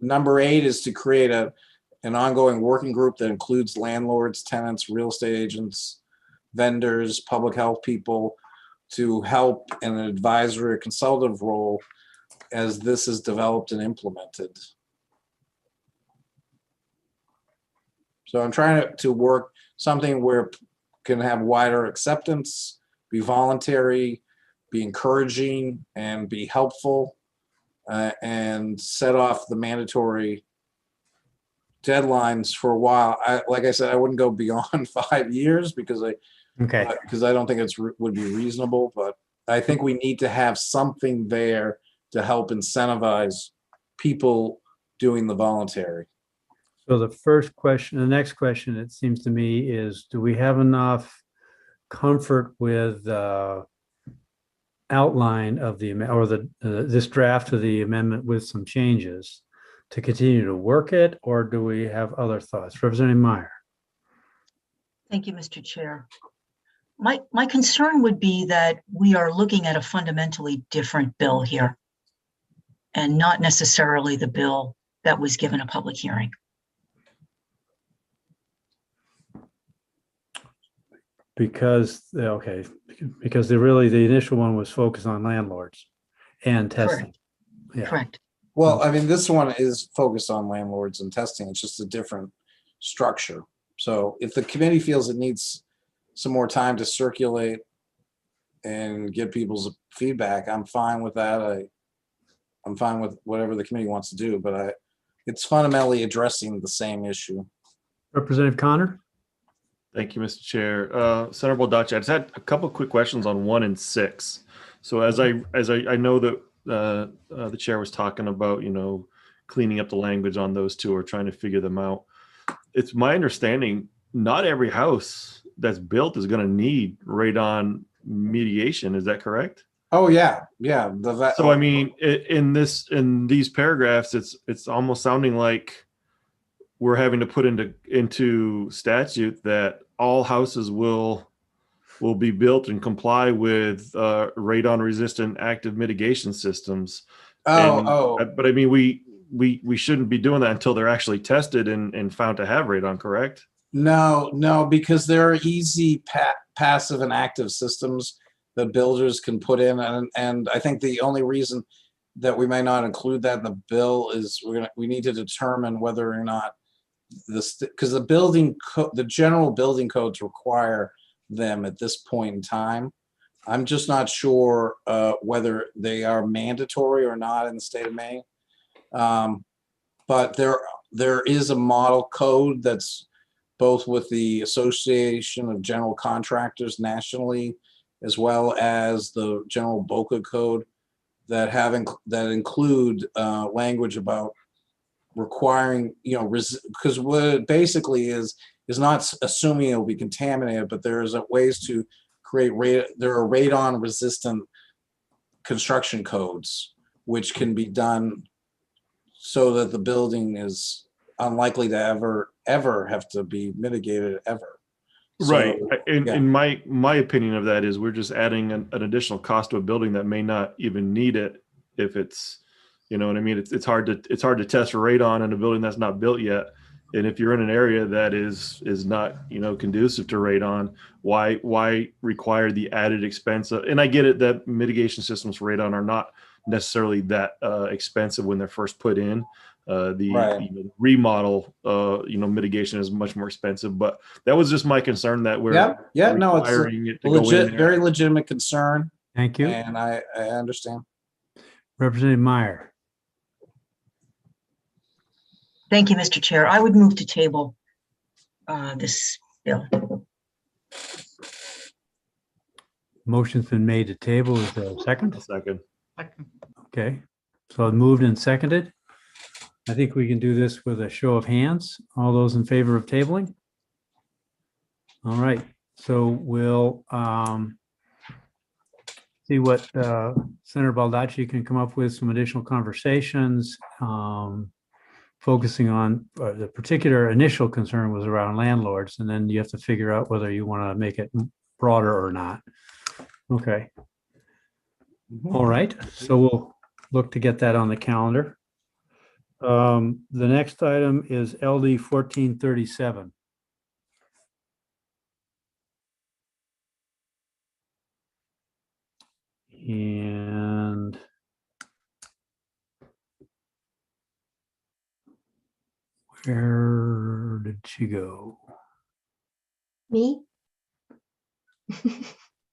number 8 is to create an ongoing working group that includes landlords, tenants, real estate agents, vendors, public health people to help in an advisory or consultative role as this is developed and implemented. So I'm trying to work something where it can have wider acceptance, be voluntary, be encouraging, and be helpful, and set off the mandatory deadlines for a while. Like I said, I wouldn't go beyond 5 years because I don't think it's would be reasonable. But I think we need to have something there to help incentivize people doing the voluntary. So the next question, it seems to me, is do we have enough comfort with the outline of the or this draft of the amendment with some changes to continue to work it, or do we have other thoughts? Representative Meyer. Thank you, Mr. Chair. My concern would be that we are looking at a fundamentally different bill here. and not necessarily the bill that was given a public hearing. Because, okay, because the initial one was focused on landlords and testing. Yeah. Correct. Well, I mean, this one is focused on landlords and testing. It's just a different structure. So if the committee feels it needs some more time to circulate and get people's feedback, I'm fine with that. I'm fine with whatever the committee wants to do, but it's fundamentally addressing the same issue. Representative Connor? Thank you, Mr. Chair. Senator Baldacci, I just had a couple of quick questions on 1 and 6. So as I know that the chair was talking about, cleaning up the language on those two or trying to figure them out. It's my understanding not every house that's built is going to need radon mediation. Is that correct? Oh yeah, yeah. So I mean, in these paragraphs, it's almost sounding like we're having to put into statute that all houses will be built and comply with radon resistant active mitigation systems. But I mean, we shouldn't be doing that until they're actually tested and found to have radon, correct? No, because there are easy passive and active systems that builders can put in, and I think the only reason that we may not include that in the bill is we need to determine whether or not because the general building codes require them at this point in time. I'm just not sure whether they are mandatory or not in the state of Maine. But there is a model code that's both with the Association of General Contractors nationally, as well as the General BOCA code that include language about requiring, because what it basically is not assuming it will be contaminated, but there is ways to create there are radon resistant construction codes, which can be done so that the building is unlikely to ever have to be mitigated ever. Right. So, And my opinion of that is we're just adding an additional cost to a building that may not even need it if it's, you know what I mean? It's hard to test for radon in a building that's not built yet. And if you're in an area that is not, conducive to radon, why require the added expense and I get it that mitigation systems for radon are not necessarily that expensive when they're first put in. The remodel, mitigation is much more expensive, but that was just my concern that we're no, it's it to very legitimate concern. Thank you. And I understand. Representative Meyer. Thank you, Mr. Chair. I would move to table this bill. Motion's been made to table. Is there a second? Second. Okay, so moved and seconded. I think we can do this with a show of hands. All those in favor of tabling? All right, so we'll see what Senator Baldacci can come up with, some additional conversations, focusing on the particular initial concern was around landlords, and then you have to figure out whether you want to make it broader or not. Okay. All right, so we'll look to get that on the calendar. The next item is LD 1437. And where did she go? Me?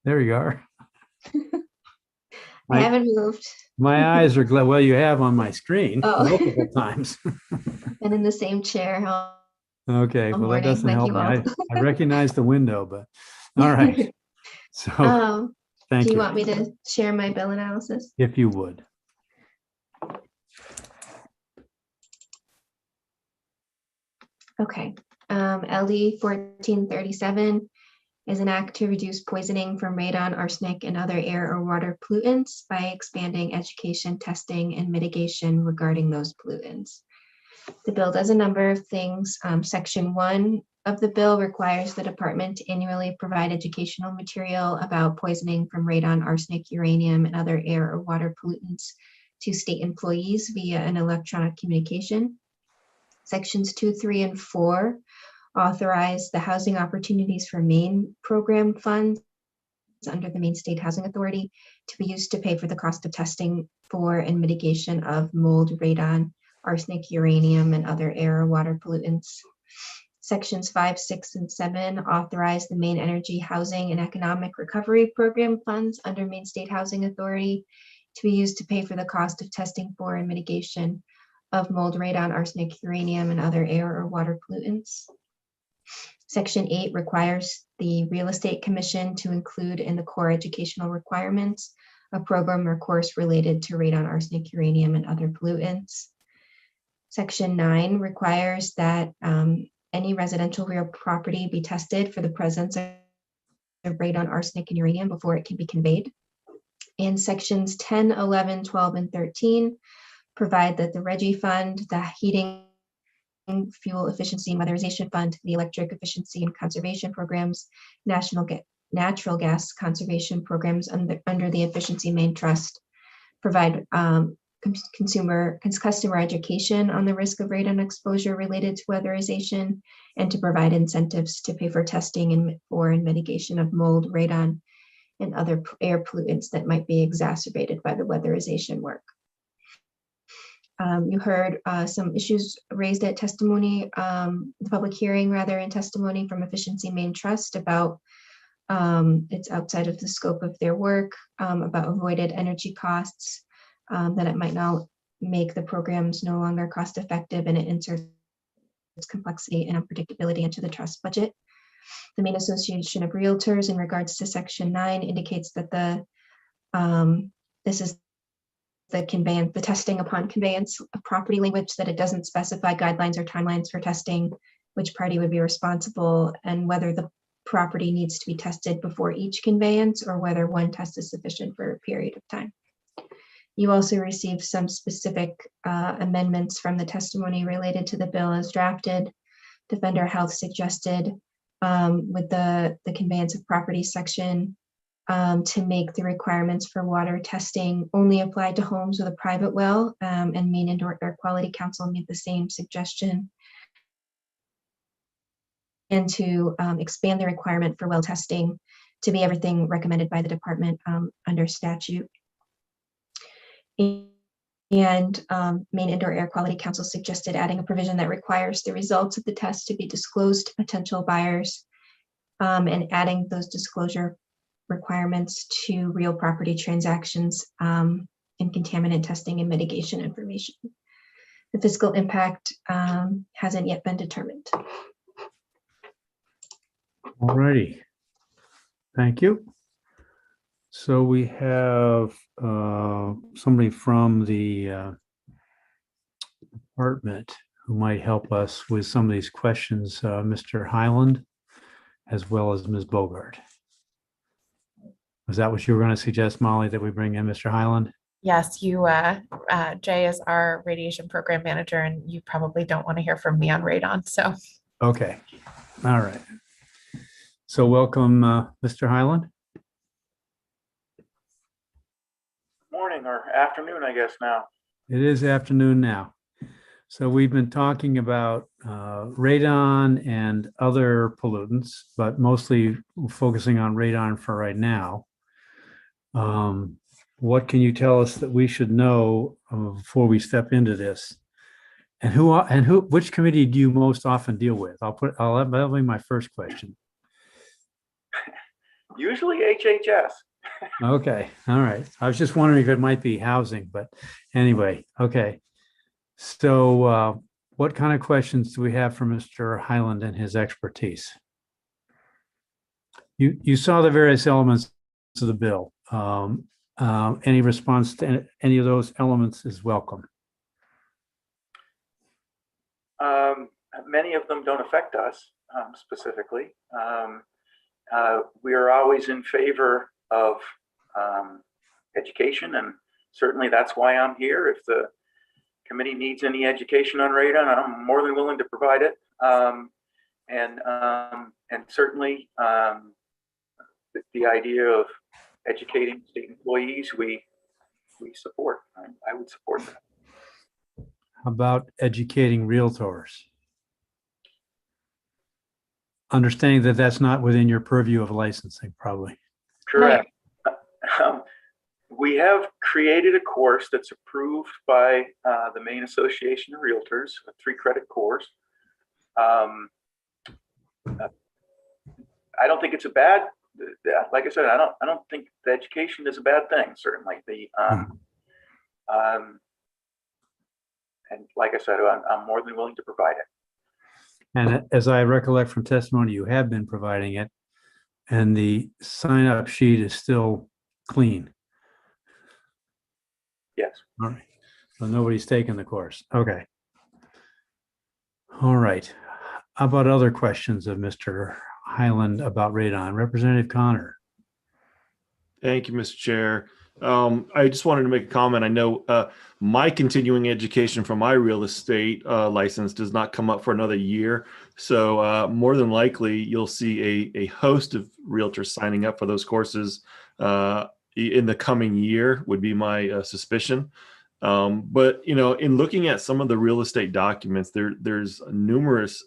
There you are. I haven't moved. My eyes are glad. Well, you have on my screen multiple times. Been in the same chair. Okay, well, that doesn't like help you me. all. I recognize the window, but all right. So thank do you. you want me to share my bill analysis? If you would. Okay. LD 1437 is an act to reduce poisoning from radon, arsenic, and other air or water pollutants by expanding education, testing, and mitigation regarding those pollutants. The bill does a number of things. Section 1 of the bill requires the department to annually provide educational material about poisoning from radon, arsenic, uranium, and other air or water pollutants to state employees via an electronic communication. Sections 2, 3, and 4 authorize the Housing Opportunities for Maine program funds under the Maine State Housing Authority to be used to pay for the cost of testing for and mitigation of mold, radon, arsenic, uranium, and other air or water pollutants. Sections 5, 6, and 7 authorize the Maine Energy Housing and Economic Recovery Program funds under Maine State Housing Authority to be used to pay for the cost of testing for and mitigation of mold, radon, arsenic, uranium, and other air or water pollutants. Section 8 requires the Real Estate Commission to include in the core educational requirements a program or course related to radon, arsenic, uranium, and other pollutants. Section 9 requires that any residential real property be tested for the presence of radon, arsenic, and uranium before it can be conveyed. And sections 10, 11, 12, and 13 provide that the RGGI Fund, the Heating, Fuel Efficiency and Weatherization Fund, the Electric Efficiency and Conservation Programs, Natural Gas Conservation Programs under the Efficiency Maine Trust provide customer education on the risk of radon exposure related to weatherization, and to provide incentives to pay for testing and mitigation of mold, radon, and other air pollutants that might be exacerbated by the weatherization work. You heard some issues raised at testimony, the public hearing rather, in testimony from Efficiency Maine Trust about it's outside of the scope of their work, about avoided energy costs, that it might now make the programs no longer cost effective, and it inserts complexity and unpredictability into the trust budget. The Maine Association of Realtors in regards to section 9 indicates that this is the testing upon conveyance of property language, that it doesn't specify guidelines or timelines for testing, which party would be responsible, and whether the property needs to be tested before each conveyance or whether one test is sufficient for a period of time. You also received some specific amendments from the testimony related to the bill as drafted. Defender Health suggested with the conveyance of property section to make the requirements for water testing only applied to homes with a private well, and Maine Indoor Air Quality Council made the same suggestion. And to expand the requirement for well testing to be everything recommended by the department under statute. And Maine Indoor Air Quality Council suggested adding a provision that requires the results of the test to be disclosed to potential buyers, and adding those disclosure requirements to real property transactions and contaminant testing and mitigation information. The fiscal impact hasn't yet been determined. All righty. Thank you. So we have somebody from the department who might help us with some of these questions, Mr. Highland, as well as Ms. Bogart. Was that what you were going to suggest, Molly, that we bring in Mr. Highland? Yes, Jay is our radiation program manager, and you probably don't want to hear from me on radon, so. Okay, all right. So welcome, Mr. Highland. Morning or afternoon, I guess now. It is afternoon now. So we've been talking about radon and other pollutants, but mostly focusing on radon for right now. What can you tell us that we should know before we step into this? And which committee do you most often deal with? That'll be my first question. Usually HHS. Okay, all right. I was just wondering if it might be housing, but anyway, okay. So what kind of questions do we have for Mr. Highland and his expertise? You saw the various elements of the bill. Any response to any of those elements is welcome. Many of them don't affect us specifically. We are always in favor of education, and certainly that's why I'm here. If the committee needs any education on radon, I'm more than willing to provide it. And certainly the idea of educating state employees, we support. I would support that. How about educating realtors? Understanding that that's not within your purview of licensing, probably. Correct. We have created a course that's approved by the Maine Association of Realtors, a 3-credit course. I don't think it's a bad, like I said, I don't think the education is a bad thing, certainly. And like I said, I'm more than willing to provide it. And as I recollect from testimony, you have been providing it, and the sign-up sheet is still clean. Yes. All right. So nobody's taken the course. Okay. All right. How about other questions of Mr. Highland about radon? Representative Connor. Thank you, Mr. Chair. I just wanted to make a comment. I know my continuing education for my real estate license does not come up for another year. So more than likely, you'll see a host of realtors signing up for those courses in the coming year would be my suspicion. But, you know, in looking at some of the real estate documents, there's numerous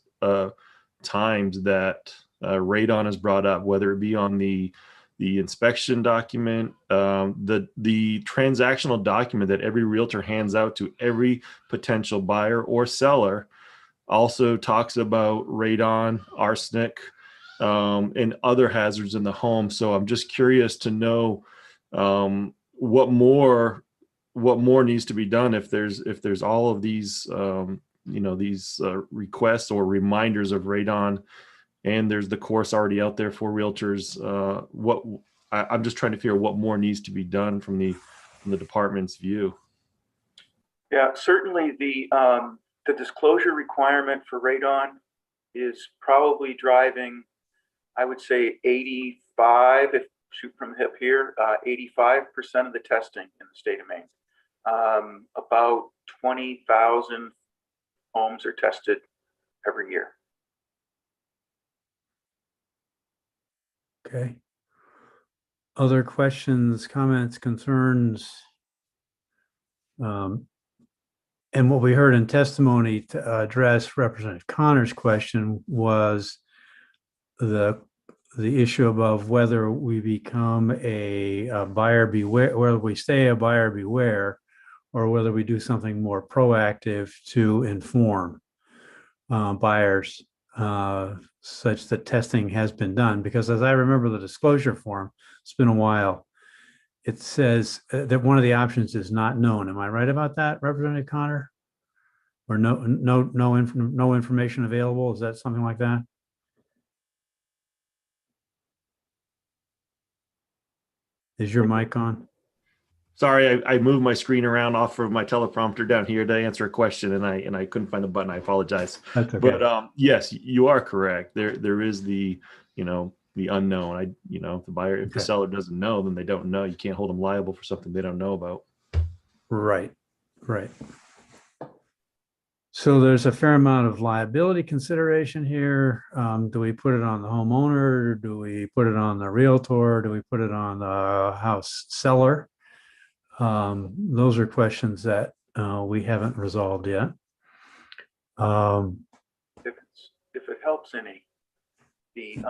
times that radon is brought up, whether it be on the inspection document, the transactional document that every realtor hands out to every potential buyer or seller also talks about radon, arsenic, and other hazards in the home. So I'm just curious to know what more needs to be done if there's all of these these requests or reminders of radon, and there's the course already out there for realtors. I'm just trying to figure out what more needs to be done from the department's view. Yeah, certainly the disclosure requirement for radon is probably driving, I would say 85, if shoot from the hip here, 85% of the testing in the state of Maine. About 20,000 homes are tested every year. Okay. Other questions, comments, concerns? And what we heard in testimony to address Representative Connor's question was the issue of whether we become a buyer beware, whether we stay a buyer beware, or whether we do something more proactive to inform buyers such that testing has been done. Because as I remember the disclosure form, it's been a while, it says that one of the options is not known. Am I right about that, Representative Connor? Or no information available? Is that something like that? Is your mic on? Sorry, I moved my screen around off of my teleprompter down here to answer a question, and I couldn't find the button. I apologize. That's okay. But yes, you are correct. There is the unknown. If the buyer, if the seller doesn't know, then they don't know. You can't hold them liable for something they don't know about. Right. So there's a fair amount of liability consideration here. Do we put it on the homeowner? Do we put it on the realtor? Do we put it on the house seller? Those are questions that we haven't resolved yet. If it helps any, the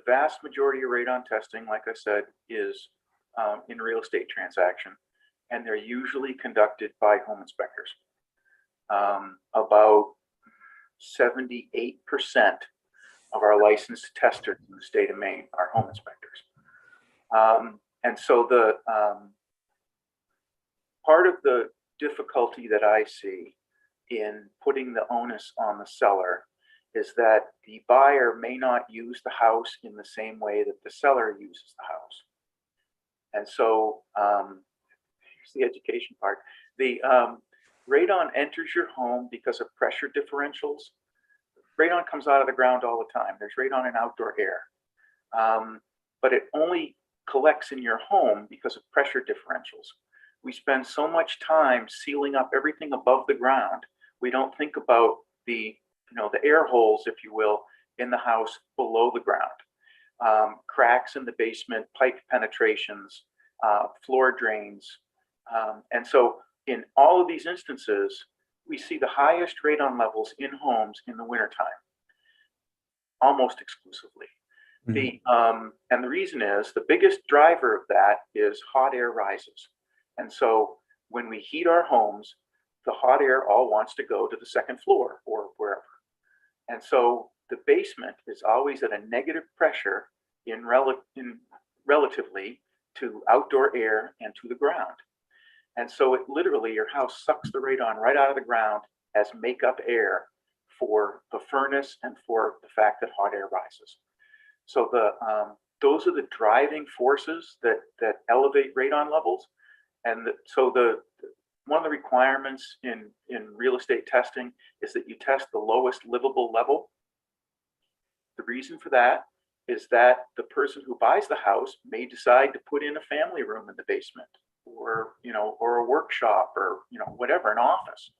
vast majority of radon testing, like I said, is in real estate transaction, and they're usually conducted by home inspectors. About 78% of our licensed testers in the state of Maine are home inspectors. And so the part of the difficulty that I see in putting the onus on the seller is that the buyer may not use the house in the same way that the seller uses the house. And so here's the education part. The radon enters your home because of pressure differentials. Radon comes out of the ground all the time. There's radon in outdoor air. But it only collects in your home because of pressure differentials. We spend so much time sealing up everything above the ground, we don't think about the air holes, if you will, in the house below the ground. Cracks in the basement, pipe penetrations, floor drains, And so in all of these instances, we see the highest radon levels in homes in the wintertime, almost exclusively. And the reason is the biggest driver of that is hot air rises. And so when we heat our homes, the hot air all wants to go to the second floor or wherever. And so the basement is always at a negative pressure in relatively to outdoor air and to the ground. And so it literally, your house sucks the radon right out of the ground as makeup air for the furnace and for the fact that hot air rises. So those are the driving forces that elevate radon levels. And one of the requirements in real estate testing is that you test the lowest livable level. The reason for that is that the person who buys the house may decide to put in a family room in the basement, or a workshop, or whatever, an office.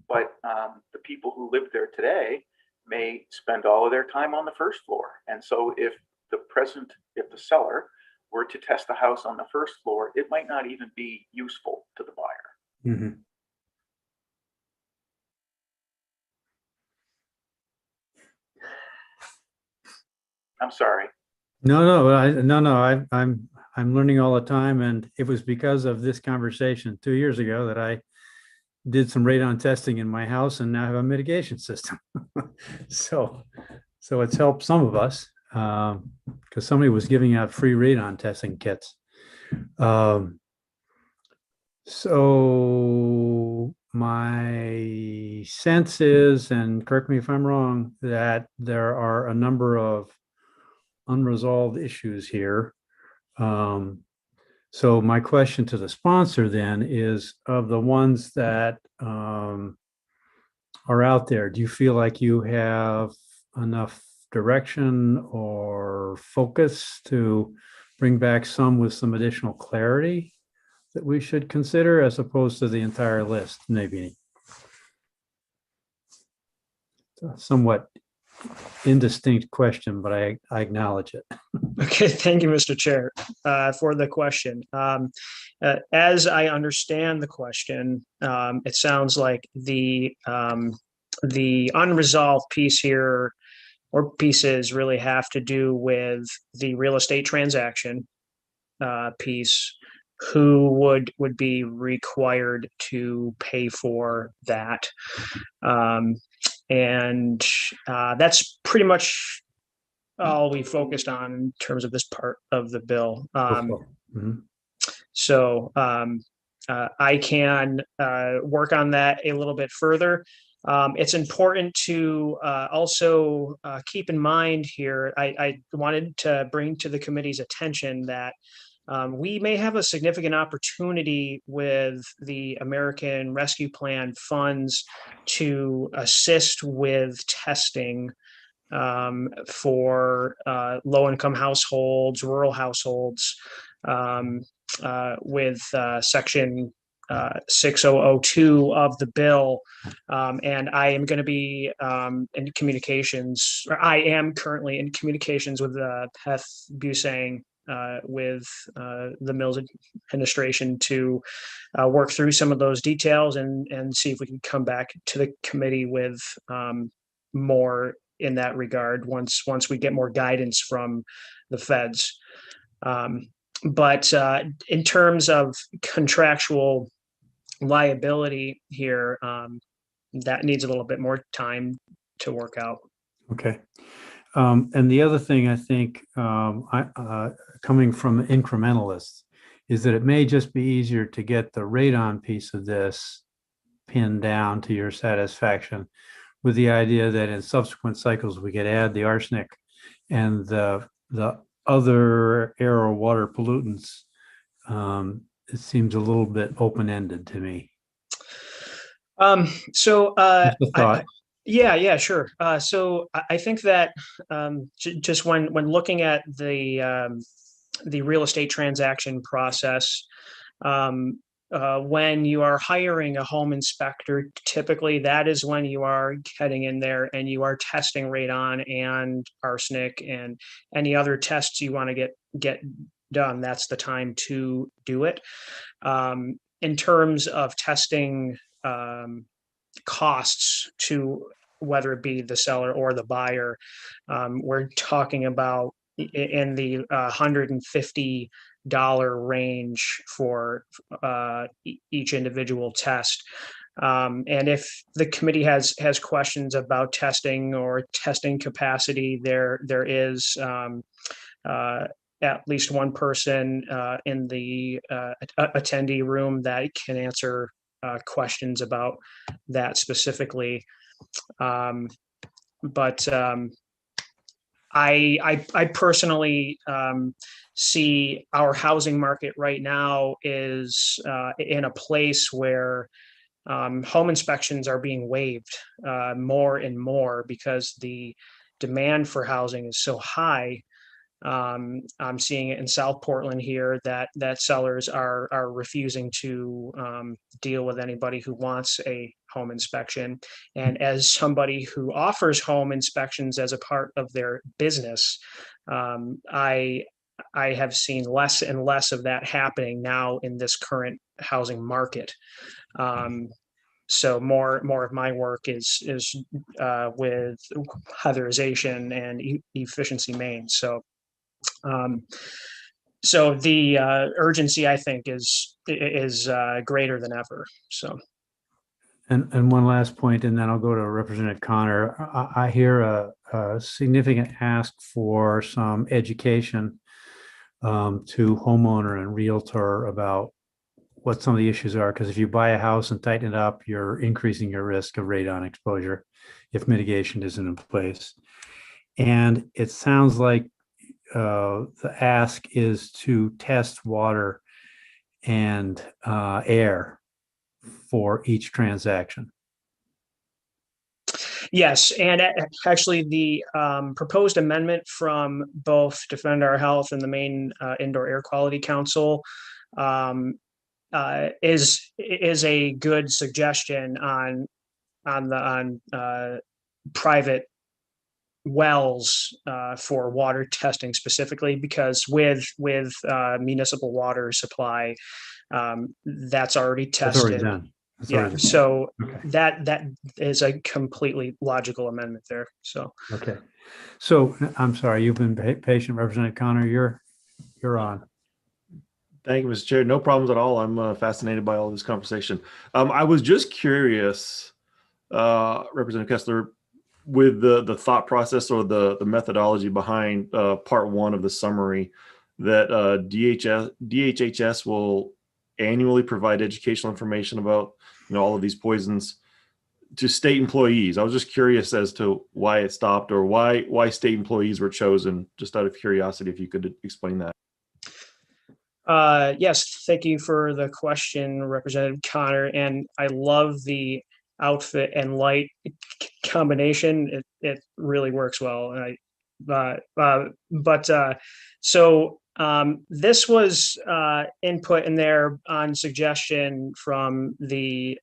But the people who live there today may spend all of their time on the first floor. And so if the seller were to test the house on the first floor, it might not even be useful to the buyer. I'm sorry. I'm learning all the time, and it was because of this conversation 2 years ago that I did some radon testing in my house, and now have a mitigation system. So it's helped some of us because somebody was giving out free radon testing kits. So my sense is, and correct me if I'm wrong, that there are a number of unresolved issues here. So my question to the sponsor then is, of the ones that are out there, do you feel like you have enough direction or focus to bring back some with some additional clarity that we should consider, as opposed to the entire list? Maybe somewhat indistinct question, but I acknowledge it. Okay, thank you, Mr. Chair, for the question. As I understand the question, it sounds like the unresolved piece here, or pieces, really have to do with the real estate transaction piece. Who would be required to pay for that? And that's pretty much all we focused on in terms of this part of the bill. So I can work on that a little bit further. It's important to also keep in mind here, I wanted to bring to the committee's attention that we may have a significant opportunity with the American Rescue Plan funds to assist with testing for low-income households, rural households, with Section 6002 of the bill. And I am going to be in communications, or I am currently in communications with Beth Busang, with the Mills administration to work through some of those details and see if we can come back to the committee with more in that regard once we get more guidance from the feds. But in terms of contractual liability here, that needs a little bit more time to work out. Okay. And the other thing I think, coming from incrementalists, is that it may just be easier to get the radon piece of this pinned down to your satisfaction, with the idea that in subsequent cycles we could add the arsenic and the other air or water pollutants. It seems a little bit open-ended to me. Yeah, sure. So I think that just when looking at the real estate transaction process, when you are hiring a home inspector, typically that is when you are getting in there and you are testing radon and arsenic and any other tests you want to get done, that's the time to do it. In terms of testing costs to whether it be the seller or the buyer, we're talking about in the $150 range for each individual test. And if the committee has questions about testing or testing capacity, there is at least one person in the attendee room that can answer questions about that specifically. But I personally see our housing market right now is in a place where home inspections are being waived more and more because the demand for housing is so high. I'm seeing it in South Portland here that sellers are refusing to deal with anybody who wants a home inspection. And as somebody who offers home inspections as a part of their business, I have seen less and less of that happening now in this current housing market. So more of my work is with weatherization and efficiency mains. So the urgency, I think, is greater than ever. So. And one last point, and then I'll go to Representative Connor. I hear a significant ask for some education to homeowner and realtor about what some of the issues are, because if you buy a house and tighten it up, you're increasing your risk of radon exposure if mitigation isn't in place. And it sounds like the ask is to test water and air for each transaction. Yes, and actually the proposed amendment from both Defend Our Health and the Maine Indoor Air Quality Council is a good suggestion on private wells for water testing specifically, because with municipal water supply, that's already tested. That's already done. That's Yeah, already done. so Okay. that is a completely logical amendment there. So okay, so I'm sorry, you've been patient, Representative Connor. You're on. Thank you, Mr. Chair. No problems at all. I'm fascinated by all this conversation. I was just curious, Representative Kessler, with the thought process or the methodology behind part one of the summary, that DHHS will annually provide educational information about all of these poisons to state employees. I was just curious as to why it stopped, or why state employees were chosen. Just out of curiosity, if you could explain that. yes, thank you for the question, Representative Connor. And I love the outfit and light combination. It really works well. And so this was input in there on suggestion from the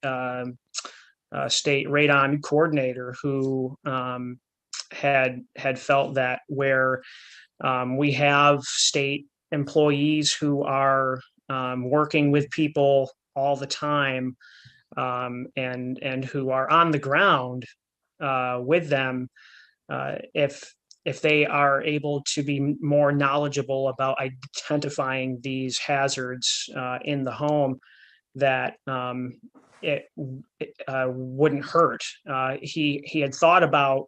state radon coordinator, who had felt that where we have state employees who are working with people all the time, and who are on the ground with them, if they are able to be more knowledgeable about identifying these hazards in the home, that it wouldn't hurt. He had thought about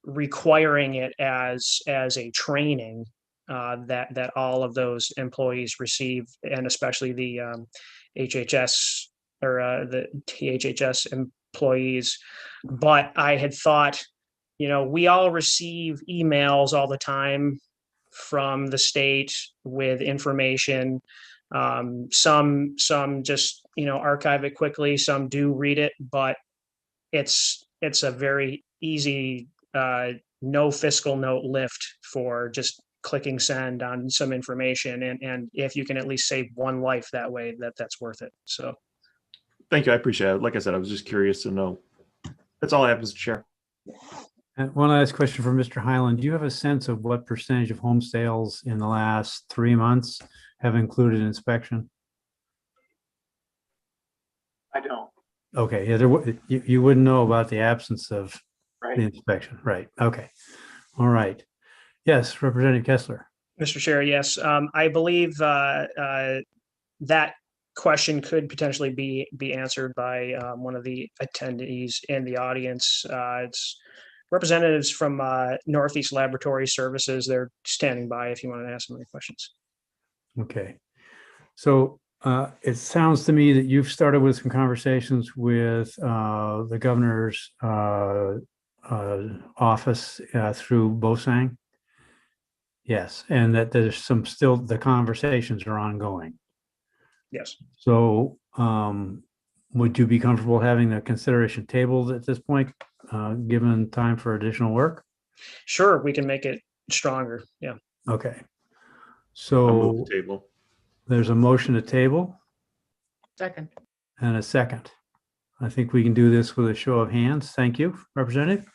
requiring it as a training that all of those employees receive, and especially the HHS or the THHS employees. But I had thought, we all receive emails all the time from the state with information. Some just archive it quickly, some do read it, but it's a very easy no fiscal note lift for just clicking send on some information, and if you can at least save one life that way, that's worth it. So thank you, I appreciate it. Like I said, I was just curious to know. That's all I have, Mr. Chair. And one last question for Mr. Highland. Do you have a sense of what percentage of home sales in the last 3 months have included inspection? I don't. Okay, yeah, you wouldn't know about the absence of the Right. inspection, right? Okay, all right. Yes, Representative Kessler. Mr. Chair, yes, I believe that question could potentially be answered by one of the attendees in the audience. It's representatives from Northeast Laboratory Services. They're standing by if you want to ask them any questions. Okay, so it sounds to me that you've started with some conversations with the governor's office through BOSANG. Yes, and that there's some still, the conversations are ongoing. Yes. So would you be comfortable having the consideration tabled at this point, given time for additional work? Sure, we can make it stronger. Yeah. Okay. I'll move So the table. there's a motion to table Second. and a second. I think we can do this with a show of hands. Thank you, Representative.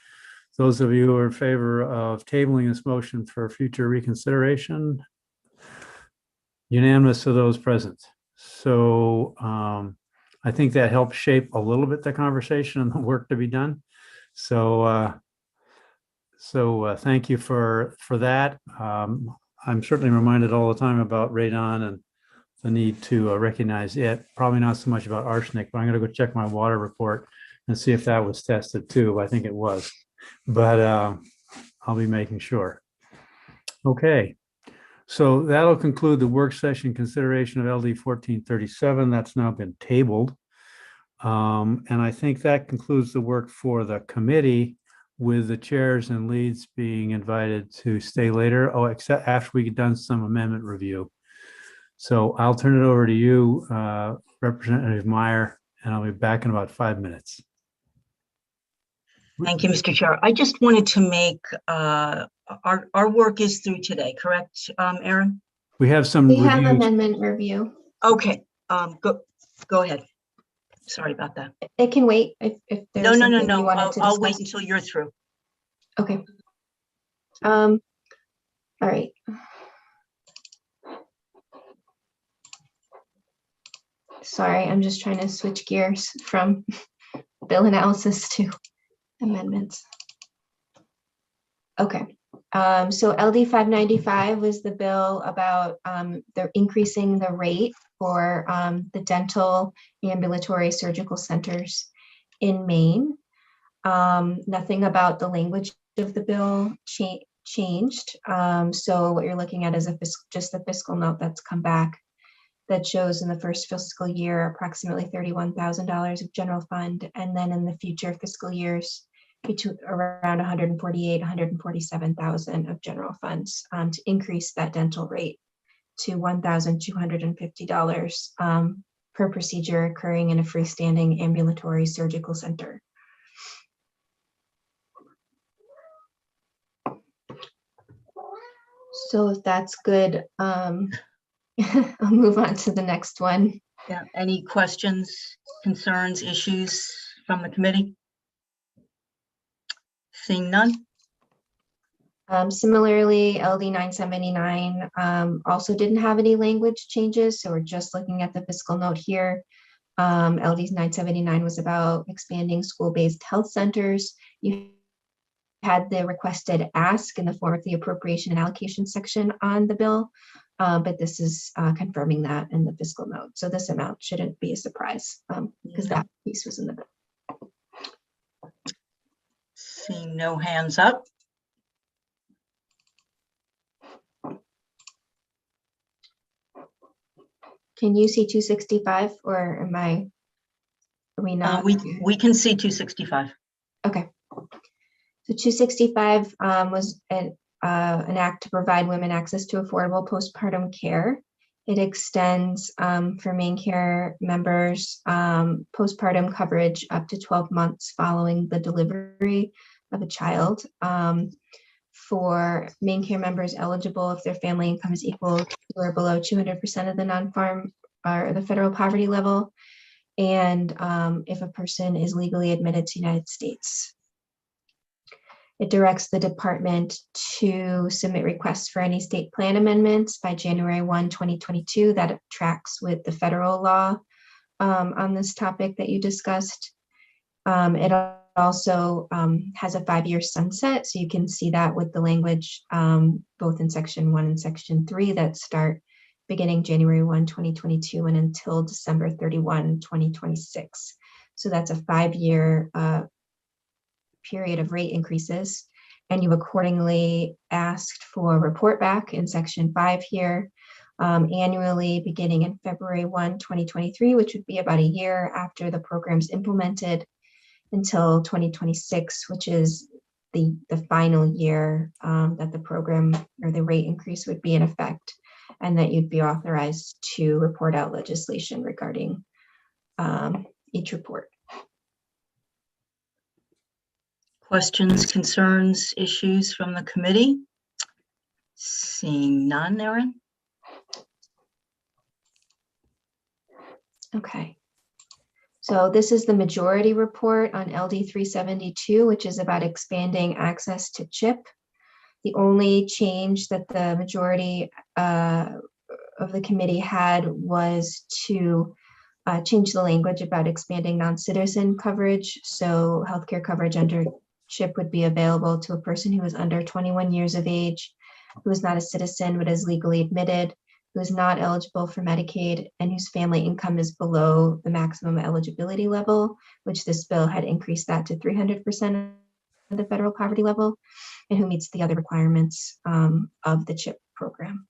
Those of you who are in favor of tabling this motion for future reconsideration, unanimous of those present. So I think that helps shape a little bit the conversation and the work to be done. So thank you for that. I'm certainly reminded all the time about radon and the need to recognize it. Probably not so much about arsenic, but I'm going to go check my water report and see if that was tested too. I think it was, but I'll be making sure. Okay. So that'll conclude the work session consideration of LD 1437. That's now been tabled. And I think that concludes the work for the committee, with the chairs and leads being invited to stay later. Oh, except after we get done some amendment review. So I'll turn it over to you, Representative Meyer, and I'll be back in about 5 minutes. Thank you, Mr. Chair. I just wanted to make, our work is through today, correct, Aaron? We have some We have reviews. amendment review. Okay, go ahead. Sorry about that. It can wait if there's No, something you no. wanted to I'll wait discuss. until you're through. Okay. All right. Sorry, I'm just trying to switch gears from bill analysis to amendments. Okay. So LD 595 was the bill about the increasing the rate for the dental ambulatory surgical centers in Maine. Nothing about the language of the bill changed. So what you're looking at is just the fiscal note that's come back that shows in the first fiscal year approximately $31,000 of general fund, and then in the future fiscal years between around 148, 147,000 of general funds to increase that dental rate to $1,250 per procedure occurring in a freestanding ambulatory surgical center. So if that's good, I'll move on to the next one. Yeah, any questions, concerns, issues from the committee? Seeing none. Similarly, LD 979 also didn't have any language changes, so we're just looking at the fiscal note here. LD 979 was about expanding school-based health centers. You had the requested ask in the form of the appropriation and allocation section on the bill, but this is confirming that in the fiscal note. So this amount shouldn't be a surprise because that piece was in the bill. Seeing no hands up. Can you see 265 or are we not? We can see 265. Okay. So 265 was an act to provide women access to affordable postpartum care. It extends for Maine Care members postpartum coverage up to 12 months following the delivery of a child. For Maine Care members eligible if their family income is equal to or below 200% of the non-farm or the federal poverty level, and if a person is legally admitted to the United States. It directs the department to submit requests for any state plan amendments by January 1, 2022. That tracks with the federal law on this topic that you discussed. It also has a 5-year sunset, so you can see that with the language both in section 1 and section 3 that start beginning January 1, 2022 and until December 31, 2026. So that's a 5-year period of rate increases, and you've accordingly asked for a report back in section 5 here annually beginning in February 1, 2023, which would be about a year after the program's implemented, until 2026, which is the final year that the program or the rate increase would be in effect, and that you'd be authorized to report out legislation regarding each report. Questions, concerns, issues from the committee? Seeing none, Erin? Okay. So this is the majority report on LD 372, which is about expanding access to CHIP. The only change that the majority of the committee had was to change the language about expanding non-citizen coverage. So healthcare coverage under CHIP would be available to a person who is under 21 years of age, who is not a citizen but is legally admitted, who is not eligible for Medicaid, and whose family income is below the maximum eligibility level, which this bill had increased that to 300% of the federal poverty level, and who meets the other requirements of the CHIP program.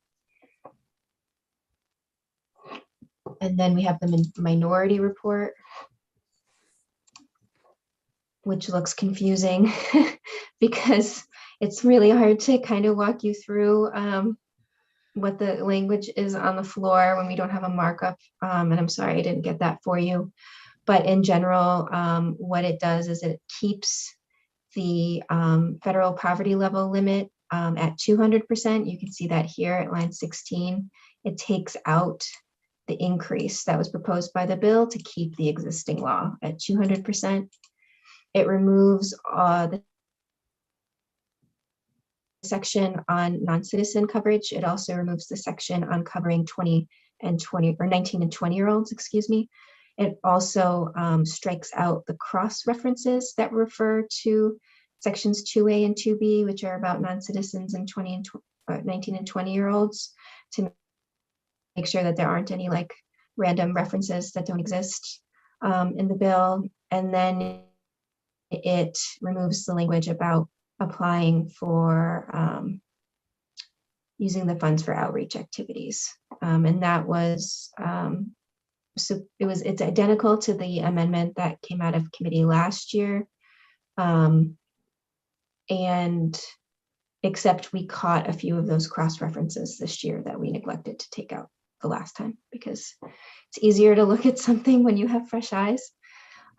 And then we have the minority report, which looks confusing because it's really hard to kind of walk you through what the language is on the floor when we don't have a markup. And I'm sorry, I didn't get that for you. But in general, what it does is it keeps the federal poverty level limit at 200%. You can see that here at line 16. It takes out the increase that was proposed by the bill to keep the existing law at 200%. It removes the section on non-citizen coverage. It also removes the section on covering 19 and 20-year-olds, excuse me. It also strikes out the cross references that refer to sections 2A and 2B, which are about non-citizens and 19 and 20-year-olds, to make sure that there aren't any like random references that don't exist in the bill. And then it removes the language about applying for using the funds for outreach activities. And that was, so it's identical to the amendment that came out of committee last year. And except we caught a few of those cross references this year that we neglected to take out the last time, because it's easier to look at something when you have fresh eyes.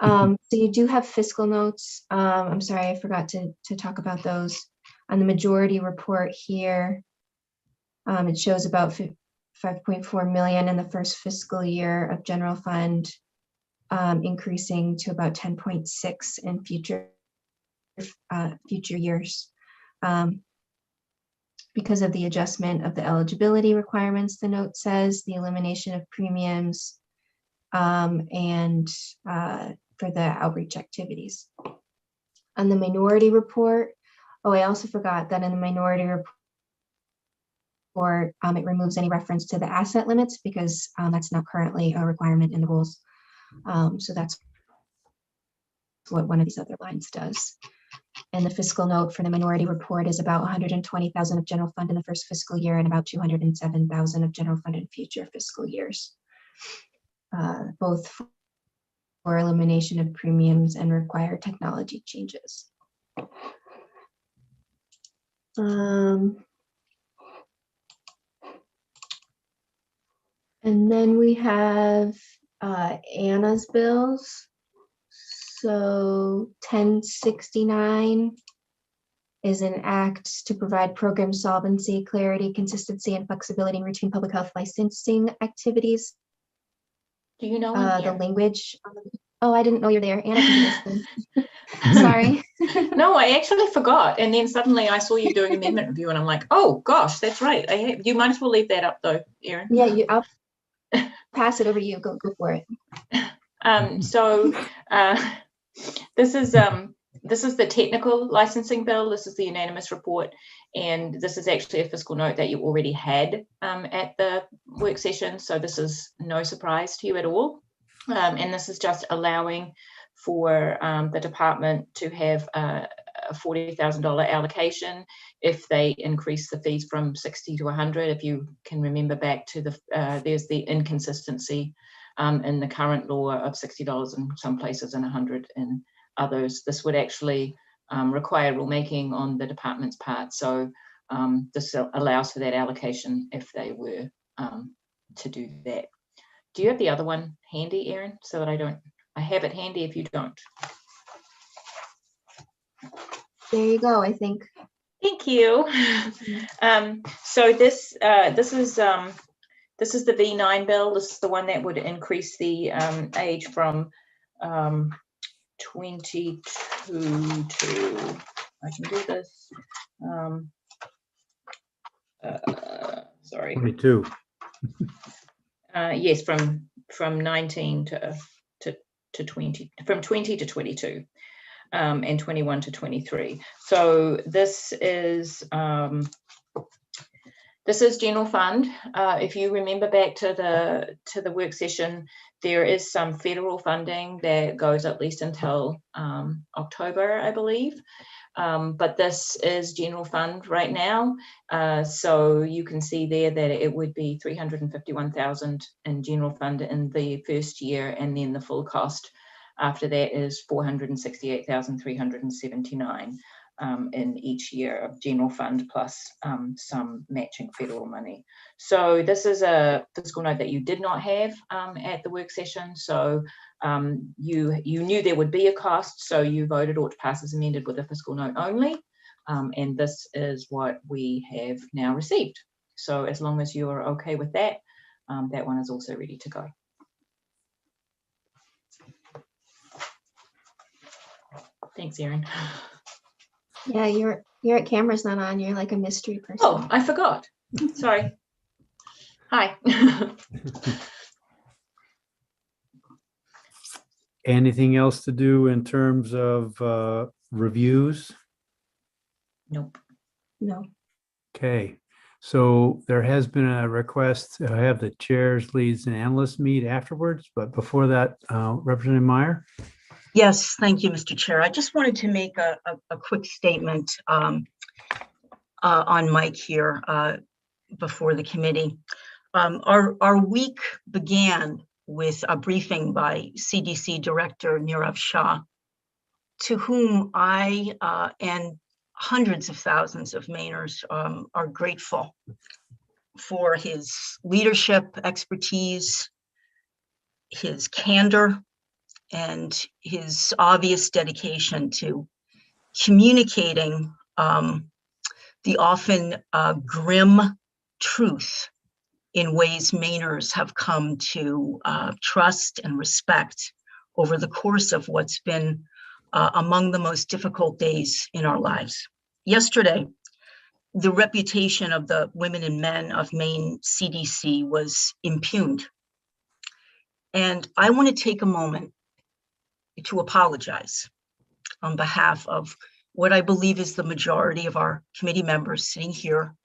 So you do have fiscal notes. I'm sorry, I forgot to talk about those. On the majority report here, it shows about 5.4 million in the first fiscal year of general fund, increasing to about 10.6 in future years. Because of the adjustment of the eligibility requirements, the note says, the elimination of premiums, and for the outreach activities. On the minority report, oh, I also forgot that in the minority report, it removes any reference to the asset limits because that's not currently a requirement in the rules. So that's what one of these other lines does. And the fiscal note for the minority report is about 120,000 of general fund in the first fiscal year and about 207,000 of general fund in future fiscal years, both for elimination of premiums and required technology changes. And then we have Anna's bills. So 1069 is an act to provide program solvency, clarity, consistency, and flexibility in routine public health licensing activities. Do you know the language? Oh, I didn't know you're there. Anna can do this then. Sorry. No, I actually forgot. And then suddenly I saw you doing amendment review and I'm like, oh gosh, that's right. You might as well leave that up though, Erin. Yeah, I'll pass it over to you. Go for it. So this is the technical licensing bill. This is the unanimous report. And this is actually a fiscal note that you already had at the work session. So this is no surprise to you at all. And this is just allowing for the department to have a $40,000 allocation if they increase the fees from 60 to 100. If you can remember back to there's the inconsistency in the current law of $60 in some places and 100 in others. This would actually require rulemaking on the department's part. So this allows for that allocation if they were to do that. Do you have the other one handy, Erin? So that I have it handy if you don't. There you go, I think. Thank you. So this is the V9 bill. This is the one that would increase the age from 22 to, I can do this. Sorry. 22. Yes, from 19 to 20, from 20 to 22, and 21 to 23. So this is general fund. If you remember back to the work session, there is some federal funding that goes at least until October, I believe. But this is general fund right now. So you can see there that it would be $351,000 in general fund in the first year, and then the full cost after that is $468,379 in each year of general fund plus some matching federal money. So this is a fiscal note that you did not have at the work session. So you knew there would be a cost, so you voted ought to pass as amended with a fiscal note only. And this is what we have now received. So as long as you're okay with that, that one is also ready to go. Thanks, Erin. Yeah, your camera's not on. You're like a mystery person. Oh, I forgot. Sorry. Hi. Anything else to do in terms of reviews? Nope. No. Okay, so there has been a request to have the chairs, leads, and analysts meet afterwards, but before that, Representative Meyer? Yes, thank you, Mr. Chair. I just wanted to make a quick statement on mic here before the committee. Our week began with a briefing by CDC Director Nirav Shah, to whom I and hundreds of thousands of Mainers are grateful for his leadership, expertise, his candor, and his obvious dedication to communicating the often grim truth in ways Mainers have come to trust and respect over the course of what's been among the most difficult days in our lives. Yesterday, the reputation of the women and men of Maine CDC was impugned. And I want to take a moment to apologize on behalf of what I believe is the majority of our committee members sitting here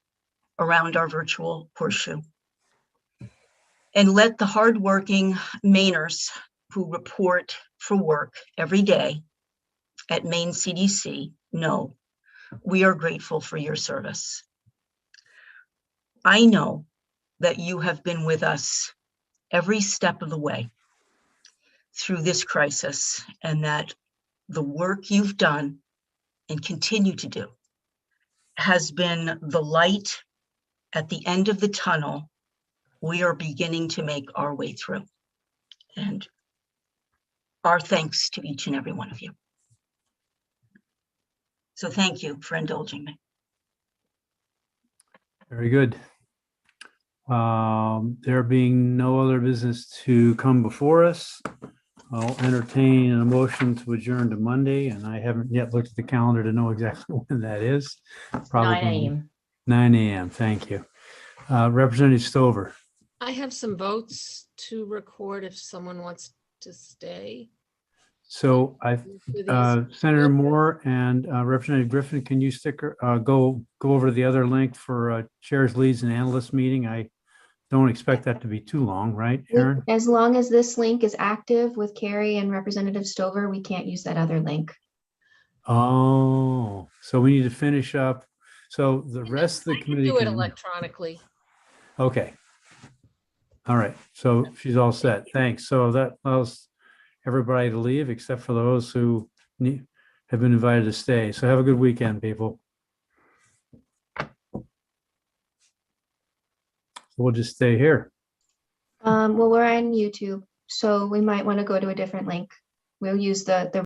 around our virtual horseshoe, and let the hardworking Mainers who report for work every day at Maine CDC know we are grateful for your service. I know that you have been with us every step of the way through this crisis, and that the work you've done and continue to do has been the light at the end of the tunnel we are beginning to make our way through. And our thanks to each and every one of you. So thank you for indulging me. Very good. There being no other business to come before us, I'll entertain a motion to adjourn to Monday, and I haven't yet looked at the calendar to know exactly when that is. 9 Probably a.m. 9 a.m. Thank you. Representative Stover. I have some votes to record if someone wants to stay. So I, for these. Senator Moore and Representative Griffin, can you go over to the other link for chairs, leads, and analyst meeting? I don't expect that to be too long, right, Aaron? As long as this link is active with Carrie and Representative Stover, we can't use that other link. Oh, so we need to finish up. So the rest of the committee Do it can, electronically. okay. All right, so she's all set. Thanks. So that allows everybody to leave except for those who have been invited to stay. So have a good weekend, people. We'll just stay here. Well, we're on YouTube, so we might want to go to a different link. We'll use the